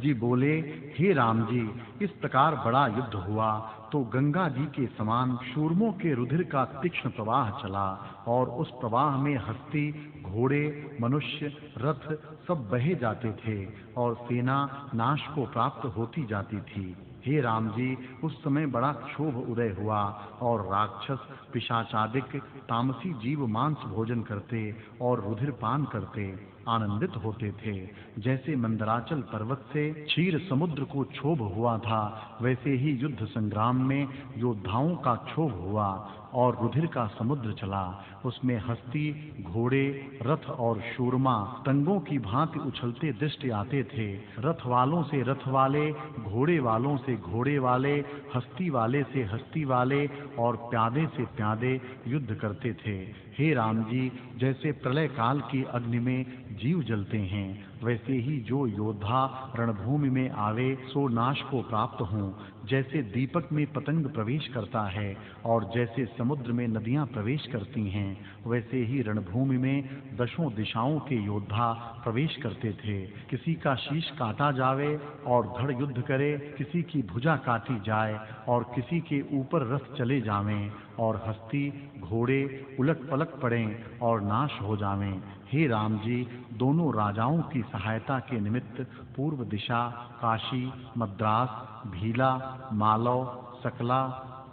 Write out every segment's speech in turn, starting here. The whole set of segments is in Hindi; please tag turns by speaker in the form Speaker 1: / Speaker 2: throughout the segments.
Speaker 1: जी बोले, हे राम जी, इस प्रकार बड़ा युद्ध हुआ तो गंगा जी के समान शूरमों के रुधिर का तीक्ष्ण प्रवाह चला और उस प्रवाह में हस्ती, घोड़े, मनुष्य, रथ सब बहे जाते थे और सेना नाश को प्राप्त होती जाती थी। हे राम जी, उस समय बड़ा क्षोभ उदय हुआ और राक्षस, पिशाचादिक, तामसी जीव मांस भोजन करते और रुधिर पान करते आनंदित होते थे। जैसे मंदराचल पर्वत से क्षीर समुद्र को क्षोभ हुआ था, वैसे ही युद्ध संग्राम में योद्धाओं का क्षोभ हुआ और रुधिर का समुद्र चला। उसमें हस्ती, घोड़े, रथ और शूरमा तंगों की भांति उछलते दृष्टि आते थे। रथ वालों से रथ वाले, घोड़े वालों से घोड़े वाले, हस्ती वाले से हस्ती वाले और प्यादे से प्यादे युद्ध करते थे। हे राम जी, जैसे प्रलय काल की अग्नि में जीव जलते हैं, वैसे ही जो योद्धा रणभूमि में आवे सो नाश को प्राप्त हों। जैसे दीपक में पतंग प्रवेश करता है और जैसे समुद्र में नदियां प्रवेश करती हैं, वैसे ही रणभूमि में दशों दिशाओं के योद्धा प्रवेश करते थे। किसी का शीश काटा जावे और धड़ युद्ध करे, किसी की भुजा काटी जाए और किसी के ऊपर रथ चले जावें और हस्ती, घोड़े उलट पलट पड़ें और नाश हो जावें। हे राम जी, दोनों राजाओं की सहायता के निमित्त पूर्व दिशा, काशी, मद्रास, भीला, मालव, सकला,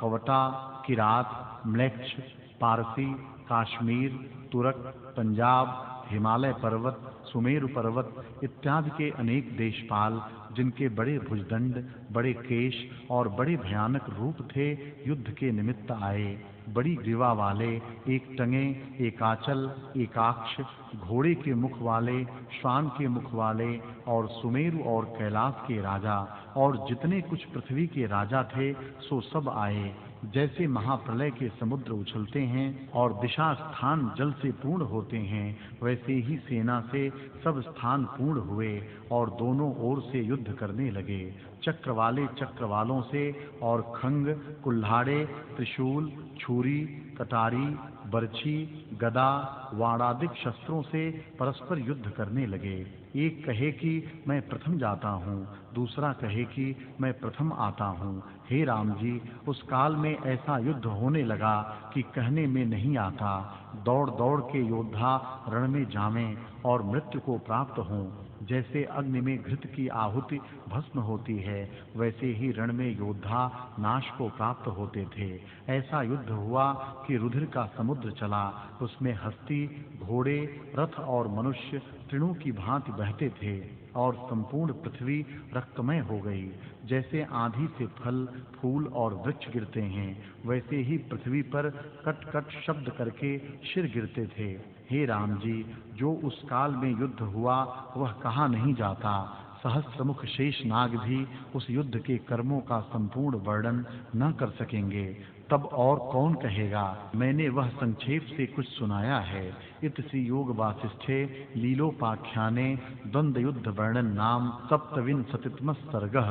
Speaker 1: कवटा, किरात, म्लेच्छ, पारसी, कश्मीर, तुर्क, पंजाब, हिमालय पर्वत, सुमेरु पर्वत इत्यादि के अनेक देशपाल, जिनके बड़े भुजदंड, बड़े केश और बड़े भयानक रूप थे, युद्ध के निमित्त आए। बड़ी ग्रीवा वाले, एक टंगे, एकाचल, एकाक्ष, घोड़े के मुख वाले, श्वान के मुख वाले और सुमेरु और कैलाश के राजा और जितने कुछ पृथ्वी के राजा थे सो सब आए। जैसे महाप्रलय के समुद्र उछलते हैं और दिशा स्थान जल से पूर्ण होते हैं, वैसे ही सेना से सब स्थान पूर्ण हुए और दोनों ओर से युद्ध करने लगे। चक्र वाले चक्र वालों से और खंग, कुल्हाड़े, त्रिशूल, छुरी, कटारी, बर्छी, गदा, वाणादिक शस्त्रों से परस्पर युद्ध करने लगे। एक कहे कि मैं प्रथम जाता हूँ, दूसरा कहे कि मैं प्रथम आता हूँ। हे राम जी, उस काल में ऐसा युद्ध होने लगा कि कहने में नहीं आता। दौड़ दौड़ के योद्धा रण में जावें और मृत्यु को प्राप्त हों। जैसे अग्नि में घृत की आहुति भस्म होती है, वैसे ही रण में योद्धा नाश को प्राप्त होते थे। ऐसा युद्ध हुआ कि रुधिर का समुद्र चला, उसमें हस्ती, घोड़े, रथ और मनुष्य तृणों की भांति बहते थे और संपूर्ण पृथ्वी रक्तमय हो गई। जैसे आंधी से फल, फूल और वृक्ष गिरते हैं, वैसे ही पृथ्वी पर कट कट शब्द करके शिर गिरते थे। हे राम जी, जो उस काल में युद्ध हुआ वह कहा नहीं जाता। सहस्त्रमुख शेष नाग भी उस युद्ध के कर्मों का संपूर्ण वर्णन न कर सकेंगे। तब और कौन कहेगा? मैंने वह संक्षेप से कुछ सुनाया है। इत श्री योग वासिष्ठे लीलोपाख्याने द्वंद्व युद्ध वर्णन नाम सप्तविंशतितम सर्गः।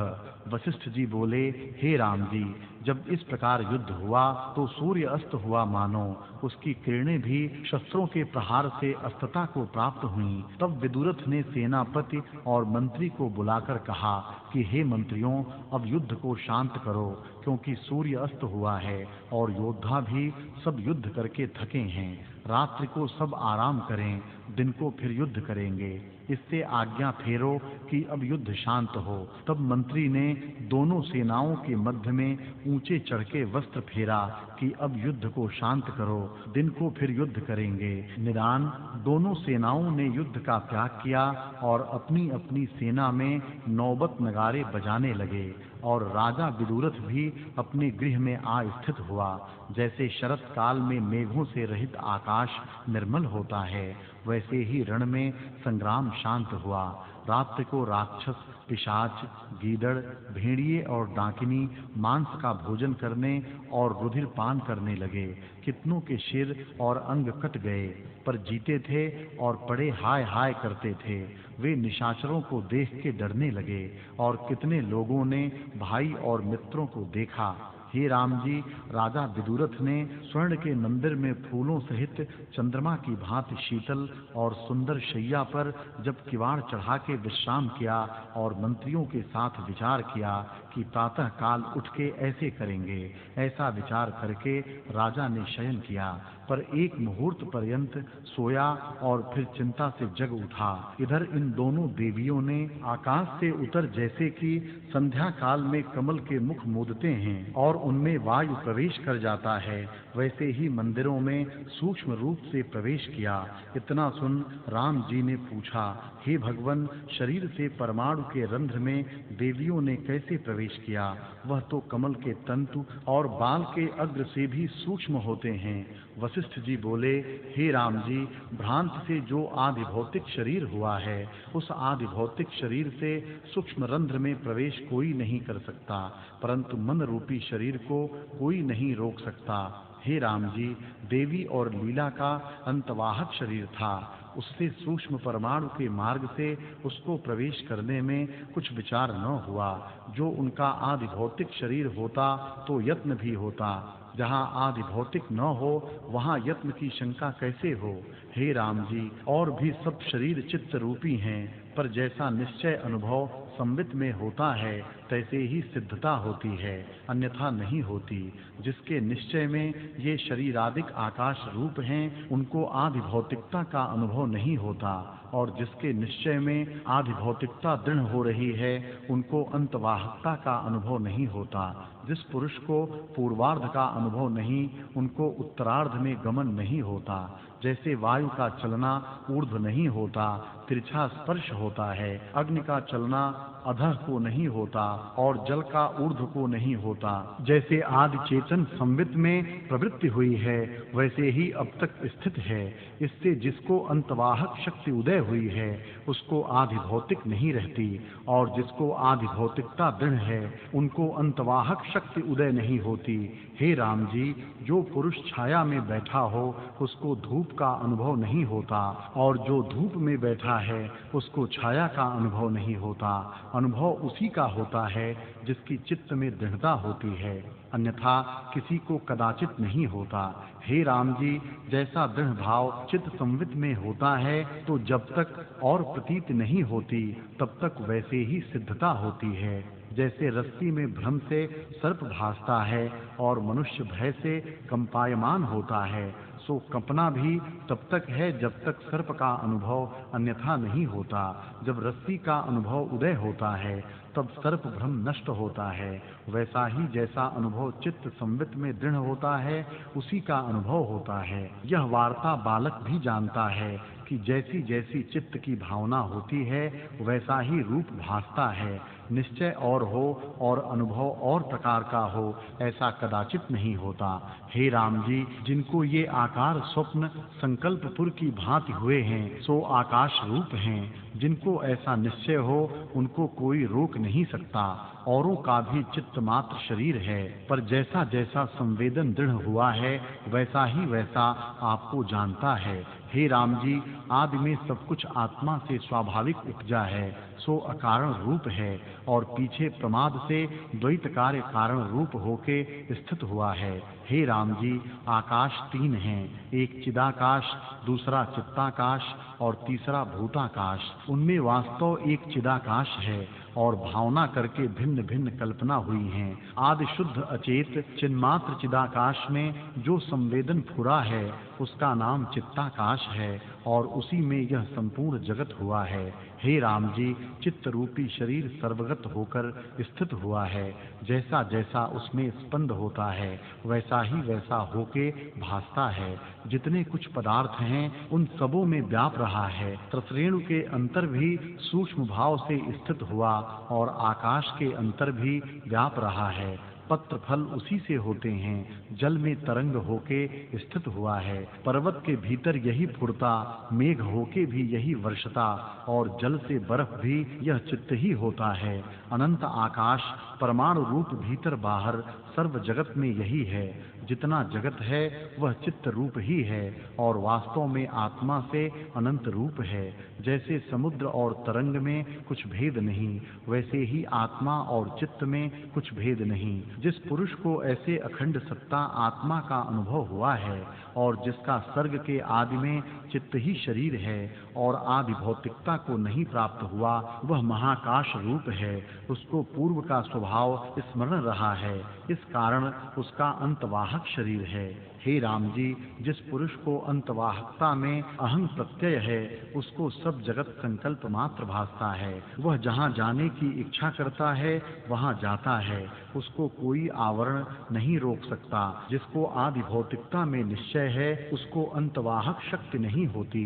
Speaker 1: वशिष्ठ जी बोले, हे राम जी, जब इस प्रकार युद्ध हुआ तो सूर्य अस्त हुआ मानो उसकी किरणें भी शस्त्रों के प्रहार से अस्तता को प्राप्त हुईं। तब विदुरथ ने सेनापति और मंत्री को बुलाकर कहा कि हे मंत्रियों, अब युद्ध को शांत करो, क्योंकि सूर्य अस्त हुआ है और योद्धा भी सब युद्ध करके थके हैं। रात्रि को सब आराम करें, दिन को फिर युद्ध करेंगे। इससे आज्ञा फेरो कि अब युद्ध शांत हो। तब मंत्री ने दोनों सेनाओं के मध्य में ऊंचे चढ़ के वस्त्र फेरा कि अब युद्ध को शांत करो, दिन को फिर युद्ध करेंगे। निदान दोनों सेनाओं ने युद्ध का त्याग किया और अपनी अपनी सेना में नौबत नगारे बजाने लगे और राजा विदुरथ भी अपने गृह में आ स्थित हुआ। जैसे शरत काल में मेघों से रहित आकाश निर्मल होता है, वैसे ही रण में संग्राम शांत हुआ। रात्रि को राक्षस, पिशाच, गीदड़, भेड़िए और डाकिनी मांस का भोजन करने और रुधिर पान करने लगे। कितनों के सिर और अंग कट गए, पर जीते थे और पड़े हाय हाय करते थे। वे निशाचरों को देख के डरने लगे और कितने लोगों ने भाई और मित्रों को देखा। हे राम जी, राजा विदुरथ ने स्वर्ण के मंदिर में फूलों सहित चंद्रमा की भांति शीतल और सुंदर शैया पर जब किवाड़ चढ़ा के विश्राम किया और मंत्रियों के साथ विचार किया कि प्रातः काल उठ के ऐसे करेंगे, ऐसा विचार करके राजा ने शयन किया, पर एक मुहूर्त पर्यंत सोया और फिर चिंता से जग उठा। इधर इन दोनों देवियों ने आकाश से उतर जैसे कि संध्या काल में कमल के मुख मोदते हैं और उनमें वायु प्रवेश कर जाता है, वैसे ही मंदिरों में सूक्ष्म रूप से प्रवेश किया। इतना सुन राम जी ने पूछा, हे भगवन, शरीर से परमाणु के रंध्र में देवियों ने कैसे प्रवेश किया? वह तो कमल के तंतु और बाल के अग्र से भी सूक्ष्म होते हैं। वशिष्ठ जी बोले, हे राम जी, भ्रांति से जो आदि भौतिक शरीर हुआ है, उस आदि भौतिक शरीर से सूक्ष्म रंध्र में प्रवेश कोई नहीं कर सकता, परंतु मन रूपी शरीर को कोई नहीं रोक सकता। हे राम जी, देवी और लीला का अंतवाहक शरीर था, उससे सूक्ष्म परमाणु के मार्ग से उसको प्रवेश करने में कुछ विचार न हुआ। जो उनका आदि भौतिक शरीर होता तो यत्न भी होता, जहाँ आदि भौतिक न हो वहाँ यत्न की शंका कैसे हो? हे राम जी, और भी सब शरीर चित्त रूपी हैं, पर जैसा निश्चय अनुभव संवित में होता है तैसे ही सिद्धता होती है, अन्यथा नहीं होती। जिसके निश्चय में ये शरीरादिक आकाश रूप हैं, उनको आदि भौतिकता का अनुभव नहीं होता, और जिसके निश्चय में आदि भौतिकता दृढ़ हो रही है, उनको अंतवाहकता का अनुभव नहीं होता। जिस पुरुष को पूर्वार्ध का अनुभव नहीं, उनको उत्तरार्ध में गमन नहीं होता। जैसे वायु का चलना ऊर्ध्व नहीं होता, तिरछा स्पर्श होता है, अग्नि का चलना अधः को नहीं होता और जल का ऊर्ध्व को नहीं होता। जैसे आदि चेतन संवित में प्रवृत्ति हुई है, वैसे ही अब तक स्थित है। इससे जिसको अंतवाहक शक्ति उदय हुई है, उसको आदि भौतिक नहीं रहती, और जिसको आदि भौतिकता दृढ़ है, उनको अंतवाहक शक्ति उदय नहीं होती। हे राम जी, जो पुरुष छाया में बैठा हो, उसको धूप का अनुभव नहीं होता, और जो धूप में बैठा है, उसको छाया का अनुभव नहीं होता। अनुभव उसी का होता है जिसकी चित्त में दृढ़ता होती है, अन्यथा किसी को कदाचित नहीं होता। हे राम जी, जैसा दृढ़ भाव चित्त संवित में होता है, तो जब तक और प्रतीत नहीं होती तब तक वैसे ही सिद्धता होती है। जैसे रस्सी में भ्रम से सर्प भासता है और मनुष्य भय से कंपायमान होता है, सो कंपना भी तब तक है जब तक सर्प का अनुभव अन्यथा नहीं होता। जब रस्सी का अनुभव उदय होता है, तब सर्प भ्रम नष्ट होता है। वैसा ही जैसा अनुभव चित्त संवित में दृढ़ होता है, उसी का अनुभव होता है। यह वार्ता बालक भी जानता है कि जैसी जैसी चित्त की भावना होती है, वैसा ही रूप भासता है। निश्चय और हो और अनुभव और प्रकार का हो, ऐसा कदाचित नहीं होता। हे राम जी, जिनको ये आकार स्वप्न संकल्पपुर की भांति हुए हैं, सो आकाश रूप हैं। जिनको ऐसा निश्चय हो, उनको कोई रोक नहीं सकता। औरों का भी चित्त मात्र शरीर है, पर जैसा जैसा संवेदन दृढ़ हुआ है, वैसा ही वैसा आपको जानता है। हे राम जी, आदि में सब कुछ आत्मा से स्वाभाविक उपजा है, सो अकारण रूप है, और पीछे प्रमाद से द्वैत कार्य कारण रूप होके स्थित हुआ है। हे राम जी, आकाश तीन हैं, एक चिदाकाश, दूसरा चित्ताकाश और तीसरा भूताकाश। उनमें वास्तव एक चिदाकाश है, और भावना करके भिन्न भिन्न कल्पना हुई हैं। आदि शुद्ध अचेत चिन्मात्र चिदाकाश में जो संवेदन फुरा है, उसका नाम चित्ताकाश है, और उसी में यह संपूर्ण जगत हुआ है। हे राम जी, चित्त रूपी शरीर सर्वगत होकर स्थित हुआ है। जैसा जैसा उसमें स्पंद होता है, वैसा ही वैसा होके भासता है। जितने कुछ पदार्थ हैं, उन सबों में व्याप रहा है। त्रसरेणु के अंतर भी सूक्ष्म भाव से स्थित हुआ, और आकाश के अंतर भी व्याप रहा है। पत्र फल उसी से होते हैं। जल में तरंग होके स्थित हुआ है। पर्वत के भीतर यही फुरता, मेघ होके भी यही वर्षता, और जल से बर्फ भी यह चित्त ही होता है। अनंत आकाश परमाणु रूप भीतर बाहर सर्व जगत में यही है। जितना जगत है वह चित्त रूप ही है और वास्तव में आत्मा से अनंत रूप है। जैसे समुद्र और तरंग में कुछ भेद नहीं, वैसे ही आत्मा और चित्त में कुछ भेद नहीं। जिस पुरुष को ऐसे अखंड सत्ता आत्मा का अनुभव हुआ है और जिसका सर्ग के आदि में चित्त ही शरीर है और आदि भौतिकता को नहीं प्राप्त हुआ, वह महाकाश रूप है। उसको पूर्व का स्वभाव स्मरण रहा है, इस कारण उसका अंतवाहक शरीर है। हे राम जी, जिस पुरुष को अंतवाहकता में अहं प्रत्यय है, उसको सब जगत संकल्प मात्र भासता है। वह जहाँ जाने की इच्छा करता है वहाँ जाता है, उसको कोई आवरण नहीं रोक सकता। जिसको आदि भौतिकता में निश्चय है, उसको अंतवाहक शक्ति नहीं होती।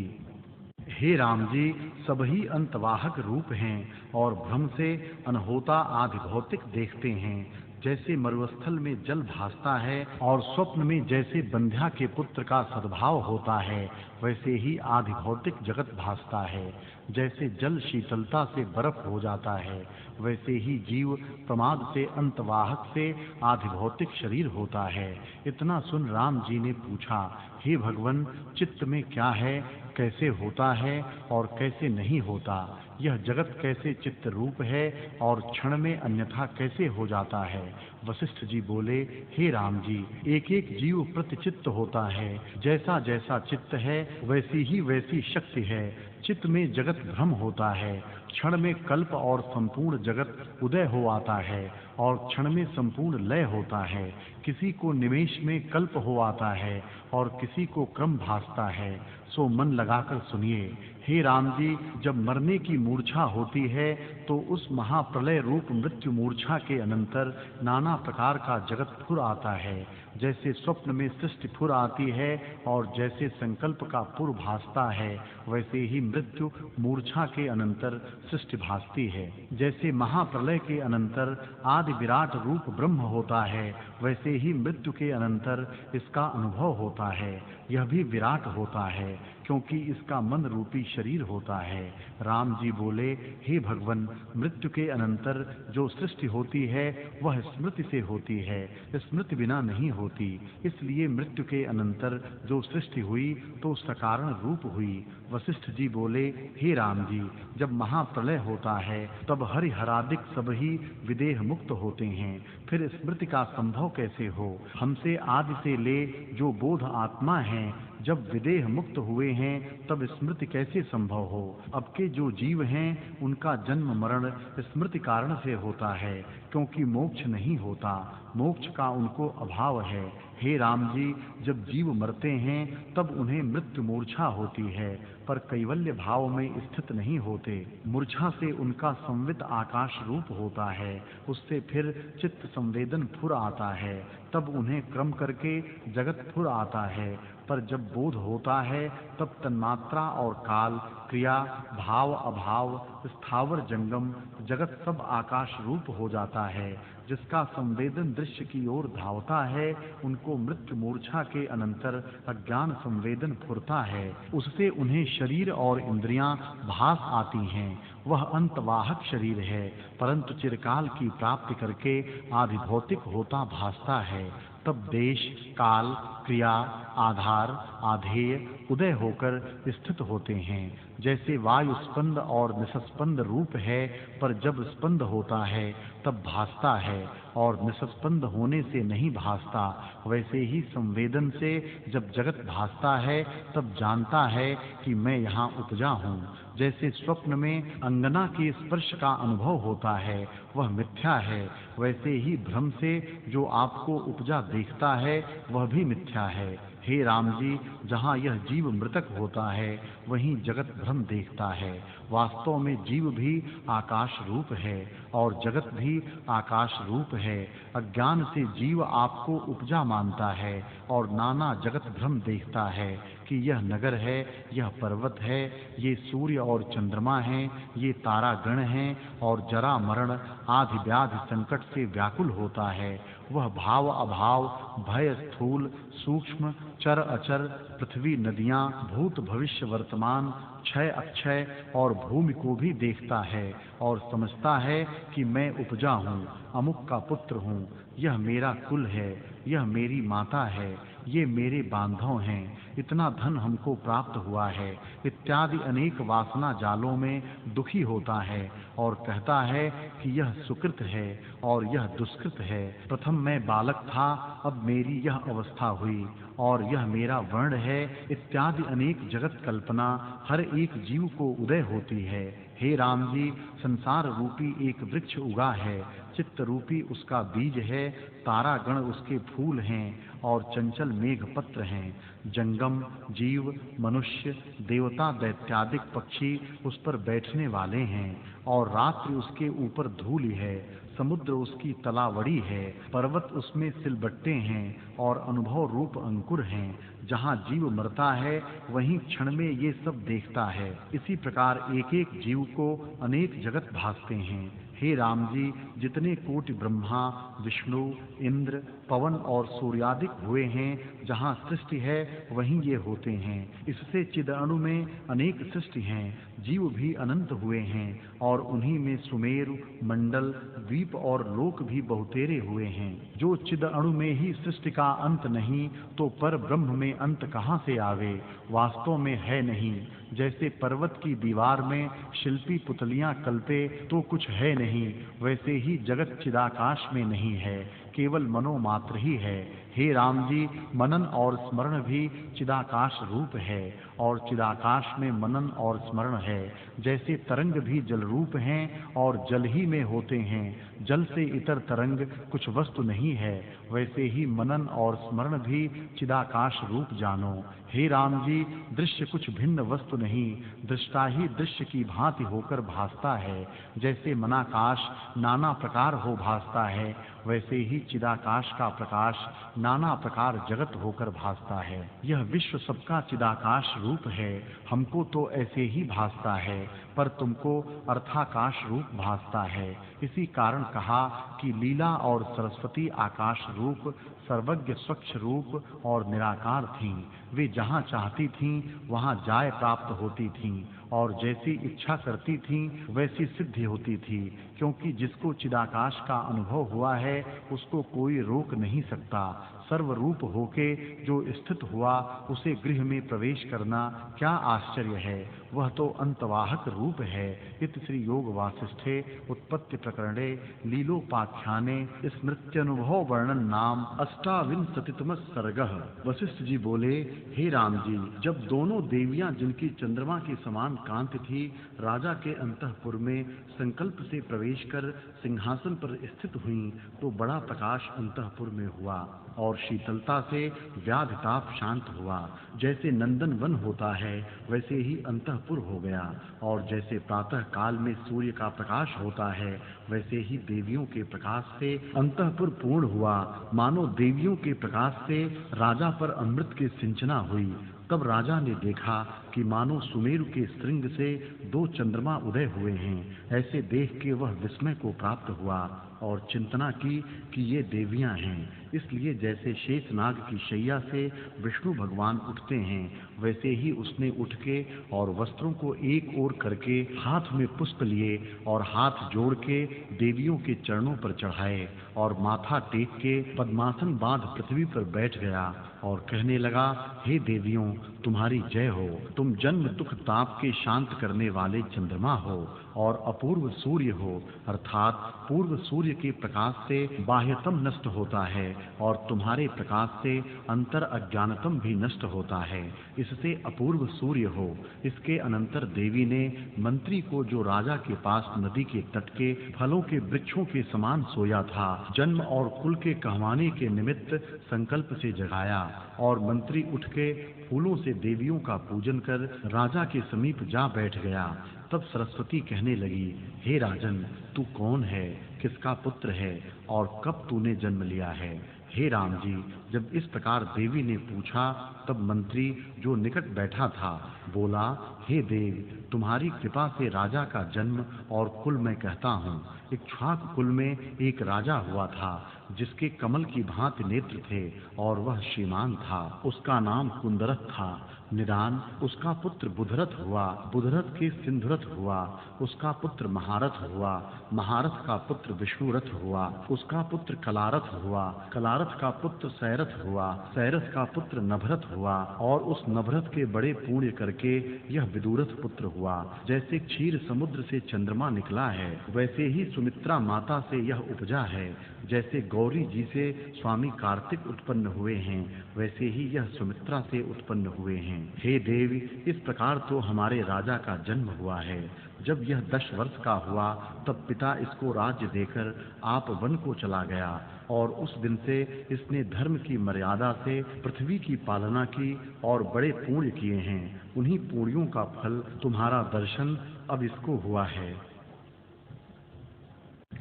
Speaker 1: हे राम जी, सभी अंतवाहक रूप हैं और भ्रम से अनहोता आदि भौतिक देखते हैं। जैसे मरुस्थल में जल भासता है और स्वप्न में जैसे बंध्या के पुत्र का सद्भाव होता है, वैसे ही आदि भौतिक जगत भासता है। जैसे जल शीतलता से बर्फ हो जाता है, वैसे ही जीव प्रमाद से अंतवाहक से आदि भौतिक शरीर होता है। इतना सुन राम जी ने पूछा, हे भगवन, चित्त में क्या है, कैसे होता है और कैसे नहीं होता? यह जगत कैसे चित्त रूप है और क्षण में अन्यथा कैसे हो जाता है? वशिष्ठ जी बोले, हे राम जी, एक एक जीव प्रतिचित्त होता है। जैसा जैसा चित्त है वैसी ही वैसी शक्ति है। चित्त में जगत भ्रम होता है, क्षण में कल्प और संपूर्ण जगत उदय हो आता है और क्षण में संपूर्ण लय होता है। किसी को निमेष में कल्प हो आता है और किसी को क्रम भासता है। सो मन लगाकर सुनिए। हे राम जी, जब मरने की मूर्छा होती है तो उस महाप्रलय रूप मृत्यु मूर्छा के अनंतर नाना प्रकार का जगत फुर आता है। जैसे स्वप्न में सृष्टि फुर आती है और जैसे संकल्प का पुर भासता है, वैसे ही मृत्यु मूर्छा के अनंतर सृष्टि भासती है। जैसे महाप्रलय के अनंतर आदि विराट रूप ब्रह्म होता है, वैसे ही मृत्यु के अनंतर इसका अनुभव होता है। यह भी विराट होता है क्योंकि इसका मन रूपी शरीर होता है। राम जी बोले, हे भगवन, मृत्यु के अनंतर जो सृष्टि होती है वह स्मृति से होती है, स्मृति बिना नहीं होती। इसलिए मृत्यु के अनंतर जो सृष्टि हुई तो सकारण रूप हुई। वशिष्ठ जी बोले, हे राम जी, जब महाप्रलय होता है तब हरिहरादिक सभी विदेह मुक्त होते हैं, फिर स्मृति का संभव कैसे हो? हमसे आदि से ले जो बोध आत्मा है, जब विदेह मुक्त हुए हैं तब स्मृति कैसे संभव हो? अब के जो जीव हैं उनका जन्म मरण स्मृति कारण से होता है, क्योंकि मोक्ष नहीं होता, मोक्ष का उनको अभाव है। हे राम जी, जब जीव मरते हैं तब उन्हें मृत्यु मूर्छा होती है, पर कैवल्य भाव में स्थित नहीं होते। मूर्छा से उनका संवित आकाश रूप होता है, उससे फिर चित्त संवेदन फुर आता है, तब उन्हें क्रम करके जगत फुर आता है। पर जब बोध होता है तब तन्मात्रा और काल, क्रिया, भाव, अभाव, स्थावर जंगम जगत सब आकाश रूप हो जाता है। जिसका संवेदन दृश्य की ओर धावता है, उनको मृत्यु मूर्छा के अनंतर अज्ञान संवेदन फुरता है, उससे उन्हें शरीर और इंद्रियां भास आती हैं। वह अंतवाहक शरीर है, परंतु चिरकाल की प्राप्ति करके आदि भौतिक होता भासता है। तब देश, काल, क्रिया, आधार, आधेय उदय होकर स्थित होते हैं। जैसे वायु स्पंद और निस्पंद रूप है, पर जब स्पंद होता है तब भासता है और निस्पंद होने से नहीं भासता, वैसे ही संवेदन से जब जगत भासता है तब जानता है कि मैं यहाँ उपजा हूँ। जैसे स्वप्न में अंगना के स्पर्श का अनुभव होता है, वह मिथ्या है, वैसे ही भ्रम से जो आपको उपजा देखता है वह भी मिथ्या है। हे राम जी, जहाँ यह जीव मृतक होता है वहीं जगत भ्रम देखता है। वास्तव में जीव भी आकाश रूप है और जगत भी आकाश रूप है। अज्ञान से जीव आपको उपजा मानता है और नाना जगत भ्रम देखता है कि यह नगर है, यह पर्वत है, ये सूर्य और चंद्रमा हैं, ये तारागण हैं और जरा मरण आदि व्याधि संकट से व्याकुल होता है। वह भाव, अभाव, भय, स्थूल, सूक्ष्म, चर, अचर, पृथ्वी, नदियां, भूत, भविष्य, वर्तमान, क्षय, अक्षय और भूमि को भी देखता है और समझता है कि मैं उपजा हूँ, अमुक का पुत्र हूँ, यह मेरा कुल है, यह मेरी माता है, ये मेरे बांधव हैं, इतना धन हमको प्राप्त हुआ है, इत्यादि अनेक वासना जालों में दुखी होता है और कहता है कि यह सुकृत है और यह दुष्कृत है। प्रथम मैं बालक था, अब मेरी यह अवस्था हुई और यह मेरा वर्ण है, इत्यादि अनेक जगत कल्पना हर एक जीव को उदय होती है। हे राम जी, संसार रूपी एक वृक्ष उगा है, चित्त रूपी उसका बीज है, तारागण उसके फूल हैं और चंचल मेघ पत्र हैं। जंगम जीव, मनुष्य, देवता, दैत्यादिक पक्षी उस पर बैठने वाले हैं और रात्रि उसके ऊपर धूलि है, समुद्र उसकी तलावड़ी है, पर्वत उसमें सिलबट्टे हैं और अनुभव रूप अंकुर हैं। जहाँ जीव मरता है वहीं क्षण में ये सब देखता है। इसी प्रकार एक एक जीव को अनेक जगत भासते हैं। हे राम जी, जितने कोटि ब्रह्मा, विष्णु, इंद्र, पवन और सूर्यादिक हुए हैं, जहाँ सृष्टि है वहीं ये होते हैं। इससे चिद अणु में अनेक सृष्टि हैं, जीव भी अनंत हुए हैं और उन्हीं में सुमेरु, मंडल, द्वीप और लोक भी बहुतेरे हुए हैं। जो चिद अणु में ही सृष्टि का अंत नहीं तो पर ब्रह्म में अंत कहाँ से आवे? वास्तव में है नहीं। जैसे पर्वत की दीवार में शिल्पी पुतलियां कल्पे तो कुछ है नहीं, वैसे ही जगत चिदाकाश में नहीं है, केवल मनोमात्र ही है। हे राम जी, मनन और स्मरण भी चिदाकाश रूप है और चिदाकाश में मनन और स्मरण है। जैसे तरंग भी जल रूप हैं और जल ही में होते हैं, जल से इतर तरंग कुछ वस्तु नहीं है, वैसे ही मनन और स्मरण भी चिदाकाश रूप जानो। हे राम जी, दृश्य कुछ भिन्न वस्तु नहीं, दृष्टा ही दृश्य की भांति होकर भासता है। जैसे मनाकाश नाना प्रकार हो भासता है, वैसे ही चिदाकाश का प्रकाश नाना प्रकार जगत होकर भासता है। यह विश्व सबका चिदाकाश रूप है, हमको तो ऐसे ही भासता है, पर तुमको अर्थाकाश रूप भासता है। इसी कारण कहा कि लीला और सरस्वती आकाश रूप, सर्वज्ञ स्वच्छ रूप और निराकार थीं। वे जहाँ चाहती थीं वहाँ जाय प्राप्त होती थीं और जैसी इच्छा करती थीं वैसी सिद्धि होती थी, क्योंकि जिसको चिदाकाश का अनुभव हुआ है उसको कोई रोक नहीं सकता। सर्वरूप होके जो स्थित हुआ उसे गृह में प्रवेश करना क्या आश्चर्य है, वह तो अंतवाहक रूप है। इति श्री योग वासिष्ठे उत्पत्ति प्रकरणे लीलोपाख्याने स्मृत्यनुभव वर्णन नाम अष्टाविंशतितम सर्गः। वशिष्ठ जी बोले, हे राम जी, जब दोनों देवियां जिनकी चंद्रमा के समान कांति थी राजा के अंतःपुर में संकल्प से प्रवेश कर सिंहासन पर स्थित हुईं तो बड़ा प्रकाश अंतःपुर में हुआ और शीतलता से व्याधि ताप शांत हुआ। जैसे नंदन वन होता है वैसे ही अंतःपुर हो गया और जैसे प्रातः काल में सूर्य का प्रकाश होता है वैसे ही देवियों के प्रकाश से अंतःपुर पूर्ण हुआ। मानो देवियों के प्रकाश से राजा पर अमृत की सिंचना हुई। तब राजा ने देखा कि मानो सुमेरु के श्रृंग से दो चंद्रमा उदय हुए हैं। ऐसे देख के वह विस्मय को प्राप्त हुआ और चिंतना की कि ये देवियां हैं। इसलिए जैसे शेषनाग की शैया से विष्णु भगवान उठते हैं वैसे ही उसने उठ के और वस्त्रों को एक ओर करके हाथ में पुष्प लिए और हाथ जोड़ के देवियों के चरणों पर चढ़ाए और माथा टेक के पद्मासन बांध पृथ्वी पर बैठ गया और कहने लगा, हे देवियों, तुम्हारी जय हो। तुम जन्म दुख ताप के शांत करने वाले चंद्रमा हो और अपूर्व सूर्य हो, अर्थात पूर्व सूर्य के प्रकाश से बाह्यतम नष्ट होता है और तुम्हारे प्रकाश से अंतर अज्ञानतम भी नष्ट होता है, इससे अपूर्व सूर्य हो। इसके अनंतर देवी ने मंत्री को, जो राजा के पास नदी के तट के फलों के वृक्षों के समान सोया था, जन्म और कुल के कहवाने के निमित्त संकल्प से जगाया और मंत्री उठ के फूलों से देवियों का पूजन कर राजा के समीप जा बैठ गया। तब सरस्वती कहने लगी, हे राजन, तू कौन है, किसका पुत्र है और कब तूने जन्म लिया है? हे राम जी, जब इस प्रकार देवी ने पूछा तब मंत्री जो निकट बैठा था बोला, हे देव, तुम्हारी कृपा से राजा का जन्म और कुल मैं कहता हूँ। इक्ष्वाकु कुल में एक राजा हुआ था जिसके कमल की भांति नेत्र थे और वह श्रीमान था। उसका नाम कुंदरथ था। निदान उसका पुत्र बुधरथ हुआ, बुधरथ के सिंधुरथ हुआ, उसका पुत्र महारथ हुआ, महारथ का पुत्र विष्णुरथ हुआ, उसका पुत्र कलारथ हुआ, कलारथ का पुत्र सैरथ हुआ, सैरथ का पुत्र नभरथ हुआ, और उस नभरथ के बड़े पुण्य करके यह विदुरथ पुत्र हुआ। जैसे क्षीर समुद्र से चंद्रमा निकला है, वैसे ही सुमित्रा माता से यह उपजा है। जैसे गौरी जी से स्वामी कार्तिक उत्पन्न हुए हैं, वैसे ही यह सुमित्रा से उत्पन्न हुए हैं। हे देवी, इस प्रकार तो हमारे राजा का जन्म हुआ है। जब यह 10 वर्ष का हुआ तब पिता इसको राज्य देकर आप वन को चला गया, और उस दिन से इसने धर्म की मर्यादा से पृथ्वी की पालना की और बड़े पुण्य किए हैं। उन्हीं पुण्यों का फल तुम्हारा दर्शन अब इसको हुआ है।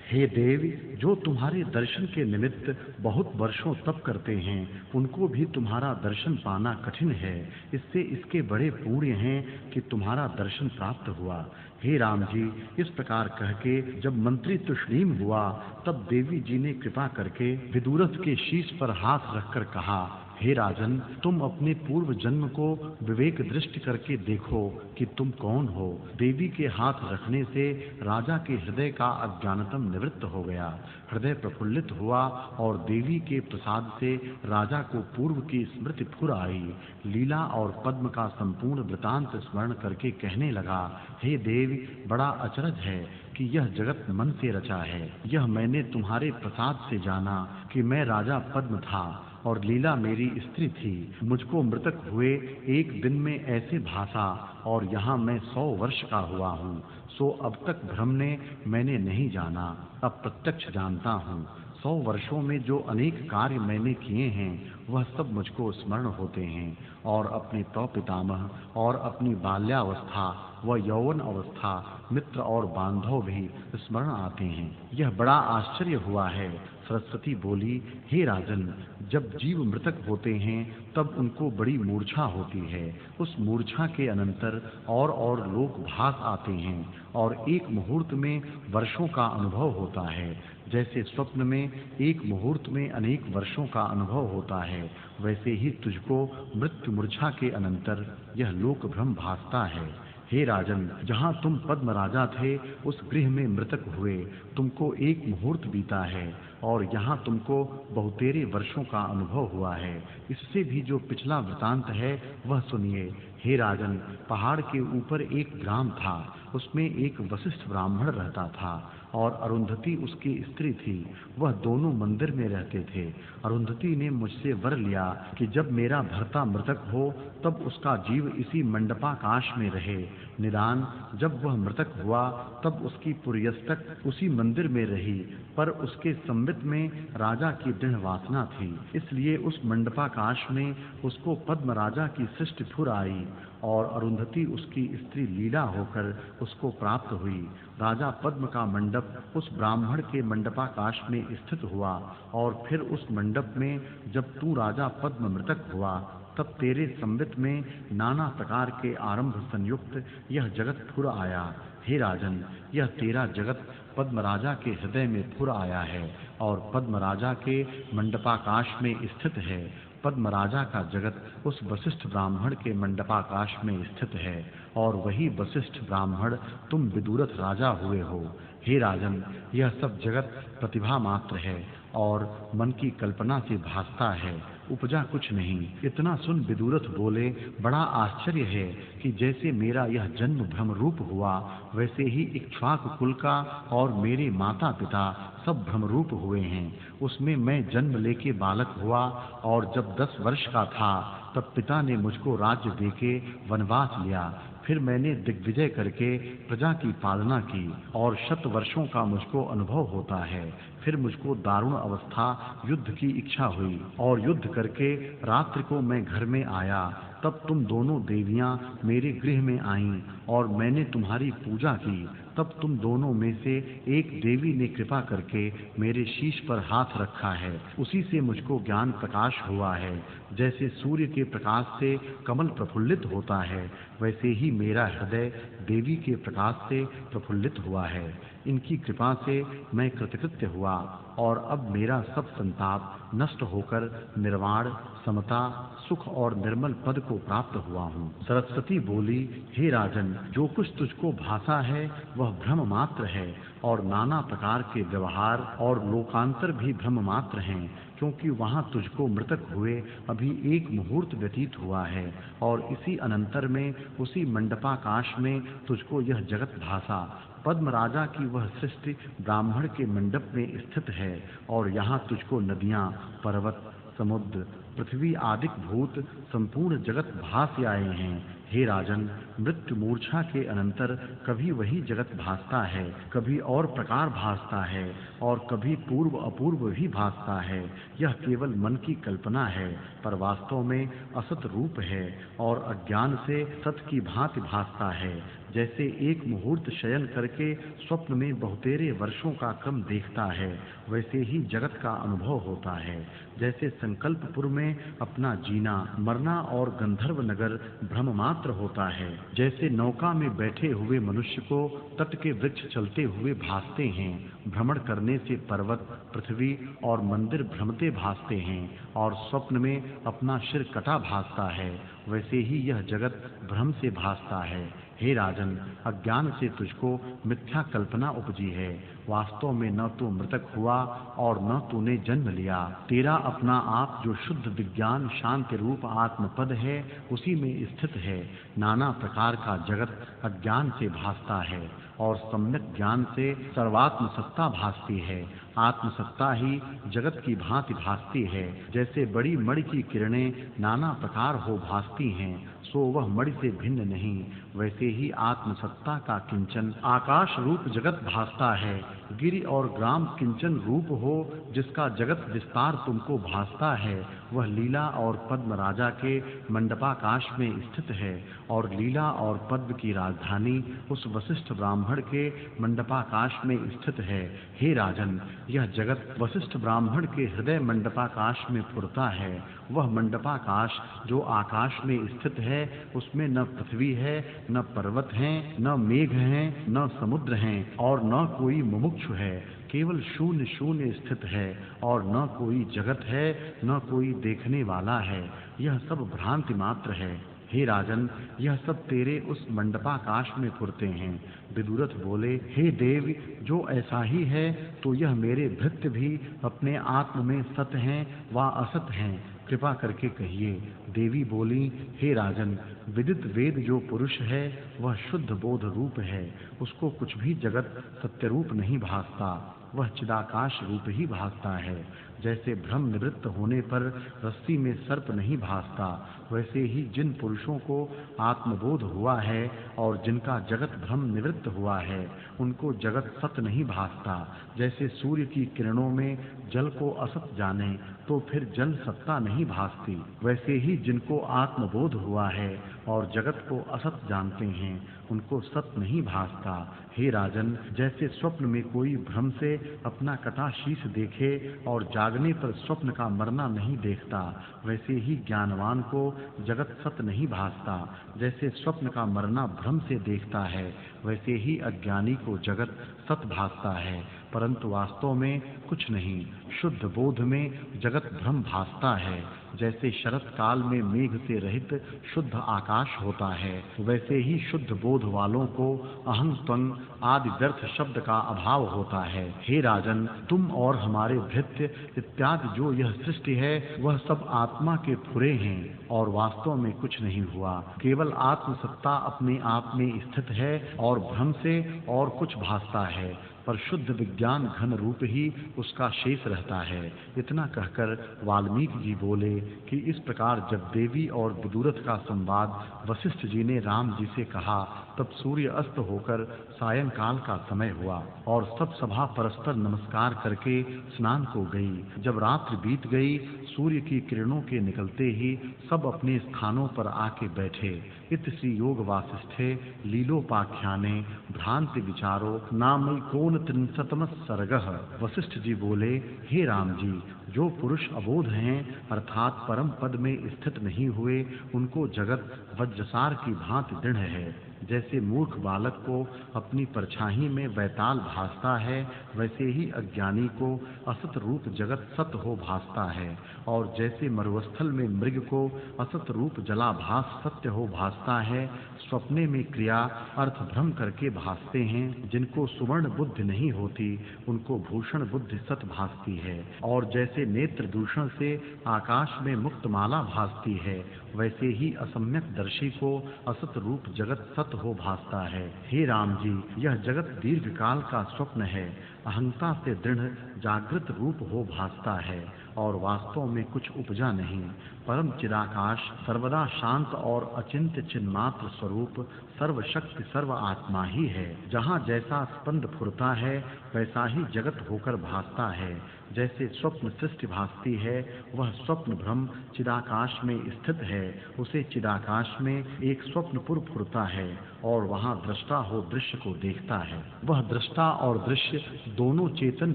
Speaker 1: हे देवी, जो तुम्हारे दर्शन के निमित्त बहुत वर्षों तप करते हैं, उनको भी तुम्हारा दर्शन पाना कठिन है। इससे इसके बड़े पुण्य हैं कि तुम्हारा दर्शन प्राप्त हुआ। हे राम जी, इस प्रकार कह के जब मंत्री तुष्णीम हुआ तब देवी जी ने कृपा करके विदुरथ के शीश पर हाथ रखकर कहा, हे राजन, तुम अपने पूर्व जन्म को विवेक दृष्टि करके देखो कि तुम कौन हो। देवी के हाथ रखने से राजा के हृदय का अज्ञानतम निवृत्त हो गया, हृदय प्रफुल्लित हुआ और देवी के प्रसाद से राजा को पूर्व की स्मृति फुर आई। लीला और पद्म का संपूर्ण वृतांत स्मरण करके कहने लगा, हे देवी, बड़ा अचरज है कि यह जगत मन से रचा है। यह मैंने तुम्हारे प्रसाद से जाना कि मैं राजा पद्म था और लीला मेरी स्त्री थी। मुझको मृतक हुए एक दिन में ऐसे भासा और यहाँ मैं 100 वर्ष का हुआ हूँ। सो अब तक भ्रम ने मैंने नहीं जाना, अब प्रत्यक्ष जानता हूँ। 100 वर्षों में जो अनेक कार्य मैंने किए हैं वह सब मुझको स्मरण होते हैं, और अपने तौ पितामह और अपनी बाल्यावस्था व यौवन अवस्था, मित्र और बांधव भी स्मरण आते हैं। यह बड़ा आश्चर्य हुआ है। सरस्वती बोली, हे राजन, जब जीव मृतक होते हैं तब उनको बड़ी मूर्छा होती है। उस मूर्छा के अनंतर और लोक भास आते हैं और एक मुहूर्त में वर्षों का अनुभव होता है। जैसे स्वप्न में एक मुहूर्त में अनेक वर्षों का अनुभव होता है, वैसे ही तुझको मृत्यु मूर्छा के अनंतर यह लोक भ्रम भासता है। हे राजन, जहाँ तुम पद्म राजा थे उस गृह में मृतक हुए तुमको एक मुहूर्त बीता है, और यहाँ तुमको बहुतेरे वर्षों का अनुभव हुआ है। इससे भी जो पिछला वृतांत है वह सुनिए। हे राजन, पहाड़ के ऊपर एक ग्राम था, उसमें एक वशिष्ठ ब्राह्मण रहता था और अरुंधति उसकी स्त्री थी। वह दोनों मंदिर में रहते थे। अरुंधति ने मुझसे वर लिया कि जब मेरा भर्ता मृतक हो तब उसका जीव इसी मंडपाकाश में रहे। निदान जब वह मृतक हुआ तब उसकी पुर्यस्तक उसी मंदिर में रही, पर उसके संबित में राजा की दृढ़ वासना थी, इसलिए उस मंडपाकाश में उसको पद्म राजा की सृष्टि फुर आई और अरुंधति उसकी स्त्री लीला होकर उसको प्राप्त हुई। राजा पद्म का मंडप उस ब्राह्मण के मंडपाकाश में स्थित हुआ, और फिर उस मंडप में जब तू राजा पद्म मृतक हुआ तब तेरे संबित में नाना प्रकार के आरंभ संयुक्त यह जगत फुर आया। हे राजन, यह तेरा जगत पद्म राजा के हृदय में फुर आया है और पद्म राजा के मंडपाकाश में स्थित है। पद्म राजा का जगत उस वशिष्ठ ब्राह्मण के मंडपाकाश में स्थित है, और वही वशिष्ठ ब्राह्मण तुम विदुरथ राजा हुए हो। हे राजन, यह सब जगत प्रतिभा मात्र है और मन की कल्पना से भासता है, उपजा कुछ नहीं। इतना सुन विदुरथ बोले, बड़ा आश्चर्य है कि जैसे मेरा यह जन्म भ्रम रूप हुआ, वैसे ही इक्ष्वाकु कुल का और मेरे माता पिता सब भ्रम रूप हुए हैं। उसमें मैं जन्म लेके बालक हुआ, और जब 10 वर्ष का था तब पिता ने मुझको राज्य देके वनवास लिया। फिर मैंने दिग्विजय करके प्रजा की पालना की और 100 वर्षों का मुझको अनुभव होता है। फिर मुझको दारुण अवस्था युद्ध की इच्छा हुई और युद्ध करके रात्रि को मैं घर में आया। तब तुम दोनों देवियां मेरे गृह में आईं और मैंने तुम्हारी पूजा की। तब तुम दोनों में से एक देवी ने कृपा करके मेरे शीश पर हाथ रखा है। उसी से मुझको ज्ञान प्रकाश हुआ है। जैसे सूर्य के प्रकाश से कमल प्रफुल्लित होता है, वैसे ही मेरा हृदय देवी के प्रकाश से प्रफुल्लित हुआ है। इनकी कृपा से मैं कृतकृत्य हुआ और अब मेरा सब संताप नष्ट होकर निर्वाण, समता, सुख और निर्मल पद को प्राप्त हुआ हूँ। सरस्वती बोली, हे राजन, जो कुछ तुझको भासा है वह भ्रम मात्र है और नाना प्रकार के व्यवहार और लोकांतर भी भ्रम मात्र हैं, क्योंकि वहाँ तुझको मृतक हुए अभी एक मुहूर्त व्यतीत हुआ है और इसी अनंतर में उसी मंडपाकाश में तुझको यह जगत भासा। पद्म राजा की वह सृष्टि ब्राह्मण के मंडप में स्थित है और यहाँ तुझको नदियाँ, पर्वत, समुद्र, पृथ्वी आदि भूत संपूर्ण जगत भास आए हैं। हे राजन, मृत्यु मूर्छा के अनंतर कभी वही जगत भासता है, कभी और प्रकार भासता है और कभी पूर्व अपूर्व भी भासता है। यह केवल मन की कल्पना है, पर वास्तव में असत रूप है और अज्ञान से सत की भांति भासता है। जैसे एक मुहूर्त शयन करके स्वप्न में बहुतेरे वर्षों का क्रम देखता है, वैसे ही जगत का अनुभव होता है। जैसे संकल्पपुर में अपना जीना, मरना और गंधर्व नगर भ्रम मात्र होता है, जैसे नौका में बैठे हुए मनुष्य को तट के वृक्ष चलते हुए भासते हैं, भ्रमण करने से पर्वत, पृथ्वी और मंदिर भ्रमते भासते हैं और स्वप्न में अपना सिर कटा भासता है, वैसे ही यह जगत भ्रम से भासता है। हे राजन, अज्ञान से तुझको मिथ्या कल्पना उपजी है। वास्तव में न तो मृतक हुआ और न तूने जन्म लिया। तेरा अपना आप जो शुद्ध विज्ञान शांति रूप आत्मपद है, उसी में स्थित है। नाना प्रकार का जगत अज्ञान से भासता है और सम्यक ज्ञान से सर्वात्म सत्ता भासती है। आत्मसत्ता ही जगत की भांति भासती है। जैसे बड़ी मणि की किरणें नाना प्रकार हो भासती हैं, सो वह मणि से भिन्न नहीं, वैसे ही आत्मसत्ता का किंचन आकाश रूप जगत भासता है। गिरि और ग्राम किंचन रूप हो जिसका जगत विस्तार तुमको भासता है, वह लीला और पद्म राजा के मंडपाकाश में स्थित है और लीला और पद्म की राजधानी उस वशिष्ठ ब्राह्मण के मंडपाकाश में स्थित है। हे राजन, यह जगत वशिष्ठ ब्राह्मण के हृदय मंडपाकाश में फुरता है। वह मंडपाकाश जो आकाश में स्थित है, उसमें न पृथ्वी है, न पर्वत हैं, न मेघ हैं, न समुद्र हैं और न कोई मुमुक्षु है। केवल शून्य शून्य स्थित है और न कोई जगत है, न कोई देखने वाला है। यह सब भ्रांति मात्र है। हे राजन, यह सब तेरे उस मंडपाकाश में फुरते हैं। विदुरथ बोले, हे देव, जो ऐसा ही है तो यह मेरे भृत्य भी अपने आत्म में सत हैं व असत हैं, कृपा करके कहिए। देवी बोली, हे राजन, विदित वेद जो पुरुष है वह शुद्ध बोध रूप है। उसको कुछ भी जगत सत्य रूप नहीं भासता, वह चिदाकाश रूप ही भासता है। जैसे भ्रम निवृत्त होने पर रस्सी में सर्प नहीं भासता, वैसे ही जिन पुरुषों को आत्मबोध हुआ है और जिनका जगत भ्रम निवृत्त हुआ है, उनको जगत सत नहीं भासता। जैसे सूर्य की किरणों में जल को असत जाने तो फिर जल सत्ता नहीं भासती, वैसे ही जिनको आत्मबोध हुआ है और जगत को असत जानते हैं, उनको सत नहीं भासता। हे राजन, जैसे स्वप्न में कोई भ्रम से अपना कटा शीश देखे और जागने पर स्वप्न का मरना नहीं देखता, वैसे ही ज्ञानवान को जगत सत नहीं भासता। जैसे स्वप्न का मरना भ्रम से देखता है, वैसे ही अज्ञानी को जगत सत भासता है, परंतु वास्तव में कुछ नहीं। शुद्ध बोध में जगत भ्रम भासता है। जैसे शरत काल में मेघ से रहित शुद्ध आकाश होता है, वैसे ही शुद्ध बोध वालों को अहं त्वं आदि व्यर्थ शब्द का अभाव होता है। हे राजन, तुम और हमारे भृत्य इत्यादि जो यह सृष्टि है, वह सब आत्मा के फुरे हैं और वास्तव में कुछ नहीं हुआ। केवल आत्मसत्ता अपने आप में स्थित है और भ्रम से और कुछ भासता है। पर शुद्ध विज्ञान घन रूप ही उसका शेष रहता है। इतना कहकर वाल्मीकि जी बोले कि इस प्रकार जब देवी और विदुरथ का संवाद वशिष्ठ जी ने राम जी से कहा, तब सूर्य अस्त होकर सायंकाल का समय हुआ और सब सभा परस्पर नमस्कार करके स्नान को गई। जब रात्रि बीत गई, सूर्य की किरणों के निकलते ही सब अपने स्थानों पर आके बैठे। इत श्री योग वासिष्ठे लीलोपाख्याने भ्रांति विचारो नामैकोन त्रिंशतम सर्गः। वशिष्ठ जी बोले, हे राम जी, जो पुरुष अबोध हैं अर्थात परम पद में स्थित नहीं हुए, उनको जगत वज्रसार की भांति दृढ़ है। जैसे मूर्ख बालक को अपनी परछाई में वैताल भासता है, वैसे ही अज्ञानी को असत रूप जगत सत हो भासता है। और जैसे मरुस्थल में मृग को असत रूप जलाभास सत्य हो भासता है, स्वप्ने में क्रिया अर्थ भ्रम करके भासते हैं। जिनको सुवर्ण बुद्धि नहीं होती, उनको भूषण बुद्धि सत भासती है। और जैसे नेत्र दूषण से आकाश में मुक्तमाला भासती है, वैसे ही असम्यक दर्शी को असत रूप जगत सत हो भासता है। हे राम जी, यह जगत दीर्घ काल का स्वप्न है, अहंता से दृढ़ जागृत रूप हो भासता है और वास्तव में कुछ उपजा नहीं। परम चिदाकाश सर्वदा शांत और अचिंत्य चिन्मात्र स्वरूप सर्वशक्ति सर्व आत्मा ही है। जहाँ जैसा स्पंद फुरता है, वैसा ही जगत होकर भासता है। जैसे स्वप्न सृष्टि भासती है, वह स्वप्न भ्रम चिदाकाश में स्थित है। उसे चिदाकाश में एक स्वप्नपुर फुरता है और वहाँ दृष्टा हो दृश्य को देखता है। वह दृष्टा और दृश्य दोनों चेतन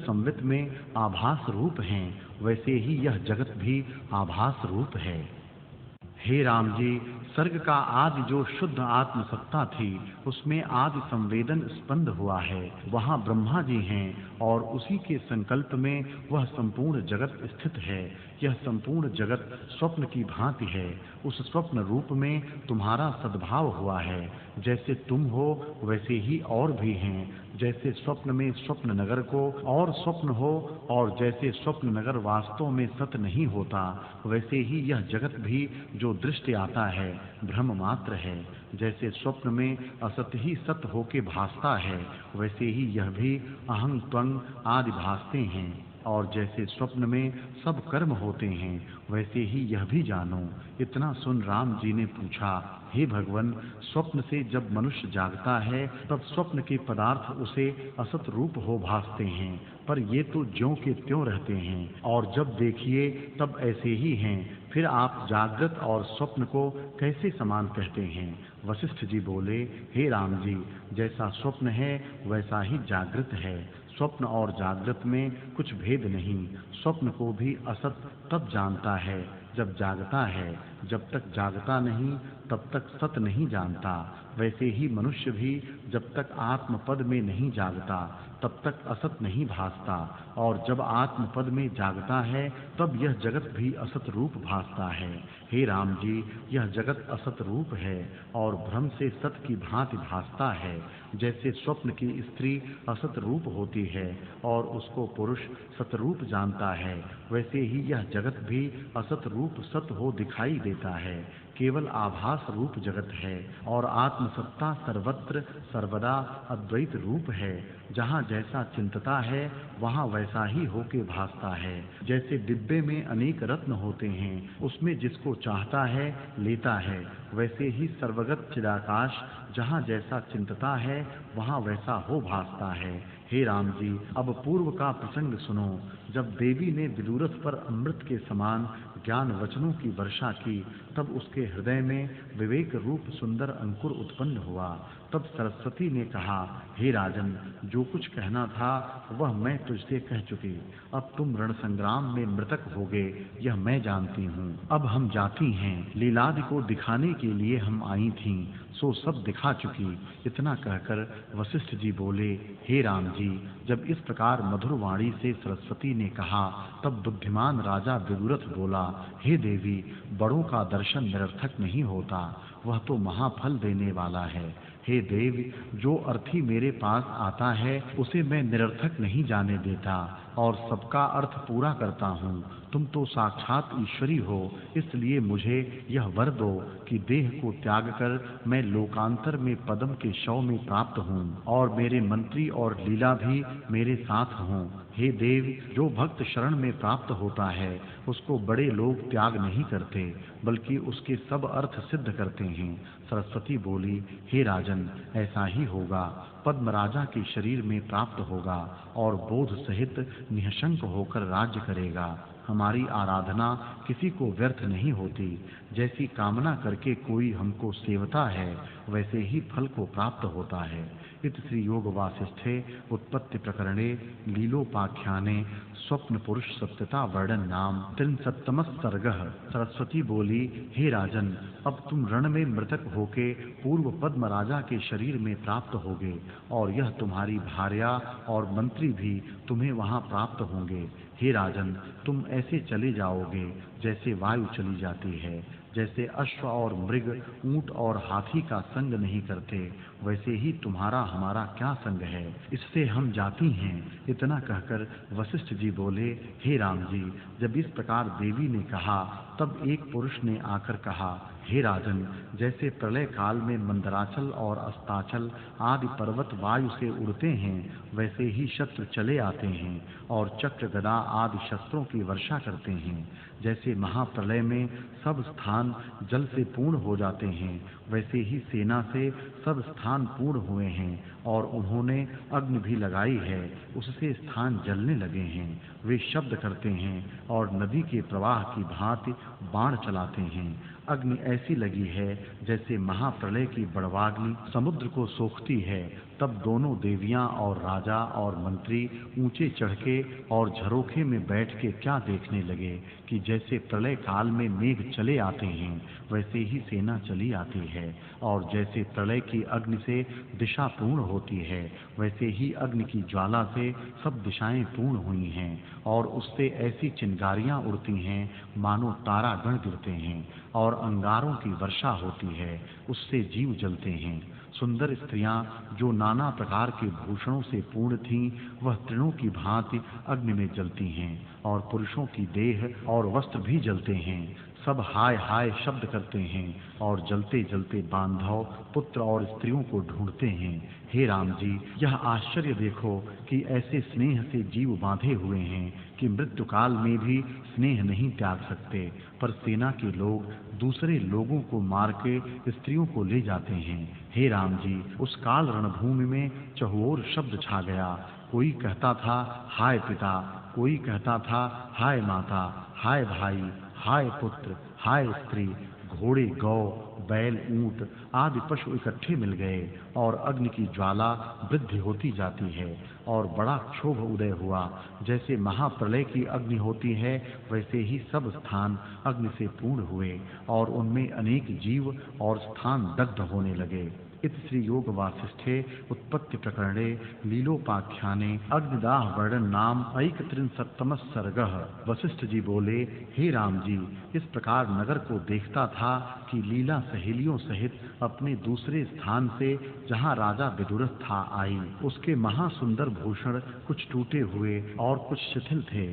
Speaker 1: संवित में आभास रूप हैं, वैसे ही यह जगत भी आभास रूप है। हे राम जी, सर्ग का आदि जो शुद्ध आत्म सत्ता थी, उसमें आदि संवेदन स्पंद हुआ है। वहाँ ब्रह्मा जी हैं और उसी के संकल्प में वह संपूर्ण जगत स्थित है। यह संपूर्ण जगत स्वप्न की भांति है। उस स्वप्न रूप में तुम्हारा सद्भाव हुआ है। जैसे तुम हो, वैसे ही और भी हैं। जैसे स्वप्न में स्वप्न नगर को और स्वप्न हो, और जैसे स्वप्न नगर वास्तव में सत्य नहीं होता, वैसे ही यह जगत भी जो दृष्टि आता है भ्रम मात्र है। जैसे स्वप्न में असत्य ही सत्य होके भासता है, वैसे ही यह भी अहं त्वं आदि भासते हैं। और जैसे स्वप्न में सब कर्म होते हैं, वैसे ही यह भी जानो। इतना सुन राम जी ने पूछा, हे भगवन, स्वप्न से जब मनुष्य जागता है, तब स्वप्न के पदार्थ उसे असत रूप हो भासते हैं, पर ये तो ज्यों के त्यों रहते हैं, और जब देखिए तब ऐसे ही हैं। फिर आप जागृत और स्वप्न को कैसे समान कहते हैं? वशिष्ठ जी बोले, हे राम जी, जैसा स्वप्न है वैसा ही जागृत है। स्वप्न और जागृत में कुछ भेद नहीं। स्वप्न को भी असत तब जानता है जब जागता है। जब तक जागता नहीं, तब तक सत नहीं जानता। वैसे ही मनुष्य भी जब तक आत्मपद में नहीं जागता, तब तक असत नहीं भासता। और जब आत्मपद में जागता है, तब यह जगत भी असत रूप भासता है। हे राम जी, यह जगत असत रूप है और भ्रम से सत की भांति भासता है। जैसे स्वप्न की स्त्री असत रूप होती है और उसको पुरुष सतरूप जानता है, वैसे ही यह जगत भी असत रूप सत हो दिखाई देता है। केवल आभास रूप जगत है और आत्मसत्ता सर्वत्र सर्वदा अद्वैत रूप है। जहाँ जैसा चिंतता है, वहाँ वैसा ही होके भासता है। जैसे डिब्बे में अनेक रत्न होते हैं, उसमें जिसको चाहता है लेता है, वैसे ही सर्वगत चिदाकाश जहाँ जैसा चिंतता है, वहाँ वैसा हो भासता है। हे राम जी, अब पूर्व का प्रसंग सुनो। जब देवी ने विदुरथ पर अमृत के समान ज्ञान वचनों की वर्षा की, तब उसके हृदय में विवेक रूप सुंदर अंकुर उत्पन्न हुआ। तब सरस्वती ने कहा, हे राजन, जो कुछ कहना था वह मैं तुझसे कह चुकी। अब तुम रण संग्राम में मृतक होगे, यह मैं जानती हूँ। अब हम जाती हैं। लीलादि को दिखाने के लिए हम आई थीं, सो सब दिखा चुकी। इतना कहकर वशिष्ठ जी बोले, हे राम जी, जब इस प्रकार मधुर वाणी से सरस्वती ने कहा, तब बुद्धिमान राजा विदुरथ बोला, हे देवी, बड़ों का दर्शन निरर्थक नहीं होता, वह तो महाफल देने वाला है। हे देव, जो अर्थी मेरे पास आता है उसे मैं निरर्थक नहीं जाने देता और सबका अर्थ पूरा करता हूँ। तुम तो साक्षात ईश्वरी हो, इसलिए मुझे यह वर दो कि देह को त्याग कर मैं लोकांतर में पद्म के शव में प्राप्त हूँ और मेरे मंत्री और लीला भी मेरे साथ हों। हे देव, जो भक्त शरण में प्राप्त होता है उसको बड़े लोग त्याग नहीं करते, बल्कि उसके सब अर्थ सिद्ध करते हैं। सरस्वती बोली, हे राजन, ऐसा ही होगा। पद्म राजा के शरीर में प्राप्त होगा और बोध सहित निःशंक होकर राज्य करेगा। हमारी आराधना किसी को व्यर्थ नहीं होती। जैसी कामना करके कोई हमको सेवता है, वैसे ही फल को प्राप्त होता है। इत श्री योग वासिष्ठे उत्पत्ति प्रकरणे लीलोपाख्याने स्वप्न पुरुष सत्यता वर्णन नाम 63 सर्गः। सरस्वती बोली, हे राजन, अब तुम रण में मृतक होके पूर्व पद्म राजा के शरीर में प्राप्त होगे और यह तुम्हारी भार्या और मंत्री भी तुम्हें वहां प्राप्त होंगे। हे राजन, तुम ऐसे चले जाओगे जैसे वायु चली जाती है। जैसे अश्व और मृग, ऊंट और हाथी का संग नहीं करते, वैसे ही तुम्हारा हमारा क्या संग है, इससे हम जाती हैं। इतना कहकर वशिष्ठ जी बोले, हे राम जी, जब इस प्रकार देवी ने कहा तब एक पुरुष ने आकर कहा, हे राजन, जैसे प्रलय काल में मंदराचल और अस्ताचल आदि पर्वत वायु से उड़ते हैं, वैसे ही शत्रु चले आते हैं और चक्र गदा आदि शस्त्रों की वर्षा करते हैं। जैसे महाप्रलय में सब स्थान जल से पूर्ण हो जाते हैं, वैसे ही सेना से सब स्थान पूर्ण हुए हैं और उन्होंने अग्नि भी लगाई है, उससे स्थान जलने लगे हैं। वे शब्द करते हैं और नदी के प्रवाह की भांति बाण चलाते हैं। अग्नि ऐसी लगी है जैसे महाप्रलय की बड़वाग्नि समुद्र को सोखती है। तब दोनों देवियां और राजा और मंत्री ऊंचे चढ़ के और झरोखे में बैठ के क्या देखने लगे कि जैसे प्रलय काल में मेघ चले आते हैं, वैसे ही सेना चली आती है और जैसे प्रलय की अग्नि से दिशा पूर्ण होती है, वैसे ही अग्नि की ज्वाला से सब दिशाएं पूर्ण हुई हैं और उससे ऐसी चिंगारियां उड़ती हैं मानो तारागण गिरते हैं और अंगारों की वर्षा होती है, उससे जीव जलते हैं। सुंदर स्त्रियां जो नाना प्रकार के भूषणों से पूर्ण थीं, वह तृणों की भांति अग्नि में जलती हैं और पुरुषों की देह और वस्त्र भी जलते हैं। सब हाय हाय शब्द करते हैं और जलते जलते बांधव पुत्र और स्त्रियों को ढूंढते हैं। हे राम जी, यह आश्चर्य देखो कि ऐसे स्नेह से जीव बांधे हुए हैं कि मृत्यु काल में भी स्नेह नहीं त्याग सकते, पर सेना के लोग दूसरे लोगों को मार के स्त्रियों को ले जाते हैं। हे राम जी, उस काल रणभूमि में चहुओर शब्द छा गया। कोई कहता था हाय पिता, कोई कहता था हाय माता, हाय भाई, हाय पुत्र, हाय स्त्री। घोड़े, गौ, बैल, ऊंट आदि पशु इकट्ठे मिल गए और अग्नि की ज्वाला वृद्धि होती जाती है और बड़ा क्षोभ उदय हुआ। जैसे महाप्रलय की अग्नि होती है, वैसे ही सब स्थान अग्नि से पूर्ण हुए और उनमें अनेक जीव और स्थान दग्ध होने लगे। इत श्री योग वासिष्ठे उत्पत्ति प्रकरणे लीलोपाख्याने अग्निदाह वर्णन नाम 63 सर्गः। वशिष्ठ जी बोले, हे राम जी, इस प्रकार नगर को देखता था कि लीला सहेलियों सहित अपने दूसरे स्थान से जहाँ राजा विदुरथ था आई। उसके महासुंदर भूषण कुछ टूटे हुए और कुछ शिथिल थे।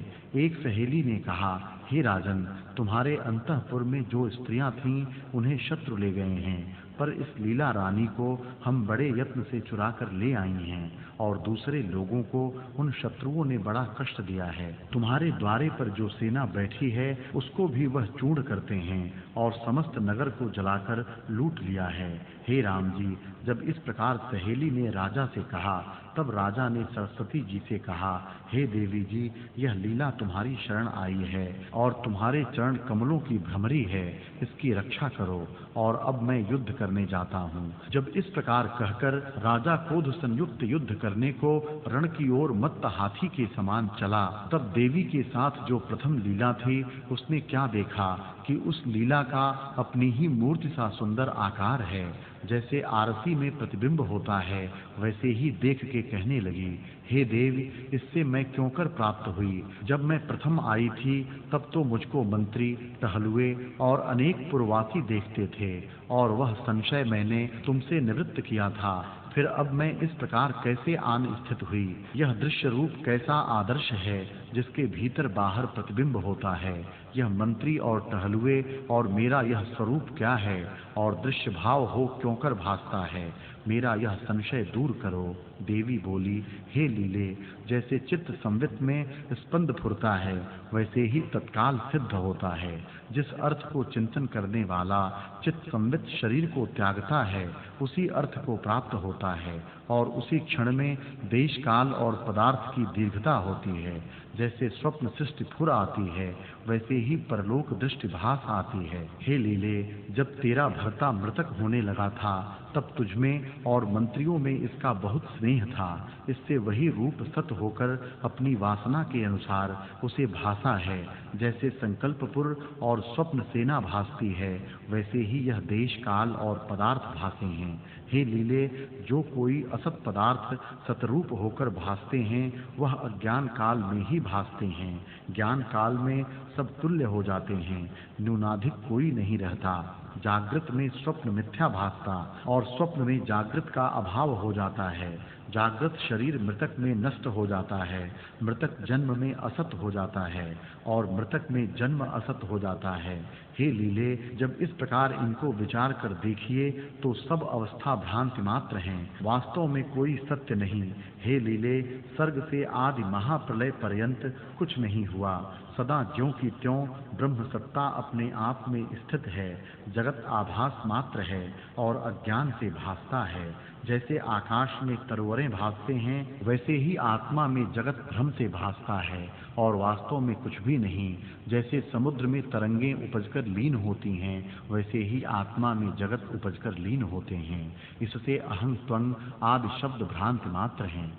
Speaker 1: एक सहेली ने कहा, हे राजन, तुम्हारे अंतःपुर में जो स्त्रियां थीं उन्हें शत्रु ले गए हैं, पर इस लीला रानी को हम बड़े यत्न से चुरा कर ले आई हैं और दूसरे लोगों को उन शत्रुओं ने बड़ा कष्ट दिया है। तुम्हारे द्वारे पर जो सेना बैठी है उसको भी वह चूर्ण करते हैं और समस्त नगर को जलाकर लूट लिया है। हे राम जी, जब इस प्रकार सहेली ने राजा से कहा, तब राजा ने सरस्वती जी से कहा, हे देवी जी, यह लीला तुम्हारी शरण आई है और तुम्हारे चरण कमलों की भ्रमरी है, इसकी रक्षा करो और अब मैं युद्ध करने जाता हूँ। जब इस प्रकार कहकर राजा क्रोध संयुक्त युद्ध करने को रण की ओर मत्त हाथी के समान चला, तब देवी के साथ जो प्रथम लीला थी उसने क्या देखा कि उस लीला का अपनी ही मूर्ति सा सुंदर आकार है। जैसे आरसी में प्रतिबिंब होता है, वैसे ही देख के कहने लगी, हे देव, इससे मैं क्यों कर प्राप्त हुई? जब मैं प्रथम आई थी तब तो मुझको मंत्री, टहलुए और अनेक पुरवासी देखते थे और वह संशय मैंने तुमसे निवृत्त किया था। फिर अब मैं इस प्रकार कैसे आन स्थित हुई? यह दृश्य रूप कैसा आदर्श है जिसके भीतर बाहर प्रतिबिंब होता है? यह मंत्री और टहलुए और मेरा यह स्वरूप क्या है और दृश्य भाव हो क्यों कर भासता है? मेरा यह संशय दूर करो। देवी बोली, हे लीले, जैसे चित्त संवित में स्पंद फुरता है वैसे ही तत्काल सिद्ध होता है। जिस अर्थ को चिंतन करने वाला चित्त संवित शरीर को त्यागता है उसी अर्थ को प्राप्त होता है और उसी क्षण में देश काल और पदार्थ की दीर्घता होती है। जैसे स्वप्न सृष्टि फुर आती है वैसे ही परलोक दृष्टि भास आती है। हे लीले, जब तेरा भर्ता मृतक होने लगा था तब तुझमें और मंत्रियों में इसका बहुत स्नेह था। इससे वही रूप सत होकर अपनी वासना के अनुसार उसे भासा है। जैसे संकल्पपुर और स्वप्न सेना भासती है वैसे ही यह देश काल और पदार्थ भासे हैं। हे लीले, जो कोई असत पदार्थ सतरूप होकर भासते हैं वह अज्ञान काल में ही भासते हैं। ज्ञान काल में सब तुल्य हो जाते हैं, न्यूनाधिक कोई नहीं रहता। जागृत में स्वप्न मिथ्या भासता और स्वप्न में जागृत का अभाव हो जाता है। जागृत शरीर मृतक में नष्ट हो जाता है, मृतक जन्म में असत हो जाता है और मृतक में जन्म असत हो जाता है। हे लीले, जब इस प्रकार इनको विचार कर देखिए तो सब अवस्था भ्रांति मात्र हैं, वास्तव में कोई सत्य नहीं। हे लीले, सर्ग से आदि महाप्रलय पर्यंत कुछ नहीं हुआ, सदा ज्यों की त्यों ब्रह्म सत्ता अपने आप में स्थित है। जगत आभास मात्र है और अज्ञान से भासता है। जैसे आकाश में तरवरें भासते हैं वैसे ही आत्मा में जगत भ्रम से भासता है और वास्तव में कुछ भी नहीं। जैसे समुद्र में तरंगें उपजकर लीन होती हैं वैसे ही आत्मा में जगत उपजकर लीन होते हैं। इससे अहं त्वं आदि शब्द भ्रांति मात्र हैं।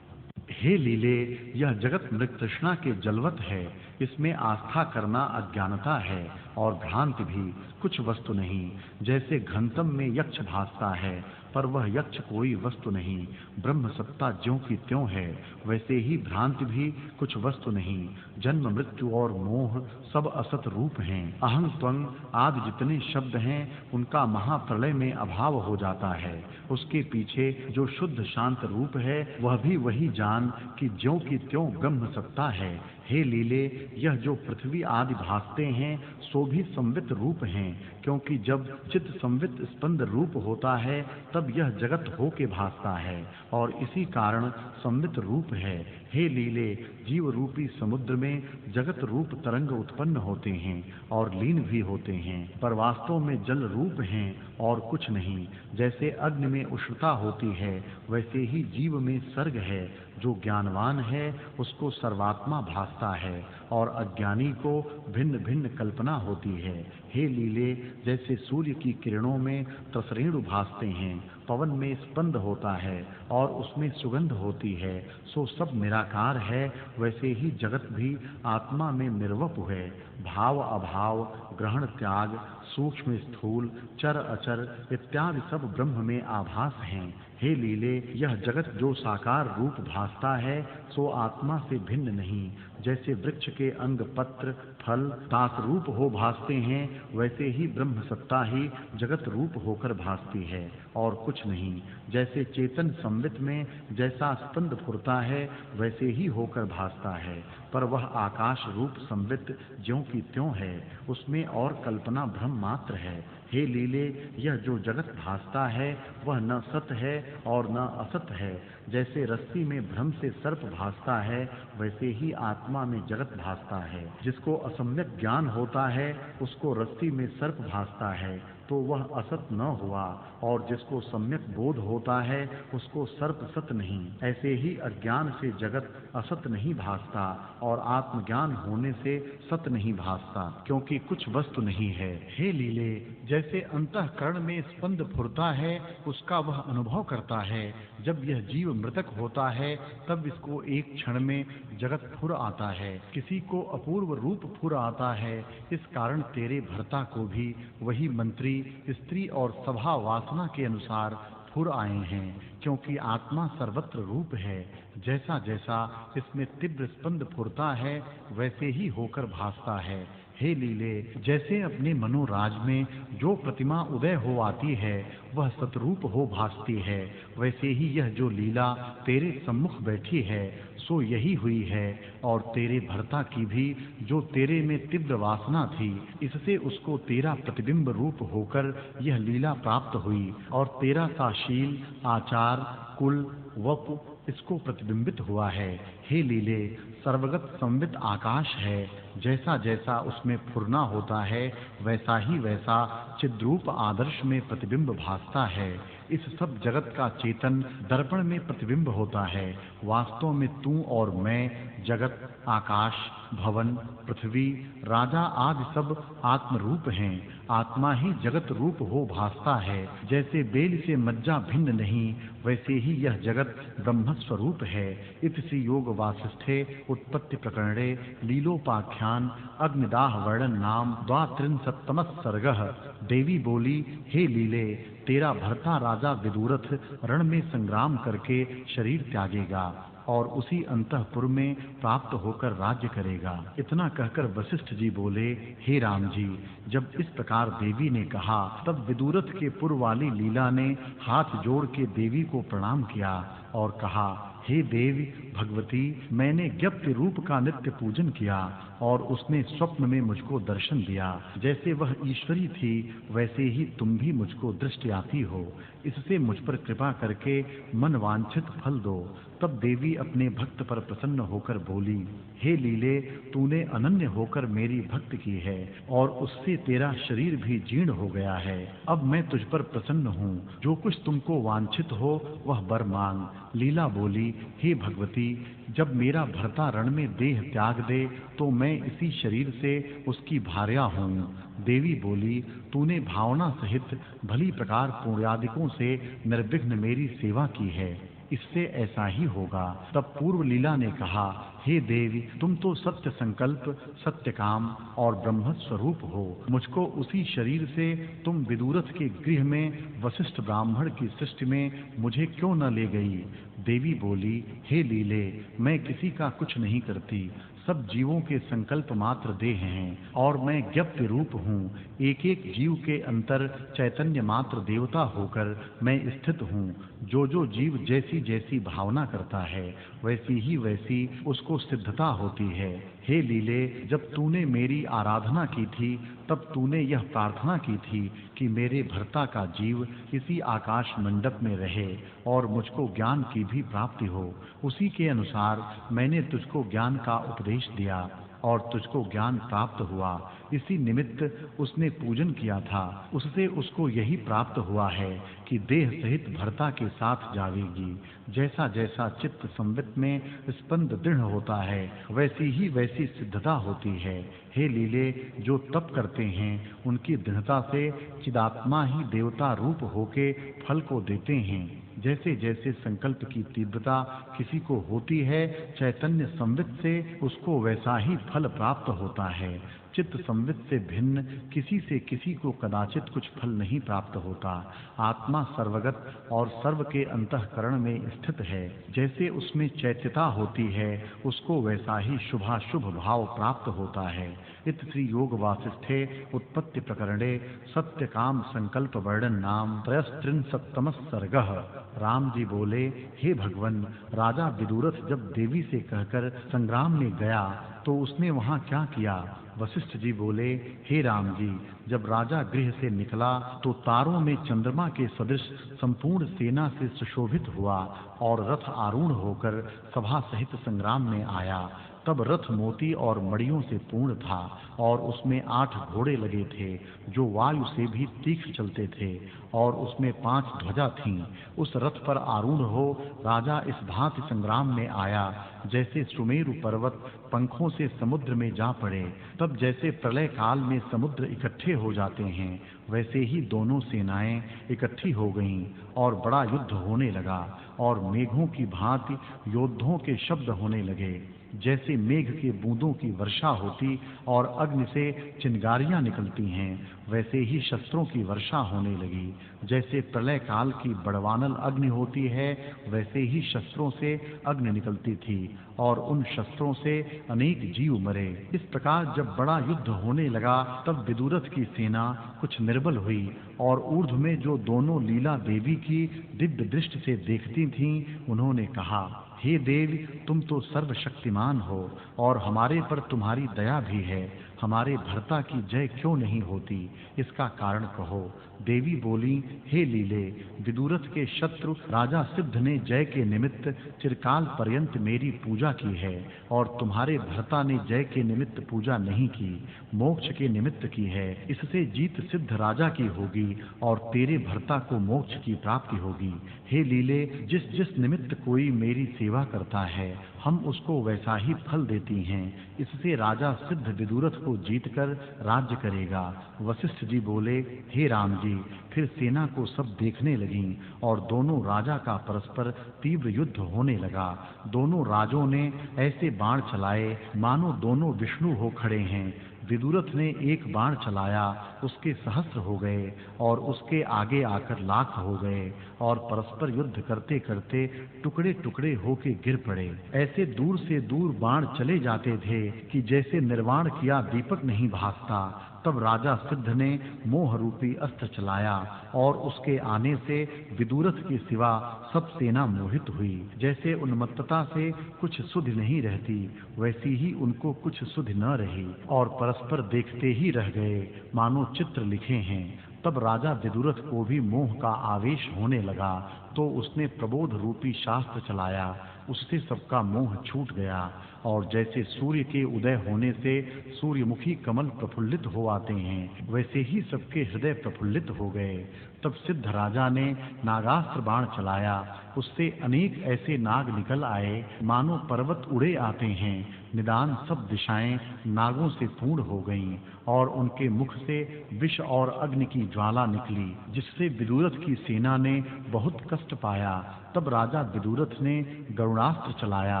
Speaker 1: हे लीले, यह जगत मृग तृष्णा के जलवत है, इसमें आस्था करना अज्ञानता है और भ्रांति भी, कुछ वस्तु नहीं। जैसे घनतम में यक्ष भासता है पर वह यक्ष कोई वस्तु नहीं, ब्रह्म सत्ता ज्यों की त्यों है वैसे ही भ्रांति भी कुछ वस्तु नहीं। जन्म मृत्यु और मोह सब असत रूप हैं। अहं त्वं आदि जितने शब्द हैं उनका महाप्रलय में अभाव हो जाता है। उसके पीछे जो शुद्ध शांत रूप है वह भी वही जान कि ज्यों की त्यों ब्रह्म सत्ता है। हे लीले, यह जो पृथ्वी आदि भासते हैं सो भी संवित रूप हैं, क्योंकि जब चित्त संवित स्पंद रूप होता है तब यह जगत हो के भासता है और इसी कारण संवित रूप है। हे लीले, जीव रूपी समुद्र में जगत रूप तरंग उत्पन्न होते हैं और लीन भी होते हैं, पर वास्तव में जल रूप हैं और कुछ नहीं। जैसे अग्नि में उष्णता होती है वैसे ही जीव में सर्ग है। जो ज्ञानवान है उसको सर्वात्मा भासता है और अज्ञानी को भिन्न भिन्न कल्पना होती है। हे लीले, जैसे सूर्य की किरणों में त्रसरेणु भासते हैं, पवन में स्पंद होता है और उसमें सुगंध होती है, सो सब निराकार है, वैसे ही जगत भी आत्मा में निर्वप है। भाव अभाव, ग्रहण त्याग, सूक्ष्म स्थूल, चर अचर इत्यादि सब ब्रह्म में आभास हैं। हे लीले, यह जगत जो साकार रूप भासता है सो आत्मा से भिन्न नहीं। जैसे वृक्ष के अंग पत्र फल दास रूप हो भासते हैं वैसे ही ब्रह्म सत्ता ही जगत रूप होकर भासती है और कुछ नहीं। जैसे चेतन संवित में जैसा स्पंद फुरता है वैसे ही होकर भासता है, पर वह आकाश रूप संवित ज्यों की त्यों है, उसमें और कल्पना भ्रम मात्र है। हे लीले, यह जो जगत भासता है वह न सत है और न असत है। जैसे रस्सी में भ्रम से सर्प भासता है वैसे ही आत्मा में जगत भासता है। जिसको असम्यक ज्ञान होता है उसको रस्सी में सर्प भासता है तो वह असत न हुआ, और जिसको सम्यक बोध होता है उसको सर्प सत नहीं। ऐसे ही अज्ञान से जगत असत नहीं भासता और आत्मज्ञान होने से सत नहीं भासता, क्योंकि कुछ वस्तु नहीं है। हे लीले, जैसे अंतःकरण में स्पंद फुरता है उसका वह अनुभव करता है, जब यह जीव मृतक होता है तब इसको एक क्षण में जगत फुर आता है। किसी को अपूर्व रूप फुर आता है, इस कारण तेरे भर्ता को भी वही मंत्री स्त्री और सभा वासना के अनुसार स्फुर आए हैं, क्योंकि आत्मा सर्वत्र रूप है। जैसा जैसा इसमें तीव्र स्पंद फुरता है, वैसे ही होकर भासता है। हे लीले, जैसे अपने मनोराज में जो प्रतिमा उदय हो आती है, वह सतरूप हो भासती है, वैसे ही यह जो लीला तेरे सम्मुख बैठी है, सो यही हुई है। और तेरे भर्ता की भी जो तेरे में तीव्र वासना थी, इससे उसको तेरा प्रतिबिंब रूप होकर यह लीला प्राप्त हुई। और तेरा सा शील, आचार, कुल, वप इसको प्रतिबिंबित हुआ है। हे लीले, सर्वगत संवित आकाश है, जैसा जैसा उसमें फुरना होता है, वैसा ही वैसा चिद्रूप आदर्श में प्रतिबिंब भासता है। इस सब जगत का चेतन दर्पण में प्रतिबिंब होता है। वास्तव में तू और मैं, जगत, आकाश, भवन, पृथ्वी, राजा आदि सब आत्म रूप हैं। आत्मा ही जगत रूप हो भासता है। जैसे बेल से मज्जा भिन्न नहीं, वैसे ही यह जगत ब्रह्म स्वरूप है। इति योग वासिष्ठे उत्पत्ति प्रकरणे लीलोपाख्यान अग्निदाह वर्णन नाम 32 सर्गः। देवी बोली, हे लीले, तेरा भर्ता राजा विदुरथ रण में संग्राम करके शरीर त्यागेगा और उसी अंतःपुर में प्राप्त होकर राज्य करेगा। इतना कहकर वशिष्ठ जी बोले, हे राम जी, जब इस प्रकार देवी ने कहा, तब विदुरथ के पूर्व वाली लीला ने हाथ जोड़ के देवी को प्रणाम किया और कहा, हे देवी भगवती, मैंने ज्ञप्ति रूप का नित्य पूजन किया और उसने स्वप्न में मुझको दर्शन दिया। जैसे वह ईश्वरी थी, वैसे ही तुम भी मुझको दृष्टि आती हो। इससे मुझ पर कृपा करके मन वांछित फल दो। तब देवी अपने भक्त पर प्रसन्न होकर बोली, हे लीले, तूने अनन्य होकर मेरी भक्ति की है और उससे तेरा शरीर भी जीर्ण हो गया है। अब मैं तुझ पर प्रसन्न हूँ। जो कुछ तुमको वांछित हो वह वर मांग। लीला बोली, हे भगवती, जब मेरा भर्ता रण में देह त्याग दे तो मैं इसी शरीर से उसकी भार्या हूँ। देवी बोली, तूने भावना सहित भली प्रकार पुण्यादिकों से निर्विघ्न मेरी सेवा की है, इससे ऐसा ही होगा। तब पूर्व लीला ने कहा, हे देवी, तुम तो सत्य संकल्प, सत्य काम और ब्रह्म स्वरूप हो। मुझको उसी शरीर से तुम विदुरथ के गृह में वशिष्ठ ब्राह्मण की सृष्टि में मुझे क्यों न ले गई? देवी बोली, हे लीले, मैं किसी का कुछ नहीं करती, सब जीवों के संकल्प मात्र देह हैं और मैं ज्ञप्ति रूप हूँ। एक एक जीव के अंतर चैतन्य मात्र देवता होकर मैं स्थित हूँ। जो जो जीव जैसी जैसी भावना करता है, वैसी ही वैसी उसको सिद्धता होती है। हे लीले, जब तूने मेरी आराधना की थी, तब तूने यह प्रार्थना की थी कि मेरे भर्ता का जीव इसी आकाश मंडप में रहे और मुझको ज्ञान की भी प्राप्ति हो। उसी के अनुसार मैंने तुझको ज्ञान का उपदेश दिया और तुझको ज्ञान प्राप्त हुआ। इसी निमित्त उसने पूजन किया था। उससे उसको यही प्राप्त हुआ है कि देह सहित भर्ता के साथ जावेगी। जैसा जैसा चित्त संवित में स्पंद दृढ़ होता है, वैसी ही वैसी सिद्धता होती है। हे लीले, जो तप करते हैं, उनकी दृढ़ता से चिदात्मा ही देवता रूप होके फल को देते हैं। जैसे जैसे संकल्प की तीव्रता किसी को होती है, चैतन्य संवित से उसको वैसा ही फल प्राप्त होता है। चित्त संवित से भिन्न किसी से किसी को कदाचित कुछ फल नहीं प्राप्त होता। आत्मा सर्वगत और सर्व के अंतःकरण में स्थित है। जैसे उसमें चैत्यता होती है, उसको वैसा ही शुभाशुभ भाव प्राप्त होता है। इति श्री योग वासिष्ठे उत्पत्ति प्रकरणे सत्य काम संकल्प वर्णन नाम 33 सर्गः। राम जी बोले, हे भगवन, राजा विदुरथ जब देवी से कहकर संग्राम में गया तो उसने वहां क्या किया? वशिष्ठ जी बोले, हे राम जी, जब राजा गृह से निकला तो तारों में चंद्रमा के सदृश संपूर्ण सेना से सुशोभित हुआ और रथ आरूढ़ होकर सभा सहित संग्राम में आया। तब रथ मोती और मड़ियों से पूर्ण था और उसमें 8 घोड़े लगे थे, जो वायु से भी तीक्ष्ण चलते थे, और उसमें 5 ध्वजा थीं। उस रथ पर आरूढ़ हो राजा इस भांति संग्राम में आया, जैसे सुमेरु पर्वत पंखों से समुद्र में जा पड़े। तब जैसे प्रलय काल में समुद्र इकट्ठे हो जाते हैं, वैसे ही दोनों सेनाएं इकट्ठी हो गईं और बड़ा युद्ध होने लगा और मेघों की भांति योद्धों के शब्द होने लगे। जैसे मेघ के बूंदों की वर्षा होती और अग्नि से चिंगारियां निकलती हैं, वैसे ही शस्त्रों की वर्षा होने लगी। जैसे प्रलय काल की बड़वानल अग्नि होती है, वैसे ही शस्त्रों से अग्नि निकलती थी और उन शस्त्रों से अनेक जीव मरे। इस प्रकार जब बड़ा युद्ध होने लगा, तब विदुरथ की सेना कुछ निर्बल हुई और ऊर्ध्व में जो दोनों लीला देवी की दिव्य दृष्टि से देखती थीं, उन्होंने कहा, हे देवी, तुम तो सर्वशक्तिमान हो और हमारे पर तुम्हारी दया भी है। हमारे भर्ता की जय क्यों नहीं होती, इसका कारण कहो। देवी बोली, हे लीले, विदुरथ के शत्रु राजा सिद्ध ने जय के निमित्त चिरकाल पर्यंत मेरी पूजा की है और तुम्हारे भर्ता ने जय के निमित्त पूजा नहीं की, मोक्ष के निमित्त की है। इससे जीत सिद्ध राजा की होगी और तेरे भर्ता को मोक्ष की प्राप्ति होगी। हे लीले, जिस जिस निमित्त कोई मेरी सेवा करता है, हम उसको वैसा ही फल देती हैं। इससे राजा सिद्ध विदुरथ को जीतकर राज्य करेगा। वशिष्ठ जी बोले, हे राम जी, फिर सेना को सब देखने लगीं और दोनों राजा का परस्पर तीव्र युद्ध होने लगा। दोनों राजों ने ऐसे बाण चलाए मानो दोनों विष्णु हो खड़े हैं। विदुरथ ने एक बाण चलाया, उसके सहस्त्र हो गए और उसके आगे आकर लाख हो गए और परस्पर युद्ध करते करते टुकड़े टुकड़े होके गिर पड़े। ऐसे दूर से दूर बाण चले जाते थे कि जैसे निर्वाण किया दीपक नहीं भासता। तब राजा सिद्ध ने मोह रूपी अस्त्र चलाया और उसके आने से विदुरथ के सिवा सब सेना मोहित हुई। जैसे उन्मत्तता से कुछ सुधि नहीं रहती, वैसी ही उनको कुछ सुधि न रही और परस्पर देखते ही रह गए, मानो चित्र लिखे हैं। तब राजा विदुरथ को भी मोह का आवेश होने लगा, तो उसने प्रबोध रूपी शास्त्र चलाया। उससे सबका मोह छूट गया और जैसे सूर्य के उदय होने से सूर्यमुखी कमल प्रफुल्लित हो आते हैं, वैसे ही सबके हृदय प्रफुल्लित हो गए। तब सिद्ध राजा ने नागास्त्र बाण चलाया, उससे अनेक ऐसे नाग निकल आए मानो पर्वत उड़े आते हैं। निदान सब दिशाएं नागों से पूर्ण हो गईं और उनके मुख से विष और अग्नि की ज्वाला निकली, जिससे विदुरथ की सेना ने बहुत कष्ट पाया। तब राजा विदुरथ ने गरुणास्त्र चलाया,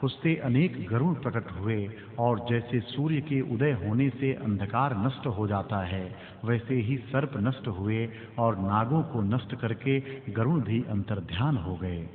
Speaker 1: उससे अनेक गरुड़ प्रकट हुए और जैसे सूर्य के उदय होने से अंधकार नष्ट हो जाता है, वैसे ही सर्प नष्ट हुए और नागों को नष्ट करके गरुड़ भी अंतर्ध्यान हो गए।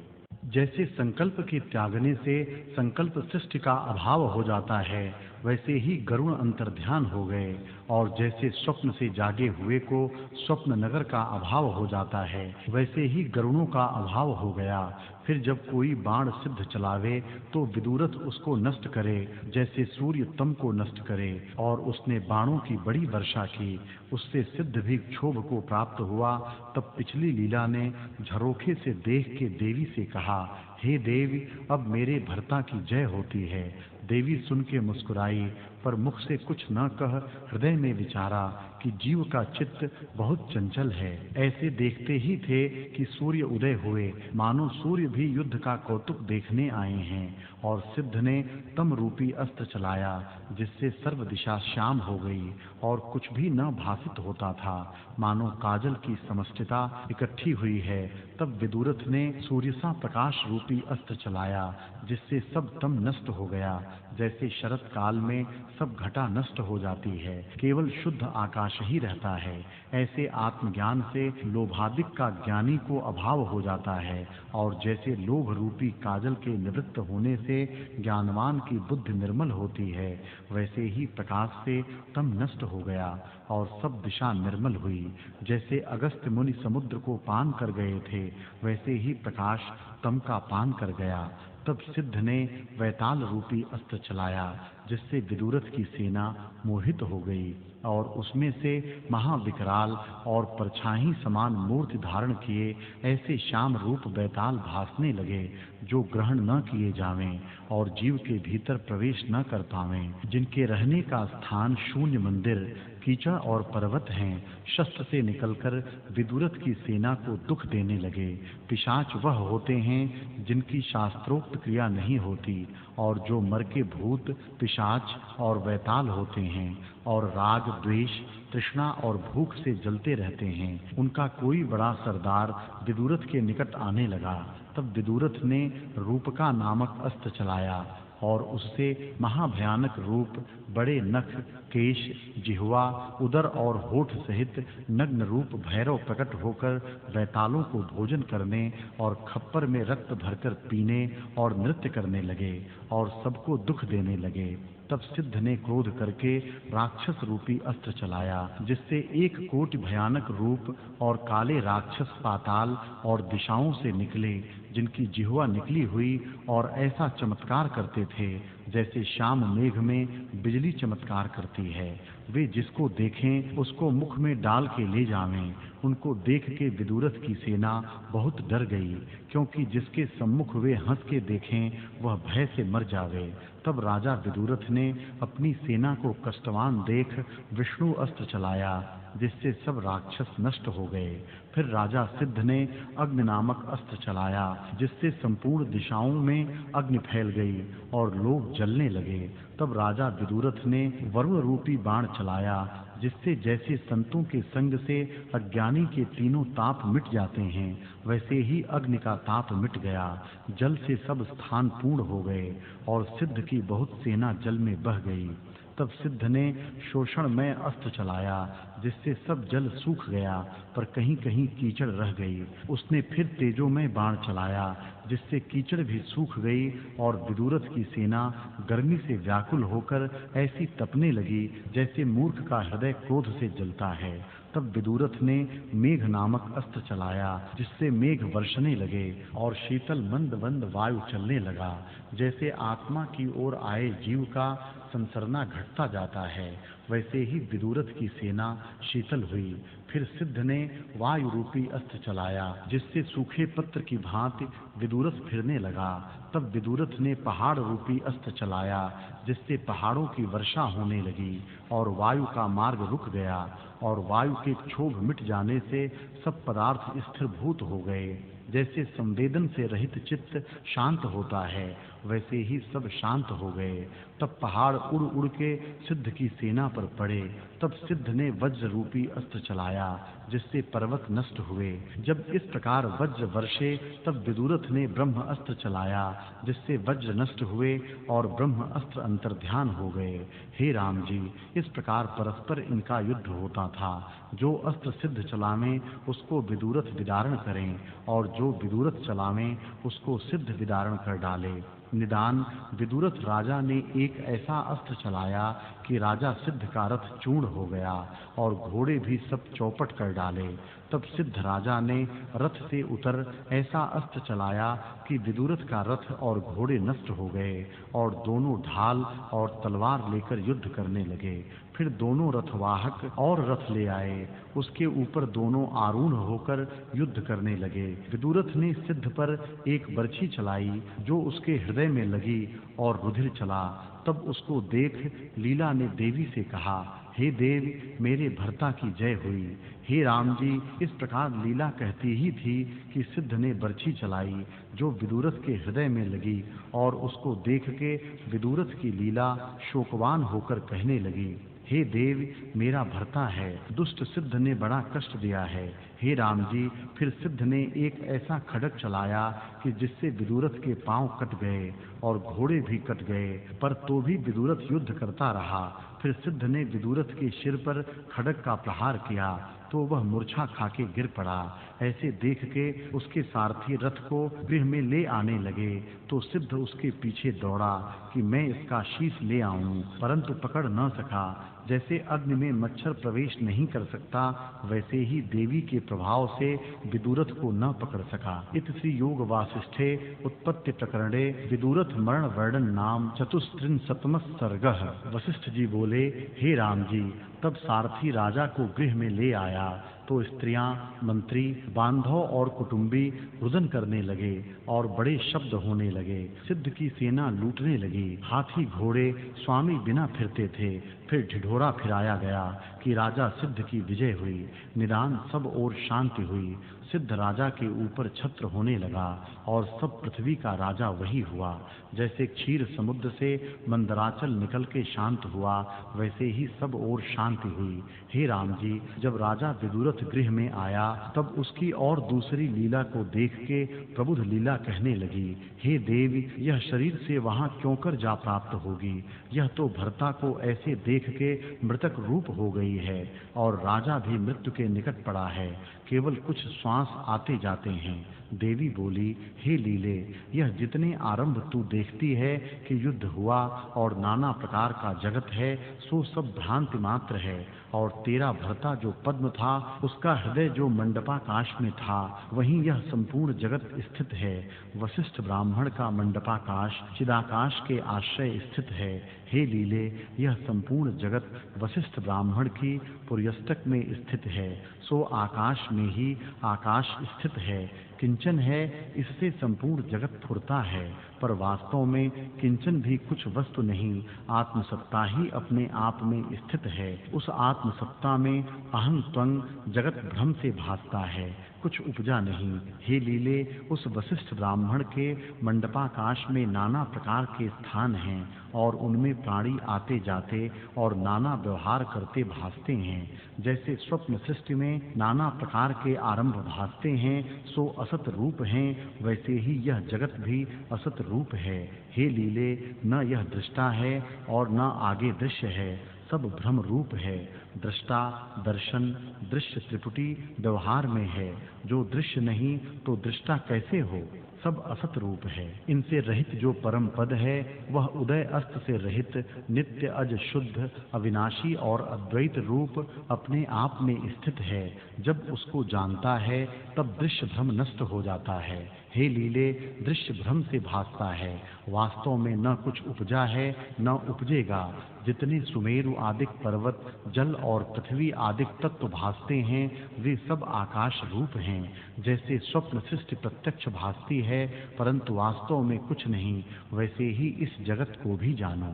Speaker 1: जैसे संकल्प के त्यागने से संकल्प सृष्टि का अभाव हो जाता है, वैसे ही गरुड़ अंतर्ध्यान हो गए और जैसे स्वप्न से जागे हुए को स्वप्न नगर का अभाव हो जाता है, वैसे ही गरुड़ों का अभाव हो गया। फिर जब कोई बाण सिद्ध चलावे तो विदुरथ उसको नष्ट करे, जैसे सूर्य तम को नष्ट करे, और उसने बाणों की बड़ी वर्षा की, उससे सिद्ध भी क्षोभ को प्राप्त हुआ। तब पिछली लीला ने झरोखे से देख के देवी से कहा, हे देवी, अब मेरे भर्ता की जय होती है। देवी सुन के मुस्कुराई, पर मुख से कुछ न कह हृदय में विचारा कि जीव का चित्त बहुत चंचल है। ऐसे देखते ही थे कि सूर्य उदय हुए, मानो सूर्य भी युद्ध का कौतुक देखने आए हैं, और सिद्ध ने तम रूपी अस्त्र चलाया, जिससे सर्व दिशा श्याम हो गई और कुछ भी न भासित होता था, मानो काजल की समष्टिता इकट्ठी हुई है। तब विदुरथ ने सूर्यसा प्रकाश रूपी अस्त्र चलाया, जिससे सब तम नष्ट हो गया। जैसे शरत काल में सब घटा नष्ट हो जाती है, केवल शुद्ध आकाश ही रहता है, ऐसे आत्मज्ञान से लोभादिक का ज्ञानी को अभाव हो जाता है, और जैसे लोभ रूपी काजल के निवृत्त होने से ज्ञानवान की बुद्धि निर्मल होती है, वैसे ही प्रकाश से तम नष्ट हो गया और सब दिशा निर्मल हुई। जैसे अगस्त्य मुनि समुद्र को पान कर गए थे, वैसे ही प्रकाश तम का पान कर गया। तब सिद्ध ने वैताल रूपी अस्त्र चलाया, जिससे विदुरथ की सेना मोहित हो गई और उसमें से महाविकराल और परछाई समान मूर्ति धारण किए ऐसे श्याम रूप वैताल भासने लगे, जो ग्रहण न किए जावें और जीव के भीतर प्रवेश न कर पावें, जिनके रहने का स्थान शून्य मंदिर, कीचड़ और पर्वत हैं। शस्त्र से निकलकर विदुरथ की सेना को दुख देने लगे। पिशाच वह होते हैं जिनकी शास्त्रोक्त क्रिया नहीं होती, और जो मर के भूत पिशाच और वैताल होते हैं और राग द्वेष तृष्णा और भूख से जलते रहते हैं। उनका कोई बड़ा सरदार विदुरथ के निकट आने लगा। तब विदुरथ ने रूपका नामक अस्त्र चलाया और उससे महाभयानक रूप, बड़े नख, केश, जिह्वा, उदर और होठ सहित नग्न रूप भैरव प्रकट होकर वैतालों को भोजन करने और खप्पर में रक्त भरकर पीने और नृत्य करने लगे और सबको दुख देने लगे। तब सिद्ध ने क्रोध करके राक्षस रूपी अस्त्र चलाया, जिससे 1 कोटि भयानक रूप और काले राक्षस पाताल और दिशाओं से निकले, जिनकी जिह्वा निकली हुई और ऐसा चमत्कार करते थे जैसे शाम मेघ में बिजली चमत्कार करती है। वे जिसको देखें उसको मुख में डाल के ले जावें। उनको देख के विदुरथ की सेना बहुत डर गई, क्योंकि जिसके सम्मुख वे हंस के देखें वह भय से मर जावे। तब राजा विदुरथ ने अपनी सेना को कष्टवान देख विष्णु अस्त्र चलाया, जिससे सब राक्षस नष्ट हो गए। फिर राजा सिद्ध ने अग्नि नामक अस्त्र चलाया, जिससे संपूर्ण दिशाओं में अग्नि फैल गई और लोग जलने लगे। तब राजा विदुरथ ने वरुण रूपी बाण चलाया, जिससे जैसे संतों के संग से अज्ञानी के तीनों ताप मिट जाते हैं, वैसे ही अग्नि का ताप मिट गया। जल से सब स्थान पूर्ण हो गए और सिद्ध की बहुत सेना जल में बह गई। तब सिद्ध ने शोषण में अस्त्र चलाया, जिससे सब जल सूख गया, पर कहीं-कहीं कीचड़ रह गई। उसने फिर तेजो में बाण चलाया, जिससे कीचड़ भी सूख गई और विदुरथ की सेना गर्मी से व्याकुल होकर ऐसी तपने लगी जैसे मूर्ख का हृदय क्रोध से जलता है। तब विदुरथ ने मेघ नामक अस्त्र चलाया, जिससे मेघ वर्षने लगे और शीतल मंद मंद वायु चलने लगा। जैसे आत्मा की ओर आए जीव का संसरना घटता जाता है, वैसे ही विदुरथ की सेना शीतल हुई। फिर सिद्ध ने वायु रूपी अस्त्र चलाया, जिससे सूखे पत्र की भांति विदुरथ फिरने लगा। तब विदुरथ ने पहाड़ रूपी अस्त्र चलाया, जिससे पहाड़ों की वर्षा होने लगी और वायु का मार्ग रुक गया और वायु के क्षोभ मिट जाने से सब पदार्थ स्थिरभूत हो गए। जैसे संवेदन से रहित चित्त शांत होता है, वैसे ही सब शांत हो गए। तब पहाड़ उड़ उड़ के सिद्ध की सेना पर पड़े। तब सिद्ध ने वज्र रूपी अस्त्र चलाया, जिससे पर्वत नष्ट हुए। जब इस प्रकार वज्र वर्षे, तब विदुरथ ने ब्रह्म अस्त्र चलाया, जिससे वज्र नष्ट हुए और ब्रह्म अस्त्र अंतर्ध्यान हो गए। हे राम जी, इस प्रकार परस्पर इनका युद्ध होता था। जो अस्त्र सिद्ध चलावें उसको विदुरथ विदारण करें, और जो विदुरथ चलावें उसको सिद्ध विदारण कर डाले। निदान विदुरथ राजा ने एक ऐसा अस्त्र चलाया कि राजा सिद्ध का रथ चूर्ण हो गया और घोड़े भी सब चौपट कर डाले। तब सिद्ध राजा ने रथ से उतर ऐसा अस्त्र चलाया कि विदुरथ का रथ और घोड़े नष्ट हो गए और दोनों ढाल और तलवार लेकर युद्ध करने लगे। फिर दोनों रथवाहक और रथ ले आए, उसके ऊपर दोनों आरूढ़ होकर युद्ध करने लगे। विदुरथ ने सिद्ध पर एक बरछी चलाई, जो उसके हृदय में लगी और रुधिर चला। तब उसको देख लीला ने देवी से कहा, हे देव, मेरे भर्ता की जय हुई। हे राम जी, इस प्रकार लीला कहती ही थी कि सिद्ध ने बरछी चलाई, जो विदुरथ के हृदय में लगी, और उसको देख के विदुरथ की लीला शोकवान होकर कहने लगी, हे देव, मेरा भर्ता है, दुष्ट सिद्ध ने बड़ा कष्ट दिया है। हे राम जी, फिर सिद्ध ने एक ऐसा खड्ग चलाया कि जिससे विदुरथ के पांव कट गए और घोड़े भी कट गए, पर तो भी विदुरथ युद्ध करता रहा। फिर सिद्ध ने विदुरथ के सिर पर खड्ग का प्रहार किया, तो वह मूर्छा खाके गिर पड़ा। ऐसे देख के उसके सारथी रथ को गृह में ले आने लगे, तो सिद्ध उसके पीछे दौड़ा कि मैं इसका शीश ले आऊं, परंतु पकड़ न सका। जैसे अग्नि में मच्छर प्रवेश नहीं कर सकता, वैसे ही देवी के प्रभाव से विदुरथ को न पकड़ सका। इत श्री योग वासिष्ठे उत्पत्ति प्रकरणे विदुरथ मरण वर्णन नाम चतुस्त्रिंशतमः सर्गः। वशिष्ठ जी बोले, हे राम जी, तब सारथी राजा को गृह में ले आया, तो स्त्रियां, मंत्री, बांधव और कुटुंबी रुदन करने लगे और बड़े शब्द होने लगे। सिद्ध की सेना लूटने लगी। हाथी घोड़े स्वामी बिना फिरते थे। फिर ढिढोरा फिराया गया कि राजा सिद्ध की विजय हुई। निदान सब ओर शांति हुई। सिद्ध राजा के ऊपर छत्र होने लगा और सब पृथ्वी का राजा वही हुआ। जैसे क्षीर समुद्र से मंदराचल निकल के शांत हुआ, वैसे ही सब ओर शांति हुई। हे राम जी, जब राजा विदुरथ गृह में आया तब उसकी और दूसरी लीला को देख के प्रबुद्ध लीला कहने लगी। हे देव, यह शरीर से वहां क्यों कर जा प्राप्त होगी? यह तो भर्ता को ऐसे देख के मृतक रूप हो गई है और राजा भी मृत्यु के निकट पड़ा है, केवल कुछ श्वास आते जाते हैं। देवी बोली, हे लीले, यह जितने आरंभ तू देखती है कि युद्ध हुआ और नाना प्रकार का जगत है, सो सब भ्रांति मात्र है। और तेरा भर्ता जो पद्म था, उसका हृदय जो मंडपाकाश में था, वहीं यह संपूर्ण जगत स्थित है। वशिष्ठ ब्राह्मण का मंडपाकाश चिदाकाश के आश्रय स्थित है। हे लीले, यह संपूर्ण जगत वशिष्ठ ब्राह्मण की पुर्यस्तक में स्थित है, सो आकाश में ही आकाश स्थित है। किंचन है, इससे संपूर्ण जगत फुरता है, पर वास्तव में किंचन भी कुछ वस्तु नहीं, आत्मसत्ता ही अपने आप में स्थित है। उस आत्मसत्ता में अहं त्वं जगत भ्रम से भासता है, कुछ उपजा नहीं। हे लीले, उस वशिष्ठ ब्राह्मण के मंडपाकाश में नाना प्रकार के स्थान हैं और उनमें प्राणी आते जाते और नाना व्यवहार करते भासते हैं। जैसे स्वप्न सृष्टि में नाना प्रकार के आरंभ भासते हैं, सो असत रूप हैं, वैसे ही यह जगत भी असत रूप है। हे लीले, न यह दृष्टा है और न आगे दृश्य है, सब भ्रम रूप है। दृष्टा, दर्शन, दृश्य त्रिपुटी व्यवहार में है, जो दृश्य नहीं तो दृष्टा कैसे हो? सब असत रूप है। इनसे रहित जो परम पद है, वह उदय अस्त से रहित नित्य अज शुद्ध अविनाशी और अद्वैत रूप अपने आप में स्थित है। जब उसको जानता है तब दृश्य भ्रम नष्ट हो जाता है। हे लीले, दृश्य भ्रम से भासता है, वास्तव में न कुछ उपजा है न उपजेगा। जितने सुमेरु आदिक पर्वत, जल और पृथ्वी आदिक तत्व भासते हैं, वे सब आकाश रूप हैं। जैसे स्वप्न सृष्टि प्रत्यक्ष भासती है परंतु वास्तव में कुछ नहीं, वैसे ही इस जगत को भी जानो।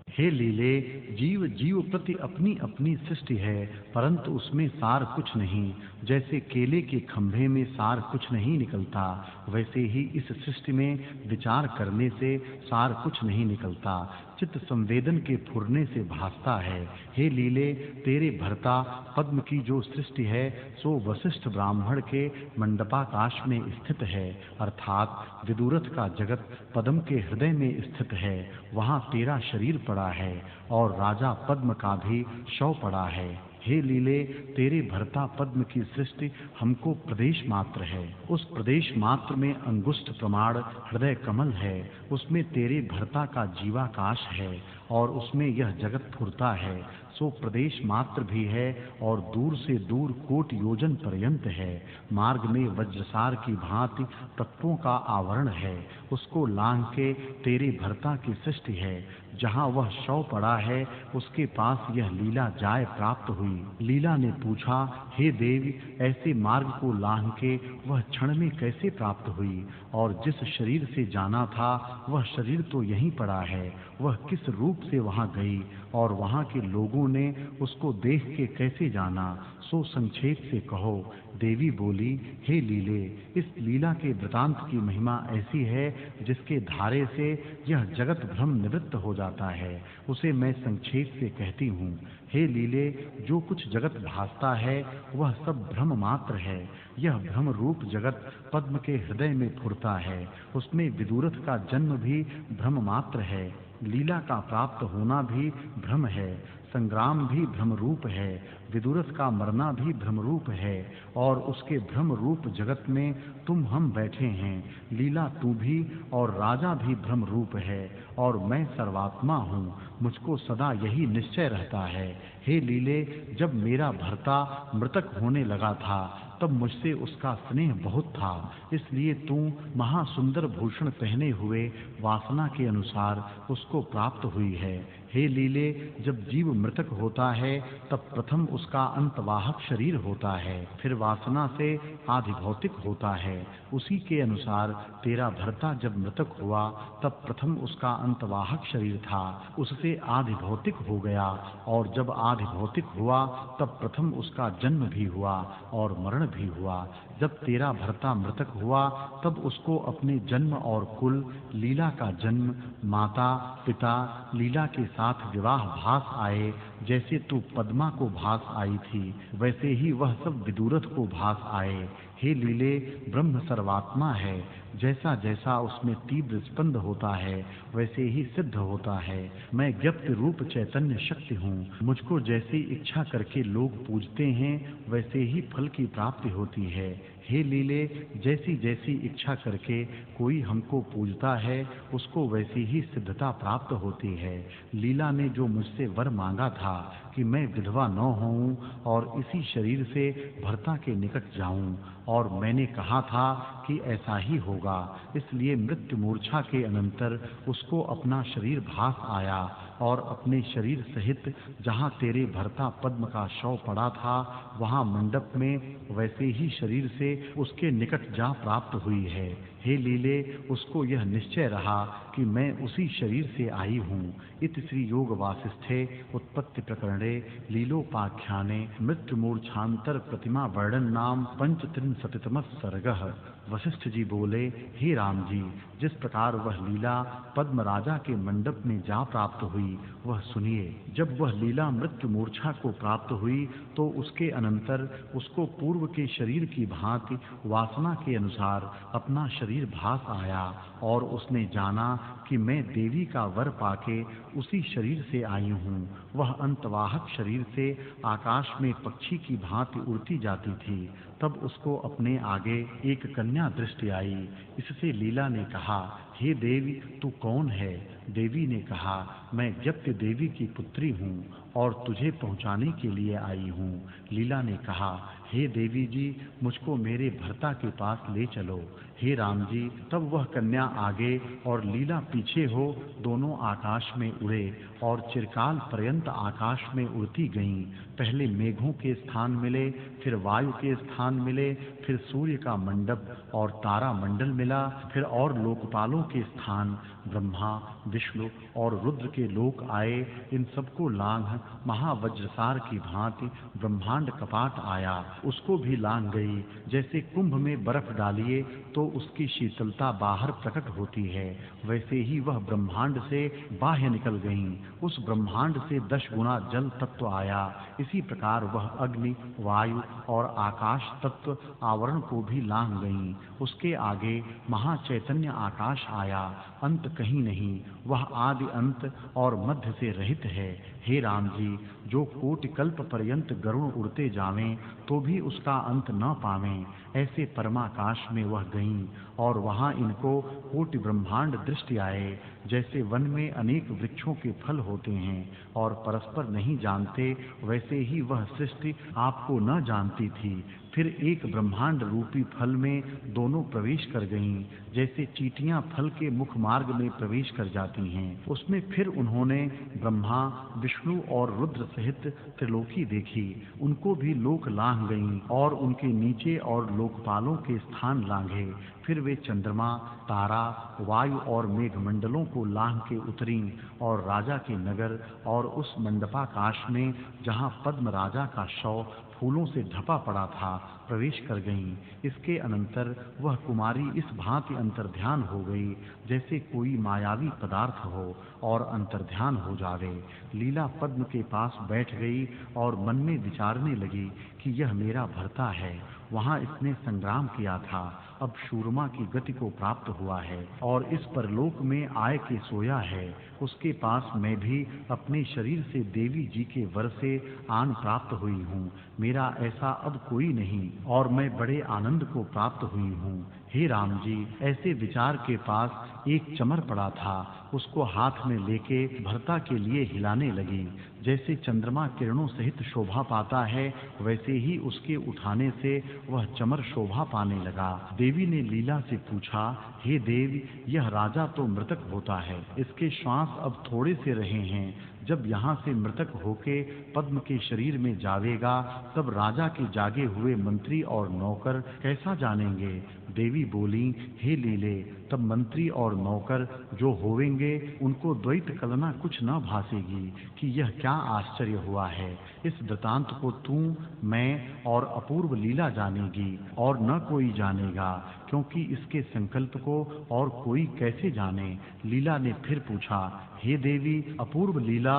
Speaker 1: हे लीले, जीव जीव प्रति अपनी अपनी सृष्टि है, परंतु उसमें सार कुछ नहीं। जैसे केले के खंभे में सार कुछ नहीं निकलता, वैसे ही इस सृष्टि में विचार करने से सार कुछ नहीं निकलता, चित्त संवेदन के फुरने से भासता है। हे लीले, तेरे भर्ता पद्म की जो सृष्टि है, सो वशिष्ठ ब्राह्मण के मंडपाकाश में स्थित है, अर्थात विदुरथ का जगत पद्म के हृदय में स्थित है। वहाँ तेरा शरीर पड़ा है और राजा पद्म का भी शव पड़ा है। हे लीले, तेरे भर्ता पद्म की सृष्टि हमको प्रदेश मात्र है। उस प्रदेश मात्र में अंगुष्ठ प्रमाण हृदय कमल है, उसमें तेरे भर्ता का जीवाकाश है और उसमें यह जगत फुरता है। सो प्रदेश मात्र भी है और दूर से दूर कोटि योजन पर्यंत है। मार्ग में वज्रसार की भांति तत्वों का आवरण है, उसको लांघ के तेरे भर्ता की सृष्टि है। जहाँ वह शव पड़ा है, उसके पास यह लीला जाय प्राप्त हुई। लीला ने पूछा, हे देव, ऐसे मार्ग को लांघ के वह क्षण में कैसे प्राप्त हुई? और जिस शरीर से जाना था, वह शरीर तो यहीं पड़ा है, वह किस रूप से वहां गई और वहां के लोगों ने उसको देख के कैसे जाना? सो संक्षेप से कहो। देवी बोली, हे लीले, इस लीला के वृतांत की महिमा ऐसी है जिसके धारे से यह जगत भ्रम निवृत्त हो जाता है, उसे मैं संक्षेप से कहती हूँ। हे लीले, जो कुछ जगत भासता है वह सब भ्रम मात्र है। यह भ्रम रूप जगत पद्म के हृदय में फुरता है, उसमें विदुरथ का जन्म भी भ्रम मात्र है, लीला का प्राप्त होना भी भ्रम है, संग्राम भी भ्रम रूप है, विदुरथ का मरना भी भ्रम रूप है और उसके भ्रम रूप जगत में तुम हम बैठे हैं। लीला तू भी और राजा भी भ्रम रूप है और मैं सर्वात्मा हूँ, मुझको सदा यही निश्चय रहता है। हे लीले, जब मेरा भर्ता मृतक होने लगा था तब मुझसे उसका स्नेह बहुत था, इसलिए तू महासुंदर भूषण पहने हुए वासना के अनुसार उसको प्राप्त हुई है। हे लीले, जब जीव मृतक होता है तब प्रथम उसका अंतवाहक शरीर होता है, फिर वासना से आधिभौतिक होता है। उसी के अनुसार तेरा भर्ता जब मृतक हुआ तब प्रथम उसका अंतवाहक शरीर था, उससे आधिभौतिक हो गया, और जब आधिभौतिक हुआ तब प्रथम उसका जन्म भी हुआ और मरण भी हुआ। जब तेरा भर्ता मृतक हुआ तब उसको अपने जन्म और कुल, लीला का जन्म, माता पिता, लीला के साथ विवाह भास आए। जैसे तू पद्मा को भास आई थी, वैसे ही वह सब विदुरथ को भास आए। हे लीले, ब्रह्म सर्वात्मा है, जैसा जैसा उसमें तीव्र स्पंद होता है वैसे ही सिद्ध होता है। मैं व्यक्त रूप चैतन्य शक्ति हूँ। मुझको जैसी इच्छा करके लोग पूजते हैं वैसे ही फल की प्राप्ति होती है। हे लीले, जैसी जैसी इच्छा करके कोई हमको पूजता है उसको वैसी ही सिद्धता प्राप्त होती है। लीला ने जो मुझसे वर मांगा था कि मैं विधवा न होऊं और इसी शरीर से भर्ता के निकट जाऊं, और मैंने कहा था कि ऐसा ही होगा, इसलिए मृत्यु मूर्छा के अनंतर उसको अपना शरीर भास आया और अपने शरीर सहित जहाँ तेरे भर्ता पद्म का शव पड़ा था वहाँ मंडप में वैसे ही शरीर से उसके निकट जा प्राप्त हुई है। हे लीले, उसको यह निश्चय रहा कि मैं उसी शरीर से आई हूँ। इति श्री योग वासिष्ठे उत्पत्ति प्रकरणे लीलोपाख्याने मृत्यु मूर्छांतर प्रतिमा वर्णन नाम पंचत्रिंशतितमः सर्गः। वशिष्ठ जी बोले, हे राम जी, जिस प्रकार वह लीला पद्म राजा के मंडप में जा प्राप्त हुई वह सुनिए। जब वह लीला मृत्यु मूर्छा को प्राप्त हुई तो उसके अनंतर उसको पूर्व के शरीर की भांति वासना के अनुसार अपना शरीर भास आया, और उसने जाना कि मैं देवी का वर पाके उसी शरीर से आई हूँ। वह अंतवाहक शरीर से आकाश में पक्षी की भांति उड़ती जाती थी। तब उसको अपने आगे एक कन्या दृष्टि आई। इससे लीला ने कहा, हे देवी, तू कौन है? देवी ने कहा, मैं व्यक्ति देवी की पुत्री हूँ और तुझे पहुँचाने के लिए आई हूँ। लीला ने कहा, हे देवी जी, मुझको मेरे भर्ता के पास ले चलो। हे राम जी, तब वह कन्या आगे और लीला पीछे हो दोनों आकाश में उड़े और चिरकाल पर्यंत आकाश में उड़ती गईं। पहले मेघों के स्थान मिले, फिर वायु के स्थान मिले, फिर सूर्य का मंडप और तारा मंडल मिला, फिर और लोकपालों के स्थान ब्रह्मा, विष्णु और रुद्र के लोक आए। इन सबको लांघ महावज्रसार की भांति ब्रह्मांड कपाट आया, उसको भी लांघ गई। जैसे कुंभ में बर्फ डालिए तो उसकी शीतलता बाहर प्रकट होती है, वैसे ही वह ब्रह्मांड से बाहर निकल गईं। उस ब्रह्मांड से 10 गुना जल तत्व आया। इसी प्रकार वह अग्नि, वायु और आकाश तत्व आवरण को भी लांघ गईं। उसके आगे महाचैतन्य आकाश आया, अंत कहीं नहीं, वह आदि अंत और मध्य से रहित है। हे राम जी, जो कोटि कल्प पर्यंत गरुड़ उड़ते जावें तो भी उसका अंत न पावें, ऐसे परमाकाश में वह गईं, और वहां इनको कोटि ब्रह्मांड दृष्टि आए। जैसे वन में अनेक वृक्षों के फल होते हैं और परस्पर नहीं जानते, वैसे ही वह सृष्टि आपको न जानती थी। फिर एक ब्रह्मांड रूपी फल में दोनों प्रवेश कर गईं, जैसे चींटियां फल के मुख मार्ग में प्रवेश कर जाती हैं। उसमें फिर उन्होंने ब्रह्मा, विष्णु और रुद्र सहित त्रिलोकी देखी। उनको भी लोक लांघ गईं और उनके नीचे और लोकपालों के स्थान लांघे। फिर वे चंद्रमा, तारा, वायु और मेघमंडलों को लांघ के उतरीं और राजा के नगर और उस मंडपाकाश में जहाँ पद्म राजा का शव फूलों से ढपा पड़ा था प्रवेश कर गईं। इसके अनंतर वह कुमारी इस भांति अंतर्ध्यान हो गई जैसे कोई मायावी पदार्थ हो और अंतर्ध्यान हो जावे। लीला पद्म के पास बैठ गई और मन में विचारने लगी कि यह मेरा भर्ता है, वहां इसने संग्राम किया था, अब शूरमा की गति को प्राप्त हुआ है और इस परलोक में आए के सोया है। उसके पास मैं भी अपने शरीर से देवी जी के वर से आन प्राप्त हुई हूँ। मेरा ऐसा अब कोई नहीं और मैं बड़े आनंद को प्राप्त हुई हूँ। हे राम जी, ऐसे विचार के पास एक चमर पड़ा था, उसको हाथ में लेके भर्ता के लिए हिलाने लगी। जैसे चंद्रमा किरणों सहित शोभा पाता है, वैसे ही उसके उठाने से वह चमर शोभा पाने लगा। देवी ने लीला से पूछा, हे देव, यह राजा तो मृतक होता है, इसके श्वास अब थोड़े से रहे हैं। जब यहाँ से मृतक होके पद्म के शरीर में जावेगा, तब राजा के जागे हुए मंत्री और नौकर कैसा जानेंगे? देवी बोली, हे लीले, तब मंत्री और नौकर जो होवेंगे, उनको द्वैत कलना कुछ न भासेगी कि यह क्या आश्चर्य हुआ है। इस वृतांत को तू, मैं और अपूर्व लीला जानेगी, और न कोई जानेगा, क्योंकि इसके संकल्प को और कोई कैसे जाने। लीला ने फिर पूछा, हे देवी, अपूर्व लीला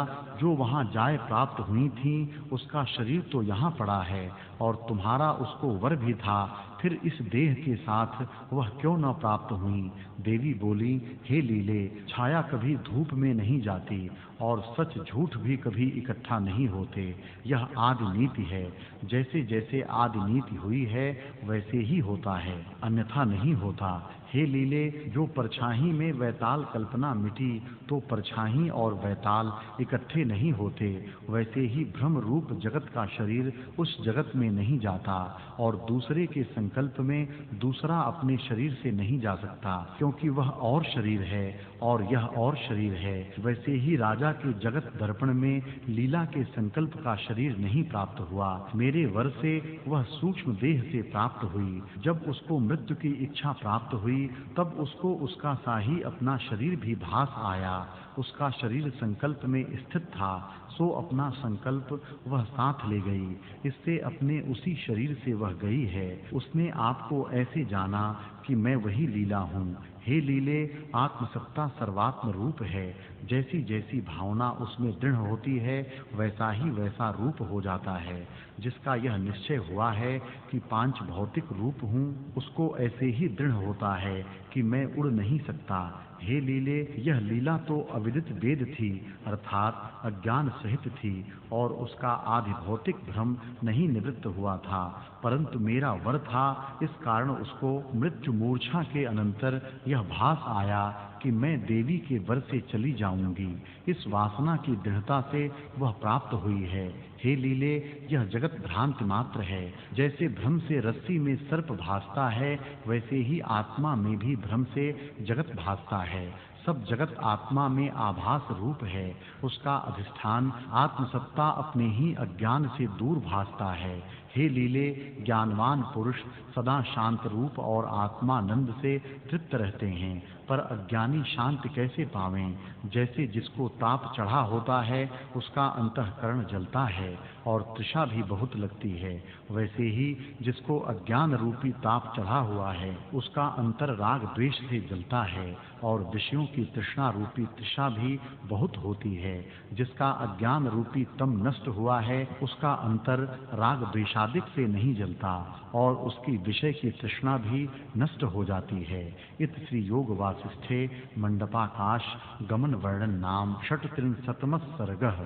Speaker 1: जो वहां जाय प्राप्त हुई थी, उसका शरीर तो यहाँ पड़ा है, और तुम्हारा उसको वर भी था, फिर इस देह के साथ वह क्यों न प्राप्त हुई? देवी बोली, हे लीले, छाया कभी धूप में नहीं जाती, और सच झूठ भी कभी इकट्ठा नहीं होते। यह आदि नीति है। जैसे जैसे आदि नीति हुई है, वैसे ही होता है, अन्यथा नहीं होता। हे लीले, जो परछाई में वैताल कल्पना मिटी, तो परछाई और वैताल इकट्ठे नहीं होते, वैसे ही भ्रम रूप जगत का शरीर उस जगत में नहीं जाता, और दूसरे के संकल्प में दूसरा अपने शरीर से नहीं जा सकता, क्योंकि वह और शरीर है और यह और शरीर है। वैसे ही राजा के जगत दर्पण में लीला के संकल्प का शरीर नहीं प्राप्त हुआ। मेरे वर से वह सूक्ष्म देह से प्राप्त हुई। जब उसको मृत्यु की इच्छा प्राप्त हुई, तब उसको उसका सा ही अपना शरीर भी भास आया। उसका शरीर संकल्प में स्थित था, सो अपना संकल्प वह साथ ले गई। इससे अपने उसी शरीर से वह गई है। उसने आपको ऐसे जाना कि मैं वही लीला हूँ। हे लीले, आत्मसत्ता सर्वात्म रूप है। जैसी जैसी भावना उसमें दृढ़ होती है, वैसा ही वैसा रूप हो जाता है। जिसका यह निश्चय हुआ है कि पांच भौतिक रूप हूँ, उसको ऐसे ही दृढ़ होता है कि मैं उड़ नहीं सकता। हे लीले, यह लीला तो अविदित वेद थी, अर्थात अज्ञान सहित थी, और उसका आदि भौतिक भ्रम नहीं निवृत्त हुआ था, परंतु मेरा वर था, इस कारण उसको मृत्यु मूर्छा के अनंतर यह भास आया कि मैं देवी के वर से चली जाऊंगी। इस वासना की दृढ़ता से वह प्राप्त हुई है। हे लीले, यह जगत भ्रांति मात्र है। जैसे भ्रम से रस्सी में सर्प भासता है, वैसे ही आत्मा में भी भ्रम से जगत भासता है। सब जगत आत्मा में आभास रूप है। उसका अधिष्ठान आत्मसत्ता अपने ही अज्ञान से दूर भासता है। हे लीले, ज्ञानवान पुरुष सदा शांत रूप और आत्मानंद से तृप्त रहते हैं, पर अज्ञानी शांति कैसे पावें? जैसे जिसको ताप चढ़ा होता है, उसका अंतःकरण जलता है और तृषा भी बहुत लगती है, वैसे ही जिसको अज्ञान रूपी ताप चढ़ा हुआ है, उसका अंतर राग द्वेष से जलता है, और विषयों की तृष्णा रूपी तृषा भी बहुत होती है। जिसका अज्ञान रूपी तम नष्ट हुआ है, उसका अंतर राग द्वेषादिक से नहीं जलता, और उसकी विषय की तृष्णा भी नष्ट हो जाती है। इत श्री योग वासिष्ठे मंडपाकाश गमन वर्णन नाम षट्त्रिंशतमः सर्गः।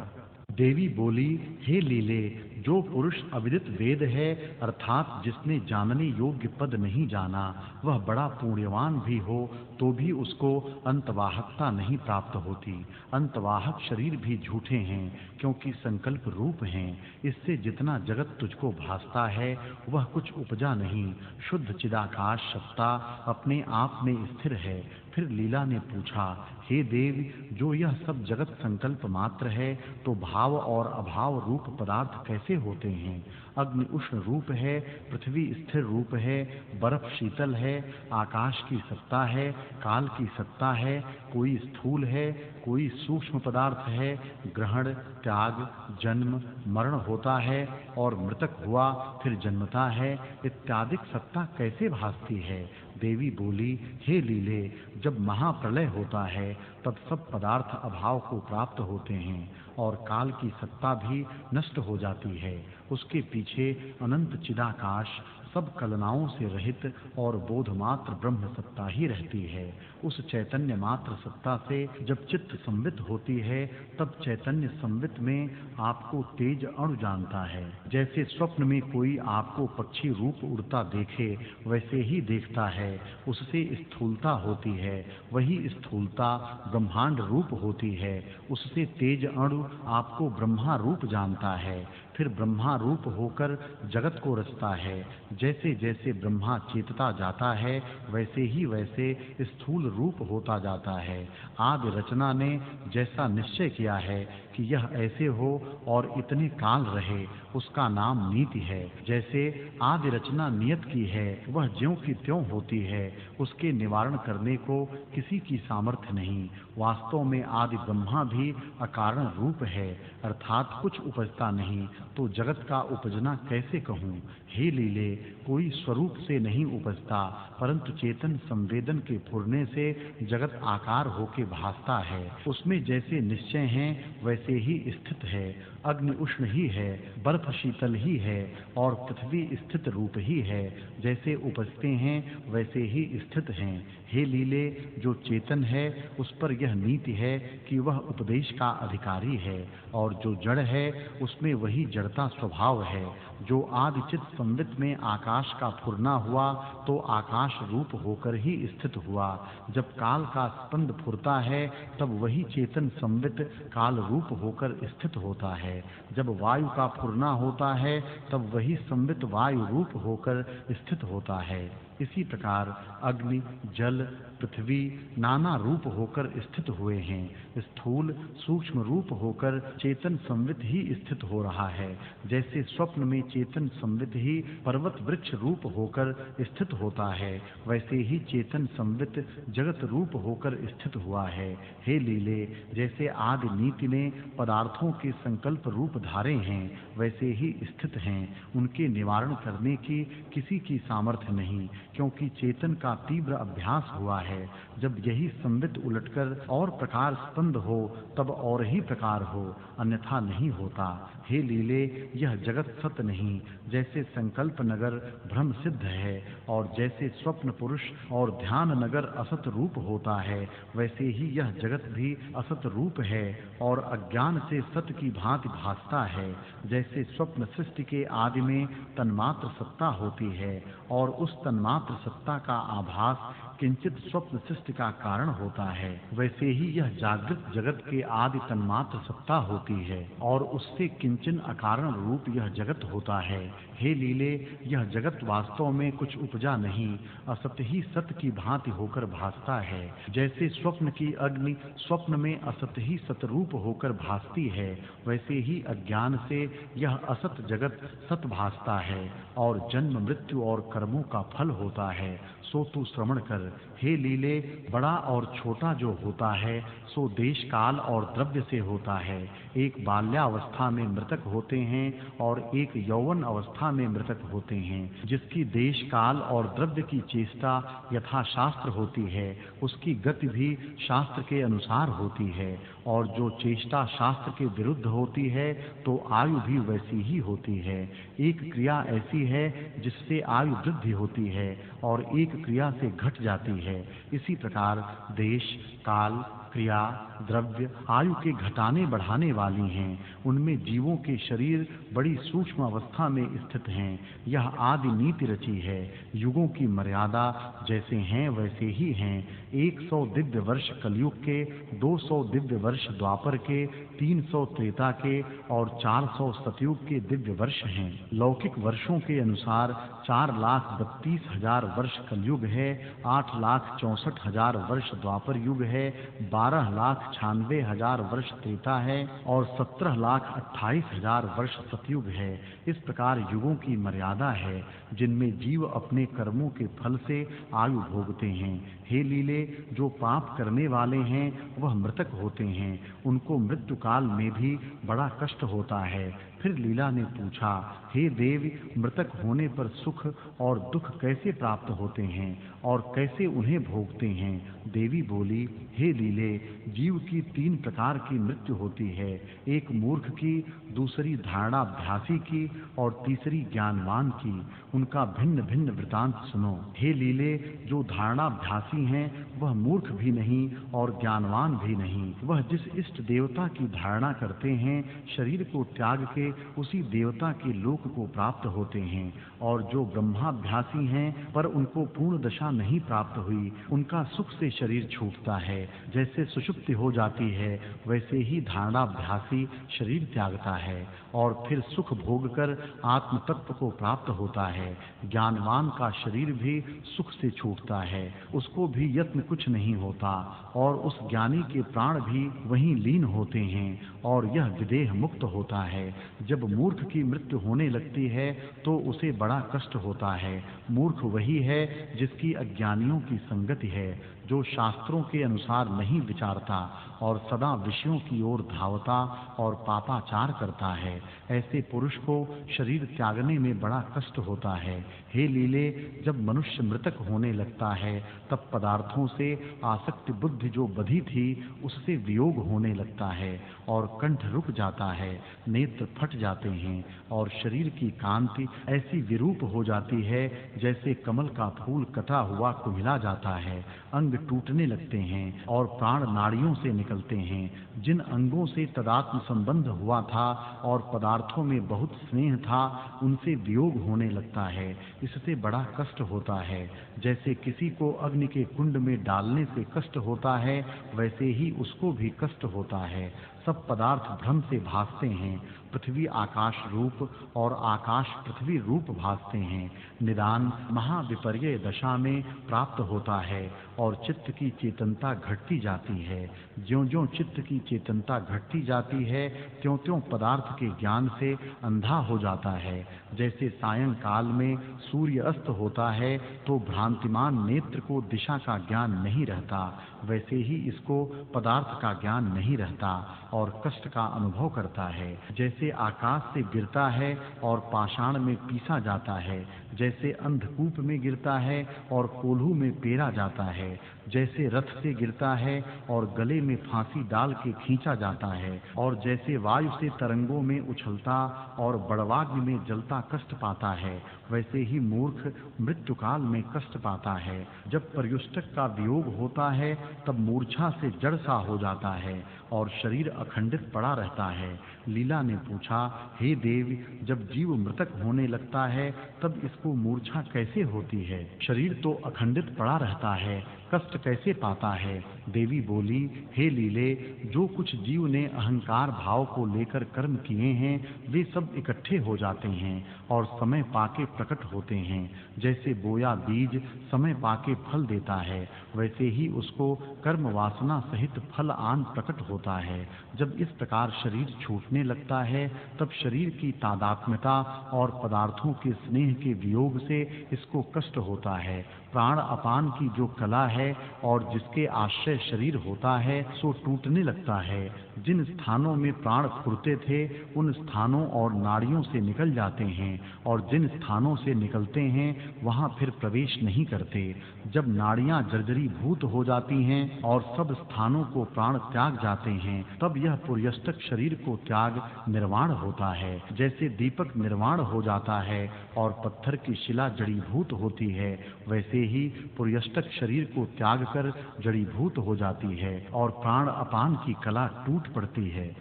Speaker 1: देवी बोली, हे लीले, जो पुरुष अविदित वेद है, अर्थात जिसने जानने योग्य पद नहीं जाना, वह बड़ा पुण्यवान भी हो तो भी उसको अंतवाहकता नहीं प्राप्त होती। अंतवाहक शरीर भी झूठे हैं, क्योंकि संकल्प रूप हैं। इससे जितना जगत तुझको भासता है, वह कुछ उपजा नहीं। शुद्ध चिदाकाश सत्ता अपने आप में स्थिर है। फिर लीला ने पूछा, हे देव, जो यह सब जगत संकल्प मात्र है, तो भाव और अभाव रूप पदार्थ कैसे होते हैं? अग्नि उष्ण रूप है, पृथ्वी स्थिर रूप है, बर्फ शीतल है, आकाश की सत्ता है, काल की सत्ता है, कोई स्थूल है, कोई सूक्ष्म पदार्थ है, ग्रहण, त्याग, जन्म, मरण होता है, और मृतक हुआ फिर जन्मता है, इत्यादि सत्ता कैसे भासती है? देवी बोली, हे लीले, जब महाप्रलय होता है, तब सब पदार्थ अभाव को प्राप्त होते हैं, और काल की सत्ता भी नष्ट हो जाती है। उसके पीछे अनंत चिदाकाश सब कलनाओं से रहित और बोध मात्र ब्रह्म सत्ता ही रहती है। उस चैतन्य मात्र सत्ता से जब चित्त संवित होती है तब चैतन्य संवित में आपको तेज अणु जानता है। जैसे स्वप्न में कोई आपको पक्षी रूप उड़ता देखे वैसे ही देखता है, उससे स्थूलता होती है, वही स्थूलता ब्रह्मांड रूप होती है। उससे तेज अणु आपको ब्रह्मा रूप जानता है, फिर ब्रह्मा रूप होकर जगत को रचता है। जैसे जैसे ब्रह्मा चेतता जाता है वैसे ही वैसे स्थूल रूप होता जाता है। आदि रचना ने जैसा निश्चय किया है कि यह ऐसे हो और इतने काल रहे, उसका नाम नीति है। जैसे आदि रचना नियत की है, वह ज्यों की त्यों होती है, उसके निवारण करने को किसी की सामर्थ्य नहीं। वास्तव में आदि ब्रह्मा भी अकारण रूप है, अर्थात कुछ उपजता नहीं, तो जगत का उपजना कैसे कहूँ। हे लीले, कोई स्वरूप से नहीं उपजता, परंतु चेतन संवेदन के फुरने से जगत आकार होके भासता है। उसमें जैसे निश्चय हैं वैसे ही स्थित है। अग्नि उष्ण ही है, बर्फ शीतल ही है और पृथ्वी स्थित रूप ही है। जैसे उपजते हैं वैसे ही स्थित हैं। हे लीले, जो चेतन है उस पर यह नीति है कि वह उपदेश का अधिकारी है, और जो जड़ है उसमें वही जड़ता स्वभाव है। जो आदि चित संवित में आकाश का फुरना हुआ तो आकाश रूप होकर ही स्थित हुआ। जब काल का स्पंद फुरता है तब वही चेतन संवित काल रूप होकर स्थित होता है। जब वायु का फुरना होता है तब वही संवित वायु रूप होकर स्थित होता है। इसी प्रकार अग्नि, जल, पृथ्वी नाना रूप होकर स्थित हुए हैं। स्थूल सूक्ष्म रूप होकर चेतन संवित ही स्थित हो रहा है। जैसे स्वप्न में चेतन संवित ही पर्वत वृक्ष रूप होकर स्थित होता है, वैसे ही चेतन संवित जगत रूप होकर स्थित हुआ है। हे लीले, जैसे आदि नीति ने पदार्थों के संकल्प रूप धारे हैं वैसे ही स्थित हैं। उनके निवारण करने की किसी की सामर्थ्य नहीं, क्योंकि चेतन का तीव्र अभ्यास हुआ है। जब यही संवित उलटकर और प्रकार स्पंद हो तब और ही प्रकार हो, अन्यथा नहीं होता। हे लीले, यह जगत सत्य नहीं। जैसे संकल्प नगर भ्रम सिद्ध है और जैसे स्वप्न पुरुष और ध्यान नगर असत रूप होता है, वैसे ही यह जगत भी असत रूप है और अज्ञान से सत्य की भांति भासता है। जैसे स्वप्न सृष्टि के आदि में तन्मात्र सत्ता होती है और उस तन्मात्र सत्ता का आभास किंचित स्वप्न सृष्टि का कारण होता है, वैसे ही यह जागृत जगत के आदि तन्मात्र सत्ता होती है और उससे किंचन अकारण रूप यह जगत होता है। हे लीले, यह जगत वास्तव में कुछ उपजा नहीं, असत ही सत्य की भांति होकर भासता है। जैसे स्वप्न की अग्नि स्वप्न में असत ही सतरूप होकर भासती है, वैसे ही अज्ञान से यह असत जगत सत भासता है और जन्म मृत्यु और कर्मों का फल होता है। सो तू श्रवण कर। हे लीले, बड़ा और छोटा जो होता है सो देश काल और द्रव्य से होता है। एक बाल्यावस्था में मृतक होते हैं और एक यौवन अवस्था में मृतक होते हैं। जिसकी देश काल और द्रव्य की चेष्टा यथा शास्त्र होती है, उसकी गति भी शास्त्र के अनुसार होती है, और जो चेष्टा शास्त्र के विरुद्ध होती है तो आयु भी वैसी ही होती है। एक क्रिया ऐसी है जिससे आयु वृद्धि होती है और एक क्रिया से घट जाती है। इसी प्रकार देश, काल, क्रिया, द्रव्य आयु के घटाने बढ़ाने वाली हैं। उनमें जीवों के शरीर बड़ी सूक्ष्म अवस्था में स्थित हैं। यह आदि नीति रची है। युगों की मर्यादा जैसे हैं वैसे ही हैं। 100 दिव्य वर्ष कलयुग के, 200 दिव्य वर्ष द्वापर के, 300 त्रेता के और 400 सतयुग के दिव्य वर्ष हैं। लौकिक वर्षों के अनुसार 4,32,000 वर्ष कलयुग है, 8,64,000 वर्ष द्वापर युग है, 12,96,000 वर्ष त्रेता है और 17,28,000 वर्ष सतयुग है। इस प्रकार युगों की मर्यादा है जिनमें जीव अपने कर्मों के फल से आयु भोगते हैं। हे लीले, जो पाप करने वाले हैं वह मृतक होते हैं, उनको मृत्यु काल में भी बड़ा कष्ट होता है। फिर लीला ने पूछा, हे देव, मृतक होने पर सुख और दुख कैसे प्राप्त होते हैं और कैसे उन्हें भोगते हैं? देवी बोली, हे लीले, जीव की 3 प्रकार की मृत्यु होती है, एक मूर्ख की, दूसरी धारणाभ्यासी की और तीसरी ज्ञानवान की। उनका भिन्न भिन्न वृतांत सुनो। हे लीले, जो धारणाभ्यासी हैं वह मूर्ख भी नहीं और ज्ञानवान भी नहीं। वह जिस इष्ट देवता की धारणा करते हैं, शरीर को त्याग के उसी देवता के लोक को प्राप्त होते हैं। और जो ब्रह्माभ्यासी हैं पर उनको पूर्ण दशा नहीं प्राप्त हुई, उनका सुख से शरीर छूटता है। जैसे सुषुप्ति हो जाती है, वैसे ही धारणाभ्यासी शरीर त्यागता है और फिर सुख भोग कर आत्म तत्व को प्राप्त होता है। ज्ञानवान का शरीर भी सुख से छूटता है, उसको भी यत्न कुछ नहीं होता और उस ज्ञानी के प्राण भी वहीं लीन होते हैं और यह विदेह मुक्त होता है। जब मूर्ख की मृत्यु होने लगती है तो उसे बड़ा कष्ट होता है। मूर्ख वही है जिसकी अज्ञानियों की संगति है, जो शास्त्रों के अनुसार नहीं विचारता और सदा विषयों की ओर धावता और पापाचार करता है। ऐसे पुरुष को शरीर त्यागने में बड़ा कष्ट होता है। हे लीले, जब मनुष्य मृतक होने लगता है तब पदार्थों से आसक्ति बुद्धि जो बधी थी उससे वियोग होने लगता है और कंठ रुक जाता है, नेत्र फट जाते हैं और शरीर की कांति ऐसी विरूप हो जाती है जैसे कमल का फूल कटा हुआ कुम्हिला जाता है। अंग टूटने लगते हैं और प्राण नाड़ियों से निकलते हैं। जिन अंगों से तदात्म संबंध हुआ था और पदार्थों में बहुत स्नेह था, उनसे वियोग होने लगता है। इससे बड़ा कष्ट होता है। जैसे किसी को अग्नि के कुंड में डालने से कष्ट होता है, वैसे ही उसको भी कष्ट होता है। सब पदार्थ भ्रम से भासते हैं। पृथ्वी आकाश रूप और आकाश पृथ्वी रूप भासते हैं। निदान महाविपर्य दशा में प्राप्त होता है और चित्त की चेतनता घटती जाती है। ज्यों-ज्यों चित्त की चेतनता घटती जाती है, त्यों-त्यों पदार्थ के ज्ञान से अंधा हो जाता है। जैसे सायंकाल में सूर्य अस्त होता है तो भ्रांतिमान नेत्र को दिशा का ज्ञान नहीं रहता, वैसे ही इसको पदार्थ का ज्ञान नहीं रहता और कष्ट का अनुभव करता है। जैसे आकाश से गिरता है और पाषाण में पीसा जाता है, जैसे अंधकूप में गिरता है और कोल्हू में पेरा जाता है, जैसे रथ से गिरता है और गले में फांसी डाल के खींचा जाता है, और जैसे वायु से तरंगों में उछलता और बड़वाग्नि में जलता कष्ट पाता है, वैसे ही मूर्ख मृत्यु काल में कष्ट पाता है। जब पर्युष्टक का वियोग होता है तब मूर्छा से जड़ सा हो जाता है और शरीर अखंडित पड़ा रहता है। लीला ने पूछा, हे देव, जब जीव मृतक होने लगता है तब इसको मूर्छा कैसे होती है? शरीर तो अखंडित पड़ा रहता है, कष्ट कैसे पाता है? देवी बोली, हे लीले, जो कुछ जीव ने अहंकार भाव को लेकर कर्म किए हैं वे सब इकट्ठे हो जाते हैं और समय पाके प्रकट होते हैं। जैसे बोया बीज समय पाके फल देता है, वैसे ही उसको कर्म वासना सहित फल आन प्रकट होता है। जब इस प्रकार शरीर छूटने लगता है तब शरीर की तादात्म्यता और पदार्थों के स्नेह के वियोग से इसको कष्ट होता है। प्राण अपान की जो कला है और जिसके आश्रय शरीर होता है सो टूटने लगता है। जिन स्थानों में प्राण फुरते थे उन स्थानों और नाड़ियों से निकल जाते हैं और जिन स्थानों से निकलते हैं वहां फिर प्रवेश नहीं करते। जब नाड़ियां जर्जरीभूत हो जाती हैं और सब स्थानों को प्राण त्याग जाते हैं तब यह पुर्यष्टक शरीर को त्याग निर्वाण होता है। जैसे दीपक निर्वाण हो जाता है और पत्थर की शिला जड़ीभूत होती है, वैसे ही पुर्यष्टक शरीर को त्याग कर जड़ीभूत हो जाती है और प्राण अपान की कला टूट पड़ती है।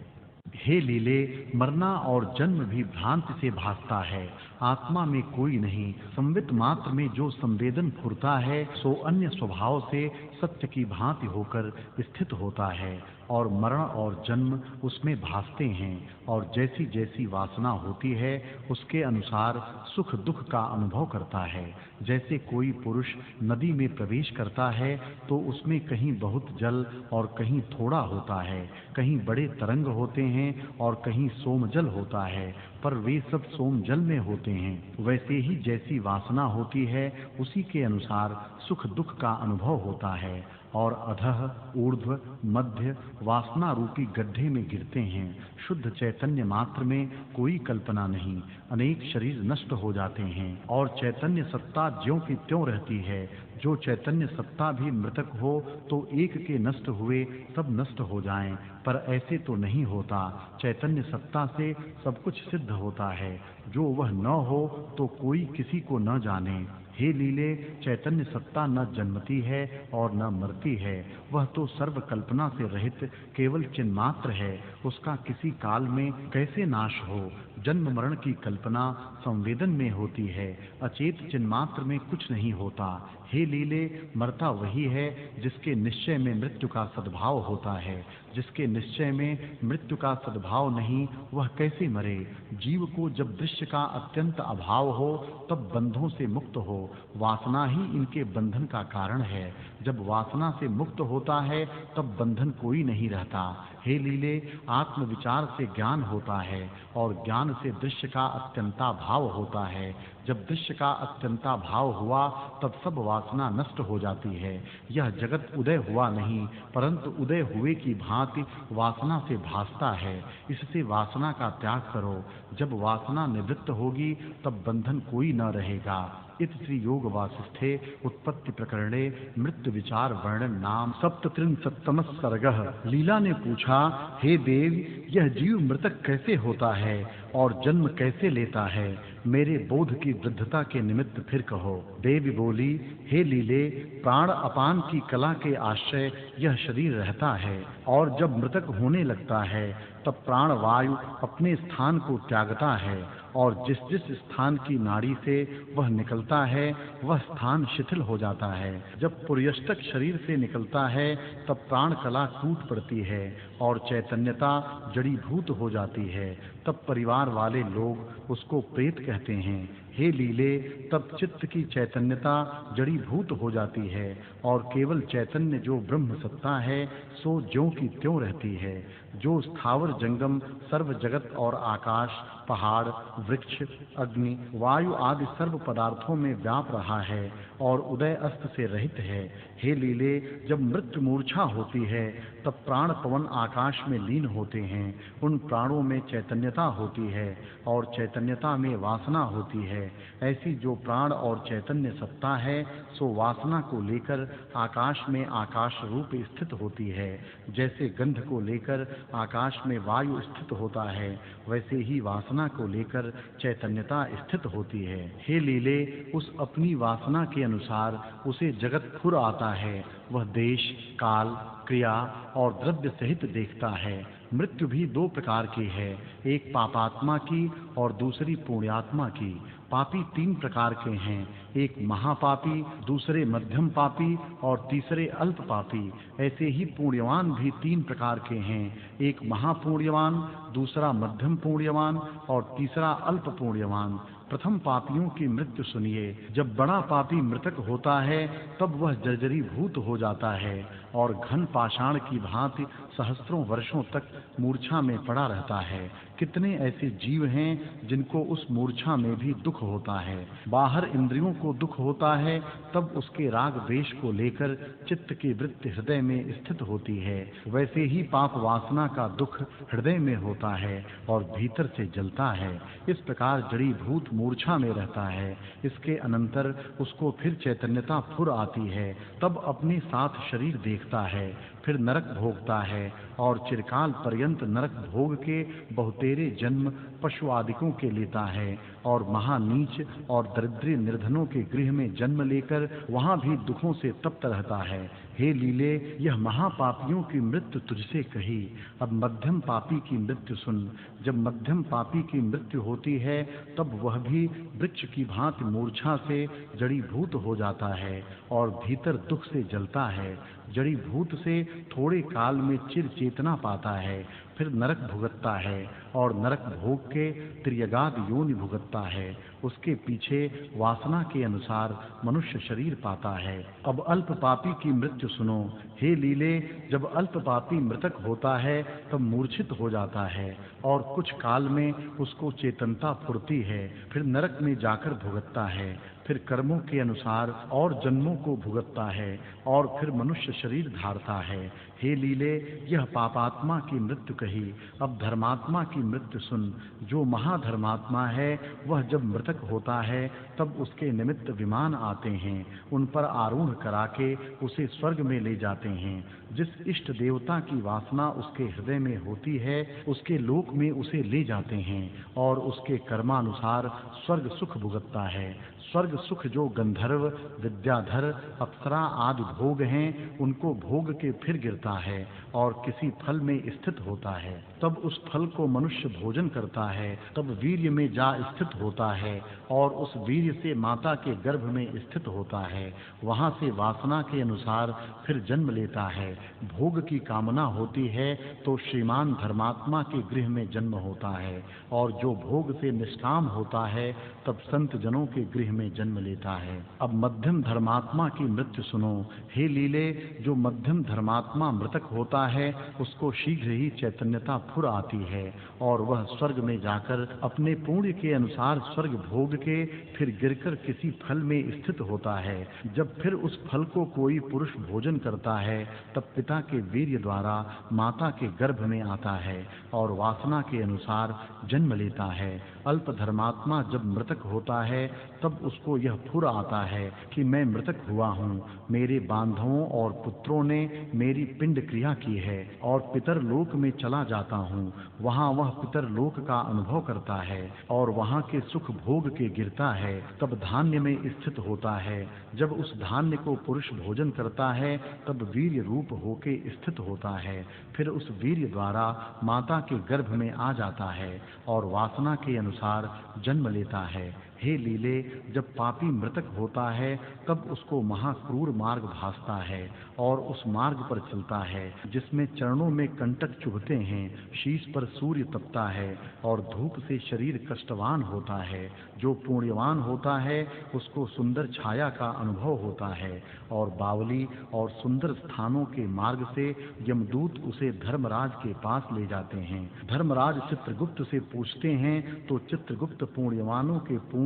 Speaker 1: हे लीले, मरना और जन्म भी भ्रांति से भासता है, आत्मा में कोई नहीं। संवित मात्र में जो संवेदन फुरता है सो अन्य स्वभाव से सत्य की भांति होकर स्थित होता है और मरण और जन्म उसमें भासते हैं और जैसी जैसी वासना होती है उसके अनुसार सुख दुख का अनुभव करता है। जैसे कोई पुरुष नदी में प्रवेश करता है तो उसमें कहीं बहुत जल और कहीं थोड़ा होता है, कहीं बड़े तरंग होते हैं और कहीं सोमजल होता है, पर वे सब सोमजल में होते हैं। वैसे ही जैसी वासना होती है उसी के अनुसार सुख दुख का अनुभव होता है और अधः ऊर्ध्व मध्य वासना रूपी गड्ढे में गिरते हैं। शुद्ध चैतन्य मात्र में कोई कल्पना नहीं, अनेक शरीर नष्ट हो जाते हैं और चैतन्य सत्ता ज्यों की त्यों रहती है। जो चैतन्य सत्ता भी मृतक हो तो एक के नष्ट हुए सब नष्ट हो जाएं, पर ऐसे तो नहीं होता। चैतन्य सत्ता से सब कुछ सिद्ध होता है। जो वह न हो तो कोई किसी को न जाने। हे लीले, चैतन्य सत्ता न जन्मती है और न मरती है। वह तो सर्व कल्पना से रहित केवल चिन्मात्र है। उसका किसी काल में कैसे नाश हो? जन्म मरण की कल्पना संवेदन में होती है, अचेत चिन्मात्र में कुछ नहीं होता। हे लीले, मरता वही है जिसके निश्चय में मृत्यु का सद्भाव होता है। जिसके निश्चय में मृत्यु का सद्भाव नहीं, वह कैसे मरे? जीव को जब दृश्य का अत्यंत अभाव हो तब बंधों से मुक्त हो। वासना ही इनके बंधन का कारण है। जब वासना से मुक्त होता है तब बंधन कोई नहीं रहता। हे लीले, आत्म विचार से ज्ञान होता है और ज्ञान से दृश्य का अत्यंता भाव होता है। जब दृश्य का अत्यंता भाव हुआ तब सब वासना नष्ट हो जाती है। यह जगत उदय हुआ नहीं, परंतु उदय हुए की भांति वासना से भासता है। इससे वासना का त्याग करो। जब वासना निवृत्त होगी तब बंधन कोई न रहेगा। इत श्री योग वासिष्ठे उत्पत्ति प्रकरणे मृत्यु विचार वर्णन नाम सप्तत्रिंशत्तमः सर्गः। लीला ने पूछा, हे देव, यह जीव मृतक कैसे होता है और जन्म कैसे लेता है? मेरे बोध की वृद्धता के निमित्त फिर कहो। देवी बोली, हे लीले, प्राण अपान की कला के आश्रय यह शरीर रहता है और जब मृतक होने लगता है तब प्राण वायु अपने स्थान को त्यागता है और जिस जिस स्थान की नाड़ी से वह निकलता है वह स्थान शिथिल हो जाता है। जब पुर्यष्टक शरीर से निकलता है तब प्राण कला टूट पड़ती है और चैतन्यता जड़ीभूत हो जाती है। तब परिवार वाले लोग उसको प्रेत कहते हैं। हे लीले, तब चित्त की चैतन्यता जड़ीभूत हो जाती है और केवल चैतन्य जो ब्रह्म सत्ता है सो ज्यों की त्यों रहती है। जो स्थावर जंगम सर्व जगत और आकाश, पहाड़, वृक्ष, अग्नि, वायु आदि सर्व पदार्थों में व्याप रहा है और उदय अस्त से रहित है। हे लीले, जब मृत्यु मूर्छा होती है तब प्राण पवन आकाश में लीन होते हैं। उन प्राणों में चैतन्यता होती है और चैतन्यता में वासना होती है। ऐसी जो प्राण और चैतन्य सत्ता है सो वासना को लेकर आकाश में आकाश रूप स्थित होती है। जैसे गंध को लेकर आकाश में वायु स्थित होता है, वैसे ही वासना को लेकर चैतन्यता स्थित होती है। हे लीले, उस अपनी वासना के अनुसार उसे जगत फुर आता है। वह देश, काल, क्रिया और द्रव्य सहित देखता है। मृत्यु भी दो प्रकार की है, एक पापात्मा की और दूसरी पुण्यात्मा की। पापी तीन प्रकार के हैं, एक महापापी, दूसरे मध्यम पापी और तीसरे अल्प पापी। ऐसे ही पुण्यवान भी तीन प्रकार के हैं, एक महापुण्यवान, दूसरा मध्यम पुण्यवान और तीसरा अल्प पुण्यवान। प्रथम पापियों की मृत्यु सुनिए। जब बड़ा पापी मृतक होता है तब वह जर्जरीभूत हो जाता है और घन पाषाण की भांति सहस्त्रों वर्षों तक मूर्छा में पड़ा रहता है। कितने ऐसे जीव हैं जिनको उस मूर्छा में भी दुख होता है। बाहर इंद्रियों को दुख होता है तब उसके राग द्वेष को लेकर चित्त की वृत्ति हृदय में स्थित होती है। वैसे ही पाप वासना का दुख हृदय में होता है और भीतर से जलता है। इस प्रकार जड़ीभूत मूर्छा में रहता है। इसके अनंतर उसको फिर चैतन्यता फुर आती है, तब अपने साथ शरीर देखता है, फिर नरक भोगता है और चिरकाल पर्यंत नरक भोग के बहुतेरे जन्म पशु आदिकों के लेता है और महानीच और दरिद्र निर्धनों के गृह में जन्म लेकर वहां भी दुखों से तप्त रहता है। हे लीले, यह महापापियों की मृत्यु तुझसे कही। अब मध्यम पापी की मृत्यु सुन। जब मध्यम पापी की मृत्यु होती है तब वह भी वृक्ष की भांति मूर्छा से जड़ीभूत हो जाता है और भीतर दुख से जलता है। जड़ीभूत से थोड़े काल में चिर चेतना पाता है, फिर नरक भुगतता है और नरक भोग के त्रियगाद योनि भुगतता है। उसके पीछे वासना के अनुसार मनुष्य शरीर पाता है। अब अल्प पापी की मृत्यु सुनो। हे लीले, जब अल्प पापी मृतक होता है तब मूर्छित हो जाता है और कुछ काल में उसको चेतनता फुरती है, फिर नरक में जाकर भुगतता है, फिर कर्मों के अनुसार और जन्मों को भुगतता है और फिर मनुष्य शरीर धारता है। हे लीले, यह पापात्मा की मृत्यु कही। अब धर्मात्मा की मृत्यु सुन। जो महाधर्मात्मा है वह जब मृतक मृतक होता है तब उसके निमित्त विमान आते हैं, उन पर आरूढ़ करा के उसे स्वर्ग में ले जाते हैं। जिस इष्ट देवता की वासना उसके हृदय में होती है उसके लोक में उसे ले जाते हैं और उसके कर्मानुसार स्वर्ग सुख भुगतता है। स्वर्ग सुख जो गंधर्व, विद्याधर, अप्सरा आदि भोग हैं, उनको भोग के फिर गिरता है और किसी फल में स्थित होता है। तब उस फल को मनुष्य भोजन करता है, तब वीर्य में जा स्थित होता है और उस वीर्य से माता के गर्भ में स्थित होता है। वहां से वासना के अनुसार फिर जन्म लेता है। भोग की कामना होती है तो श्रीमान धर्मात्मा के गृह में जन्म होता है और जो भोग से निष्काम होता है तब संत जनों के गृह में जन्म लेता है। अब मध्यम धर्मात्मा की मृत्यु सुनो। हे लीले, जो मध्यम धर्मात्मा मृतक होता है उसको शीघ्र ही चैतन्यता फुर आती है और वह स्वर्ग में जाकर अपने पुण्य के अनुसार स्वर्ग भोग के फिर गिरकर किसी फल में स्थित होता है। जब फिर उस फल को कोई पुरुष भोजन करता है तब पिता के वीर्य द्वारा माता के गर्भ में आता है और वासना के अनुसार जन्म लेता है। अल्प धर्मात्मा जब मृतक होता है तब उसको यह फुर आता है कि मैं मृतक हुआ हूँ, मेरे बांधवों और पुत्रों ने मेरी पिंड क्रिया की है और पितर लोक में चला जाता हूँ। वहाँ वह पितर लोक का अनुभव करता है और वहाँ के सुख भोग के गिरता है। तब धान्य में स्थित होता है। जब उस धान्य को पुरुष भोजन करता है तब वीर्य रूप होके स्थित होता है। फिर उस वीर्य द्वारा माता के गर्भ में आ जाता है और वासना के अनुसार जन्म लेता है। हे लीले, जब पापी मृतक होता है तब उसको महाक्रूर मार्ग भासता है और उस मार्ग पर चलता है जिसमें चरणों में कंटक चुभते हैं, शीश पर सूर्य तपता है और धूप से शरीर कष्टवान होता है। जो पुण्यवान होता है उसको सुंदर छाया का अनुभव होता है और बावली और सुंदर स्थानों के मार्ग से यमदूत उसे धर्मराज के पास ले जाते हैं। धर्मराज चित्रगुप्त से पूछते हैं तो चित्रगुप्त पुण्यवानों के पुण्य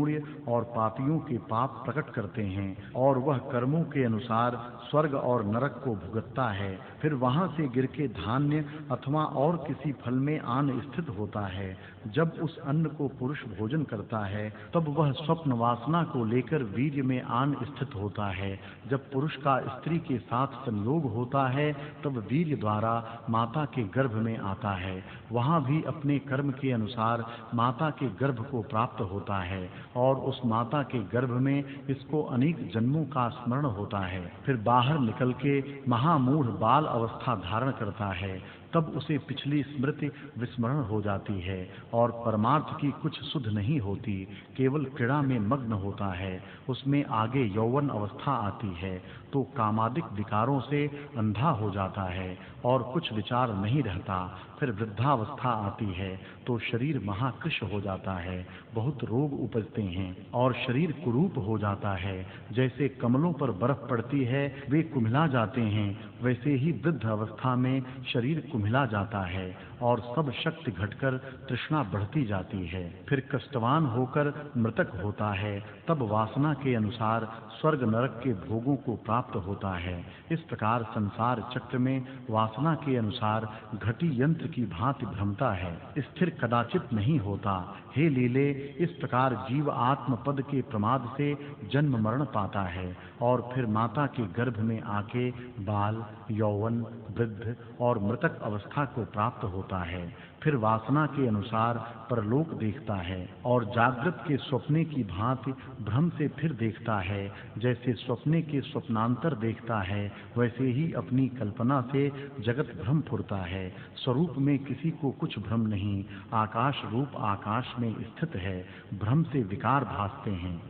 Speaker 1: और पापियों के पाप प्रकट करते हैं और वह कर्मों के अनुसार स्वर्ग और नरक को भुगतता है। फिर वहां से गिर के धान्य अथवा और किसी फल में आन स्थित होता है। जब उस अन्न को पुरुष भोजन करता है तब वह स्वप्न वासना को लेकर वीर्य में आन स्थित होता है। जब पुरुष का स्त्री के साथ संयोग होता है तब वीर्य द्वारा माता के गर्भ में आता है। वहां भी अपने कर्म के अनुसार माता के गर्भ को प्राप्त होता है और उस माता के गर्भ में इसको अनेक जन्मों का स्मरण होता है। फिर बाहर निकल के महामूढ़ बाल अवस्था धारण करता है। तब उसे पिछली स्मृति विस्मरण हो जाती है और परमार्थ की कुछ सुध नहीं होती, केवल क्रीड़ा में मग्न होता है। उसमें आगे यौवन अवस्था आती है तो कामादिक विकारों से अंधा हो जाता है और कुछ विचार नहीं रहता। फिर वृद्धावस्था आती है तो शरीर महाकृश हो जाता है, बहुत रोग उपजते हैं और शरीर कुरूप हो जाता है। जैसे कमलों पर बर्फ पड़ती है वे कुम्हिला जाते हैं, वैसे ही वृद्ध अवस्था में शरीर कुम्हिला जाता है और सब शक्ति घटकर तृष्णा बढ़ती जाती है। फिर कष्टवान होकर मृतक होता है तब वासना के अनुसार स्वर्ग नरक के भोगों को प्राप्त होता है। इस प्रकार संसार चक्र में वासना के अनुसार घटी यंत्र की भांति भ्रमता है, स्थिर कदाचित नहीं होता। हे लीले, इस प्रकार जीव आत्म पद के प्रमाद से जन्म मरण पाता है और फिर माता के गर्भ में आके बाल, यौवन, वृद्ध और मृतक अवस्था को प्राप्त होता है। फिर वासना के अनुसार परलोक देखता है और जागृत के स्वप्ने की भांति भ्रम से फिर देखता है। जैसे स्वप्ने के स्वप्नांतर देखता है वैसे ही अपनी कल्पना से जगत भ्रम फुरता है। स्वरूप में किसी को कुछ भ्रम नहीं, आकाश रूप आकाश में स्थित है, भ्रम से विकार भासते हैं।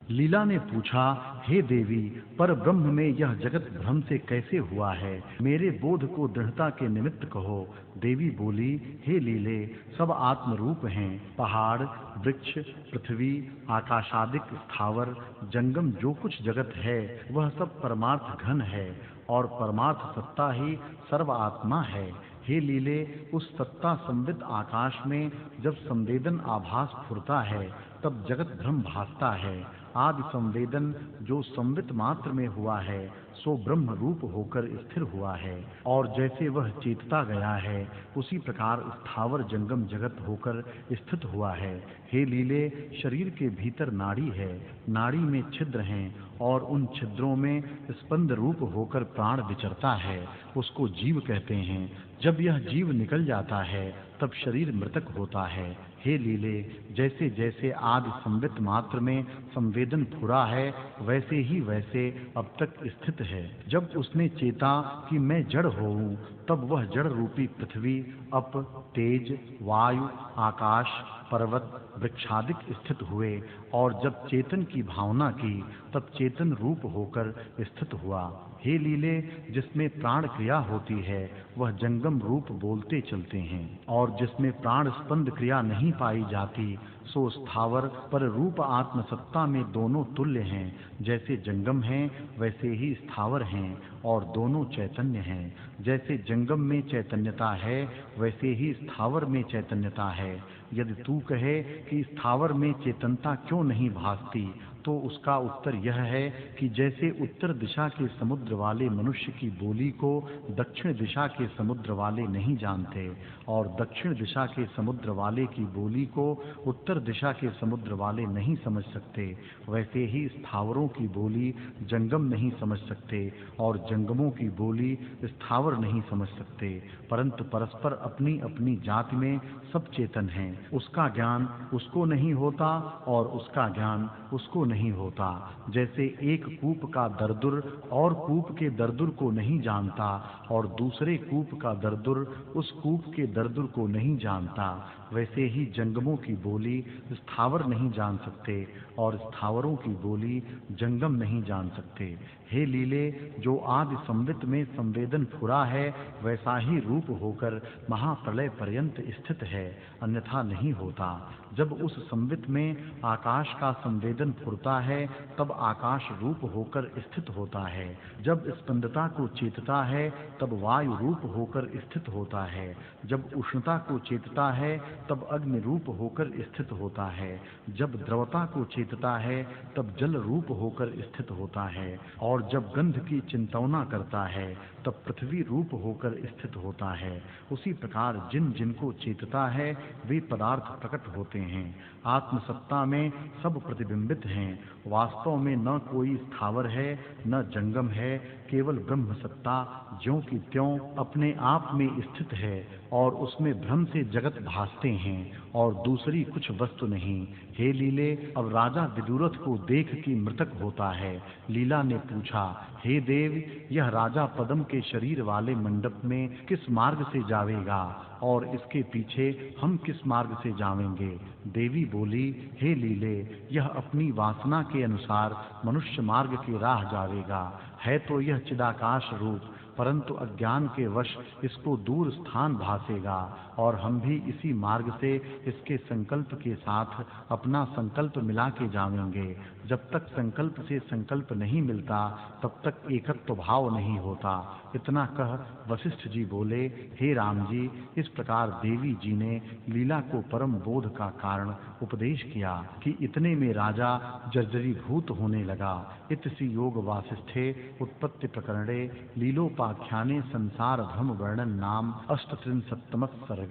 Speaker 1: लीला ने पूछा, हे देवी, पर ब्रह्म में यह जगत भ्रम से कैसे हुआ है? मेरे बोध को दृढ़ता के निमित्त कहो। देवी बोली, हे लीले, सब आत्म रूप हैं। पहाड़, वृक्ष, पृथ्वी, आकाशादिक स्थावर, जंगम जो कुछ जगत है वह सब परमार्थ घन है और परमार्थ सत्ता ही सर्व आत्मा है। हे लीले, उस सत्ता संवित आकाश में जब संवेदन आभास फुरता है तब जगत भ्रम भासता है। आदि संवेदन जो संवित मात्र में हुआ है सो ब्रह्म रूप होकर स्थिर हुआ है, और जैसे वह चेतता गया है उसी प्रकार स्थावर जंगम जगत होकर स्थित हुआ है। हे लीले, शरीर के भीतर नाड़ी है, नाड़ी में छिद्र हैं और उन छिद्रों में स्पंद रूप होकर प्राण विचरता है, उसको जीव कहते हैं। जब यह जीव निकल जाता है तब शरीर मृतक होता है। हे लीले, जैसे जैसे आदि संवित मात्र में संवेदन फुरा है वैसे ही वैसे अब तक स्थित है। जब उसने चेता कि मैं जड़ हूँ तब वह जड़ रूपी पृथ्वी, अप, तेज, वायु, आकाश, पर्वत, वृक्षादिक स्थित हुए, और जब चेतन की भावना की तब चेतन रूप होकर स्थित हुआ। हे लीले, जिसमें प्राण क्रिया होती है वह जंगम रूप बोलते चलते हैं, और जिसमें प्राण स्पंद क्रिया नहीं पाई जाती सो स्थावर पर रूप आत्म सत्ता में दोनों तुल्य हैं। जैसे जंगम हैं वैसे ही स्थावर हैं, और दोनों चैतन्य हैं। जैसे जंगम में चैतन्यता है वैसे ही स्थावर में चैतन्यता है। यदि तू कहे कि स्थावर में चेतनता क्यों नहीं भासती, तो उसका उत्तर यह है कि जैसे उत्तर दिशा के समुद्र वाले मनुष्य की बोली को दक्षिण दिशा के समुद्र वाले नहीं जानते, और दक्षिण दिशा के समुद्र वाले की बोली को उत्तर दिशा के समुद्र वाले नहीं समझ सकते, वैसे ही स्थावरों की बोली जंगम नहीं समझ सकते और जंगमों की बोली स्थावर नहीं समझ सकते, परंतु परस्पर अपनी अपनी जाति में सब चेतन हैं। उसका ज्ञान उसको नहीं होता और उसका ज्ञान उसको नहीं होता। जैसे एक कूप का दरदुर और कूप के दरदुर को नहीं जानता, और दूसरे कूप का दरदुर उस कूप के दरदुर को नहीं जानता, वैसे ही जंगमों की बोली स्थावर नहीं जान सकते और स्थावरों की बोली जंगम नहीं जान सकते। हे लीले, जो आदि संवित में संवेदन फुरा है वैसा ही रूप होकर महाप्रलय पर्यंत स्थित है, अन्यथा नहीं होता। जब उस संवित में आकाश का संवेदन फुरता है तब आकाश रूप होकर स्थित होता है। जब स्पंदता को चेतता है तब वायु रूप होकर स्थित होता है। जब उष्णता को चेतता है तब अग्नि रूप होकर स्थित होता है। जब द्रवता को चेतता है तब जल रूप होकर स्थित होता है, और जब गंध की चिंतवना करता है तब पृथ्वी रूप होकर स्थित होता है। उसी प्रकार जिन जिनको चेतता है वे पदार्थ प्रकट होते हैं। आत्मसत्ता में सब प्रतिबिंबित हैं। वास्तव में न कोई स्थावर है न जंगम है, केवल ब्रह्म सत्ता ज्यों की त्यों अपने आप में स्थित है, और उसमें भ्रम से जगत भासते हैं और दूसरी कुछ वस्तु नहीं। हे लीले, अब राजा विदुरथ को देख कि मृतक होता है। लीला ने पूछा, हे देव, यह राजा पद्म के शरीर वाले मंडप में किस मार्ग से जावेगा और इसके पीछे हम किस मार्ग से जावेंगे? देवी बोली, हे लीले, यह अपनी वासना के अनुसार मनुष्य मार्ग की राह जावेगा। है तो यह चिदाकाश रूप, परंतु अज्ञान के वश इसको दूर स्थान भासेगा, और हम भी इसी मार्ग से इसके संकल्प के साथ अपना संकल्प मिला के जावेंगे। जब तक संकल्प से संकल्प नहीं मिलता तब तक एकत्व भाव नहीं होता। इतना कह वशिष्ठ जी बोले, हे राम जी, इस प्रकार देवी जी ने लीला को परम बोध का कारण उपदेश किया कि इतने में राजा जर्जरीभूत होने लगा। इतिसि योग वासिष्ठे उत्पत्ति प्रकरणे लीलोपाख्याने संसार भ्रम वर्णन नाम 38वां सर्गः।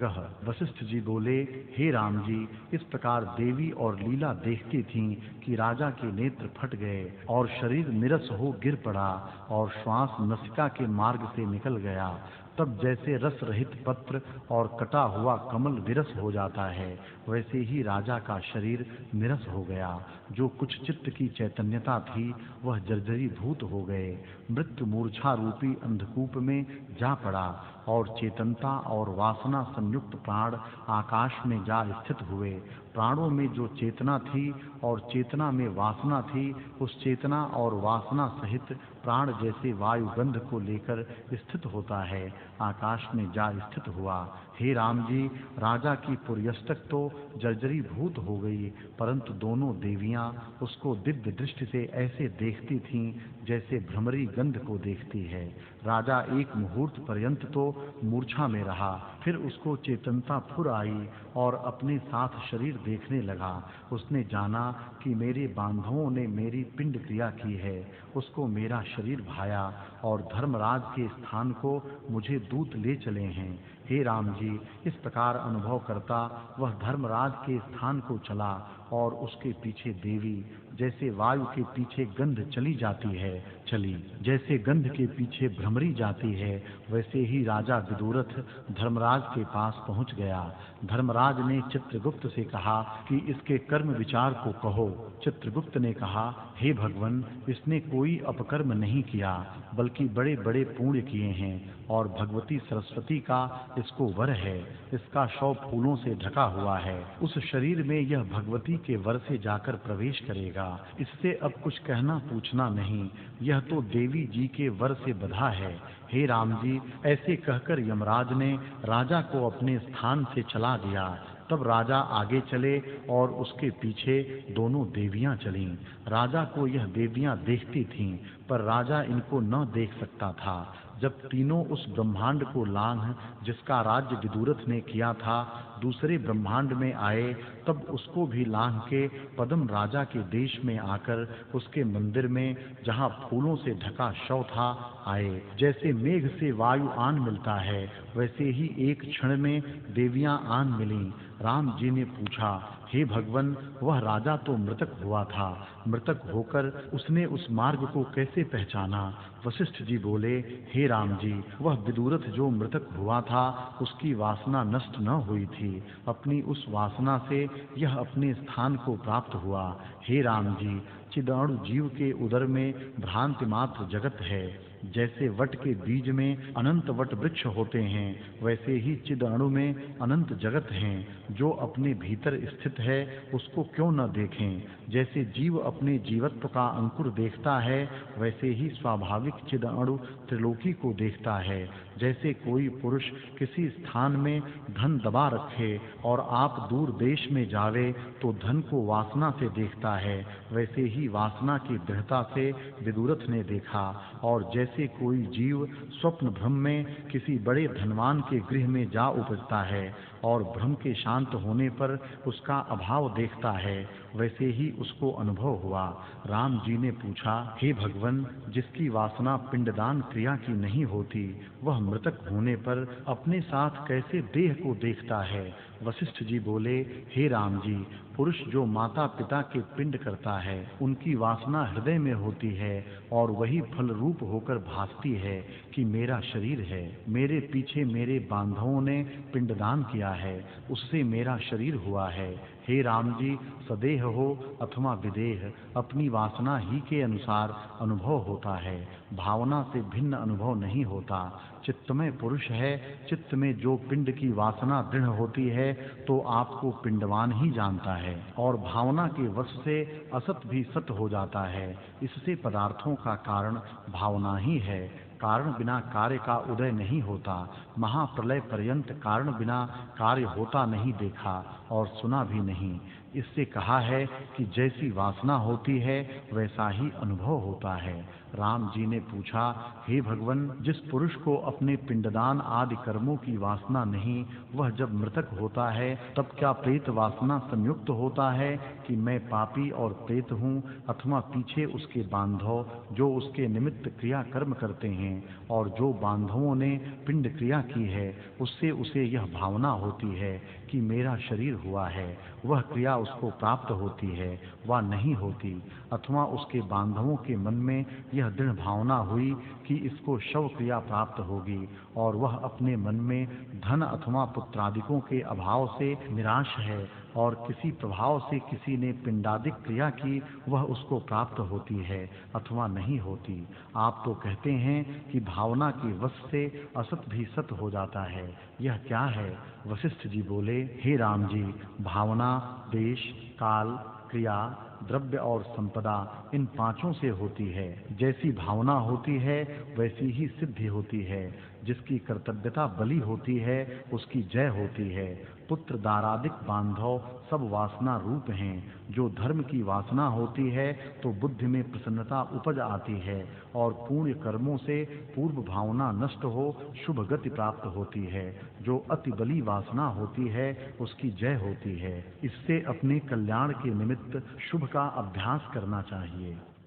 Speaker 1: वशिष्ठ जी बोले, हे राम जी, इस प्रकार देवी और लीला देखती थीं कि राजा के नेत्र फट गए और शरीर निरस हो गिर पड़ा और श्वास नसिका के मार्ग से निकल गया। तब जैसे रस रहित पत्र और कटा हुआ कमल विरस हो जाता है, वैसे ही राजा का शरीर निरस हो गया। जो कुछ चित्त की चैतन्यता थी वह जर्जरीभूत हो गए। मृत्यु मूर्छा रूपी अंधकूप में जा पड़ा, और चेतनता और वासना संयुक्त प्राण आकाश में जा स्थित हुए। प्राणों में जो चेतना थी और चेतना में वासना थी, उस चेतना और वासना सहित प्राण जैसे वायु गंध को लेकर स्थित होता है, आकाश में जा स्थित हुआ। हे राम जी, राजा की पुर्यस्तक तो जर्जरीभूत हो गई, परंतु दोनों देवियां उसको दिव्य दृष्टि से ऐसे देखती थीं जैसे भ्रमरी गंध को देखती है। राजा एक मुहूर्त पर्यंत तो मूर्छा में रहा, फिर उसको चेतनता फुर आई और अपने साथ शरीर देखने लगा। उसने जाना कि मेरे बांधवों ने मेरी पिंड क्रिया की है। उसको मेरा शरीर भाया और धर्मराज के स्थान को मुझे दूत ले चले हैं। हे राम जी, इस प्रकार अनुभव करता वह धर्मराज के स्थान को चला और उसके पीछे देवी जैसे वायु के पीछे गंध चली जाती है चली। जैसे गंध के पीछे भ्रमरी जाती है, वैसे ही राजा विदुरथ धर्मराज के पास पहुंच गया। धर्मराज ने चित्रगुप्त से कहा कि इसके कर्म विचार को कहो। चित्रगुप्त ने कहा, हे भगवन, इसने कोई अपकर्म नहीं किया बल्कि बड़े-बड़े पुण्य किए हैं और भगवती सरस्वती का इसको वर है। इसका शव फूलों से ढका हुआ है। उस शरीर में यह भगवती के वर से जाकर प्रवेश करेगा। इससे अब कुछ कहना पूछना नहीं, यह तो देवी जी के वर से बंधा है। हे राम जी, ऐसे कहकर यमराज ने राजा को अपने स्थान से चला दिया। तब राजा आगे चले और उसके पीछे दोनों देवियां चलीं। राजा को यह देवियां देखती थीं, पर राजा इनको न देख सकता था। जब तीनों उस ब्रह्मांड को लांघ जिसका राज्य विदुरथ ने किया था दूसरे ब्रह्मांड में आए, तब उसको भी लांघ के पद्म राजा के देश में आकर उसके मंदिर में जहाँ फूलों से ढका शव था आए। जैसे मेघ से वायु आन मिलता है, वैसे ही एक क्षण में देवियां आन मिलीं। राम जी ने पूछा, हे भगवन, वह राजा तो मृतक हुआ था, मृतक होकर उसने उस मार्ग को कैसे पहचाना? वशिष्ठ जी बोले, हे राम जी, वह विदुरथ जो मृतक हुआ था उसकी वासना नष्ट न हुई थी। अपनी उस वासना से यह अपने स्थान को प्राप्त हुआ। हे राम जी, चिदाणु जीव के उदर में भ्रांति मात्र जगत है। जैसे वट के बीज में अनंत वट वृक्ष होते हैं, वैसे ही चिद अणु में अनंत जगत हैं। जो अपने भीतर स्थित है उसको क्यों न देखें? जैसे जीव अपने जीवत्व का अंकुर देखता है, वैसे ही स्वाभाविक चिद अणु त्रिलोकी को देखता है। जैसे कोई पुरुष किसी स्थान में धन दबा रखे और आप दूर देश में जावे तो धन को वासना से देखता है, वैसे ही वासना की दृढ़ता से विदुरथ ने देखा। और जैसे कोई जीव स्वप्न भ्रम में किसी बड़े धनवान के गृह में जा उपजता है और भ्रम के शांत होने पर उसका अभाव देखता है, वैसे ही उसको अनुभव हुआ। राम जी ने पूछा, हे भगवन, जिसकी वासना पिंडदान क्रिया की नहीं होती, वह मृतक होने पर अपने साथ कैसे देह को देखता है? वशिष्ठ जी बोले, हे राम जी, पुरुष जो माता पिता के पिंड करता है, उनकी वासना हृदय में होती है और वही फल रूप होकर भासती है कि मेरा शरीर है। मेरे पीछे मेरे बांधवों ने पिंडदान किया है, उससे मेरा शरीर हुआ है। हे राम जी, सदेह हो अथवा विदेह, अपनी वासना ही के अनुसार अनुभव होता है, भावना से भिन्न अनुभव नहीं होता। चित्तमय पुरुष है, चित्त में जो पिंड की वासना दृढ़ होती है तो आपको पिंडवान ही जानता है और भावना के वश से असत भी सत हो जाता है। इससे पदार्थों का कारण भावना ही है। कारण बिना कार्य का उदय नहीं होता। महाप्रलय पर्यंत कारण बिना कार्य होता नहीं देखा और सुना भी नहीं। इससे कहा है कि जैसी वासना होती है वैसा ही अनुभव होता है। राम जी ने पूछा, हे भगवन, जिस पुरुष को अपने पिंडदान आदि कर्मों की वासना नहीं, वह जब मृतक होता है तब क्या प्रेत वासना संयुक्त होता है कि मैं पापी और प्रेत हूँ, अथवा पीछे उसके बांधव जो उसके निमित्त क्रिया कर्म करते हैं और जो बांधवों ने पिंड क्रिया की है उससे उसे यह भावना होती है कि मेरा शरीर हुआ है, वह क्रिया उसको प्राप्त होती है वा नहीं होती, अथवा उसके बांधवों के मन में यह दृढ़ भावना हुई कि इसको शव क्रिया प्राप्त होगी और वह अपने मन में धन अथवा पुत्रादिकों के अभाव से निराश है और किसी प्रभाव से किसी ने पिंडादिक क्रिया की, वह उसको प्राप्त होती है अथवा नहीं होती। आप तो कहते हैं कि भावना के वश से असत भी सत हो जाता है, यह क्या है? वशिष्ठ जी बोले, हे राम जी, भावना देश काल क्रिया द्रव्य और संपदा इन पांचों से होती है। जैसी भावना होती है वैसी ही सिद्धि होती है। जिसकी कर्तव्यता बली होती है उसकी जय होती है। पुत्र दारादिक बांधव सब वासना रूप हैं। जो धर्म की वासना होती है तो बुद्धि में प्रसन्नता उपज आती है और पुण्य कर्मों से पूर्व भावना नष्ट हो शुभ गति प्राप्त होती है। जो अति बली वासना होती है उसकी जय होती है। इससे अपने कल्याण के निमित्त शुभ का अभ्यास करना चाहिए।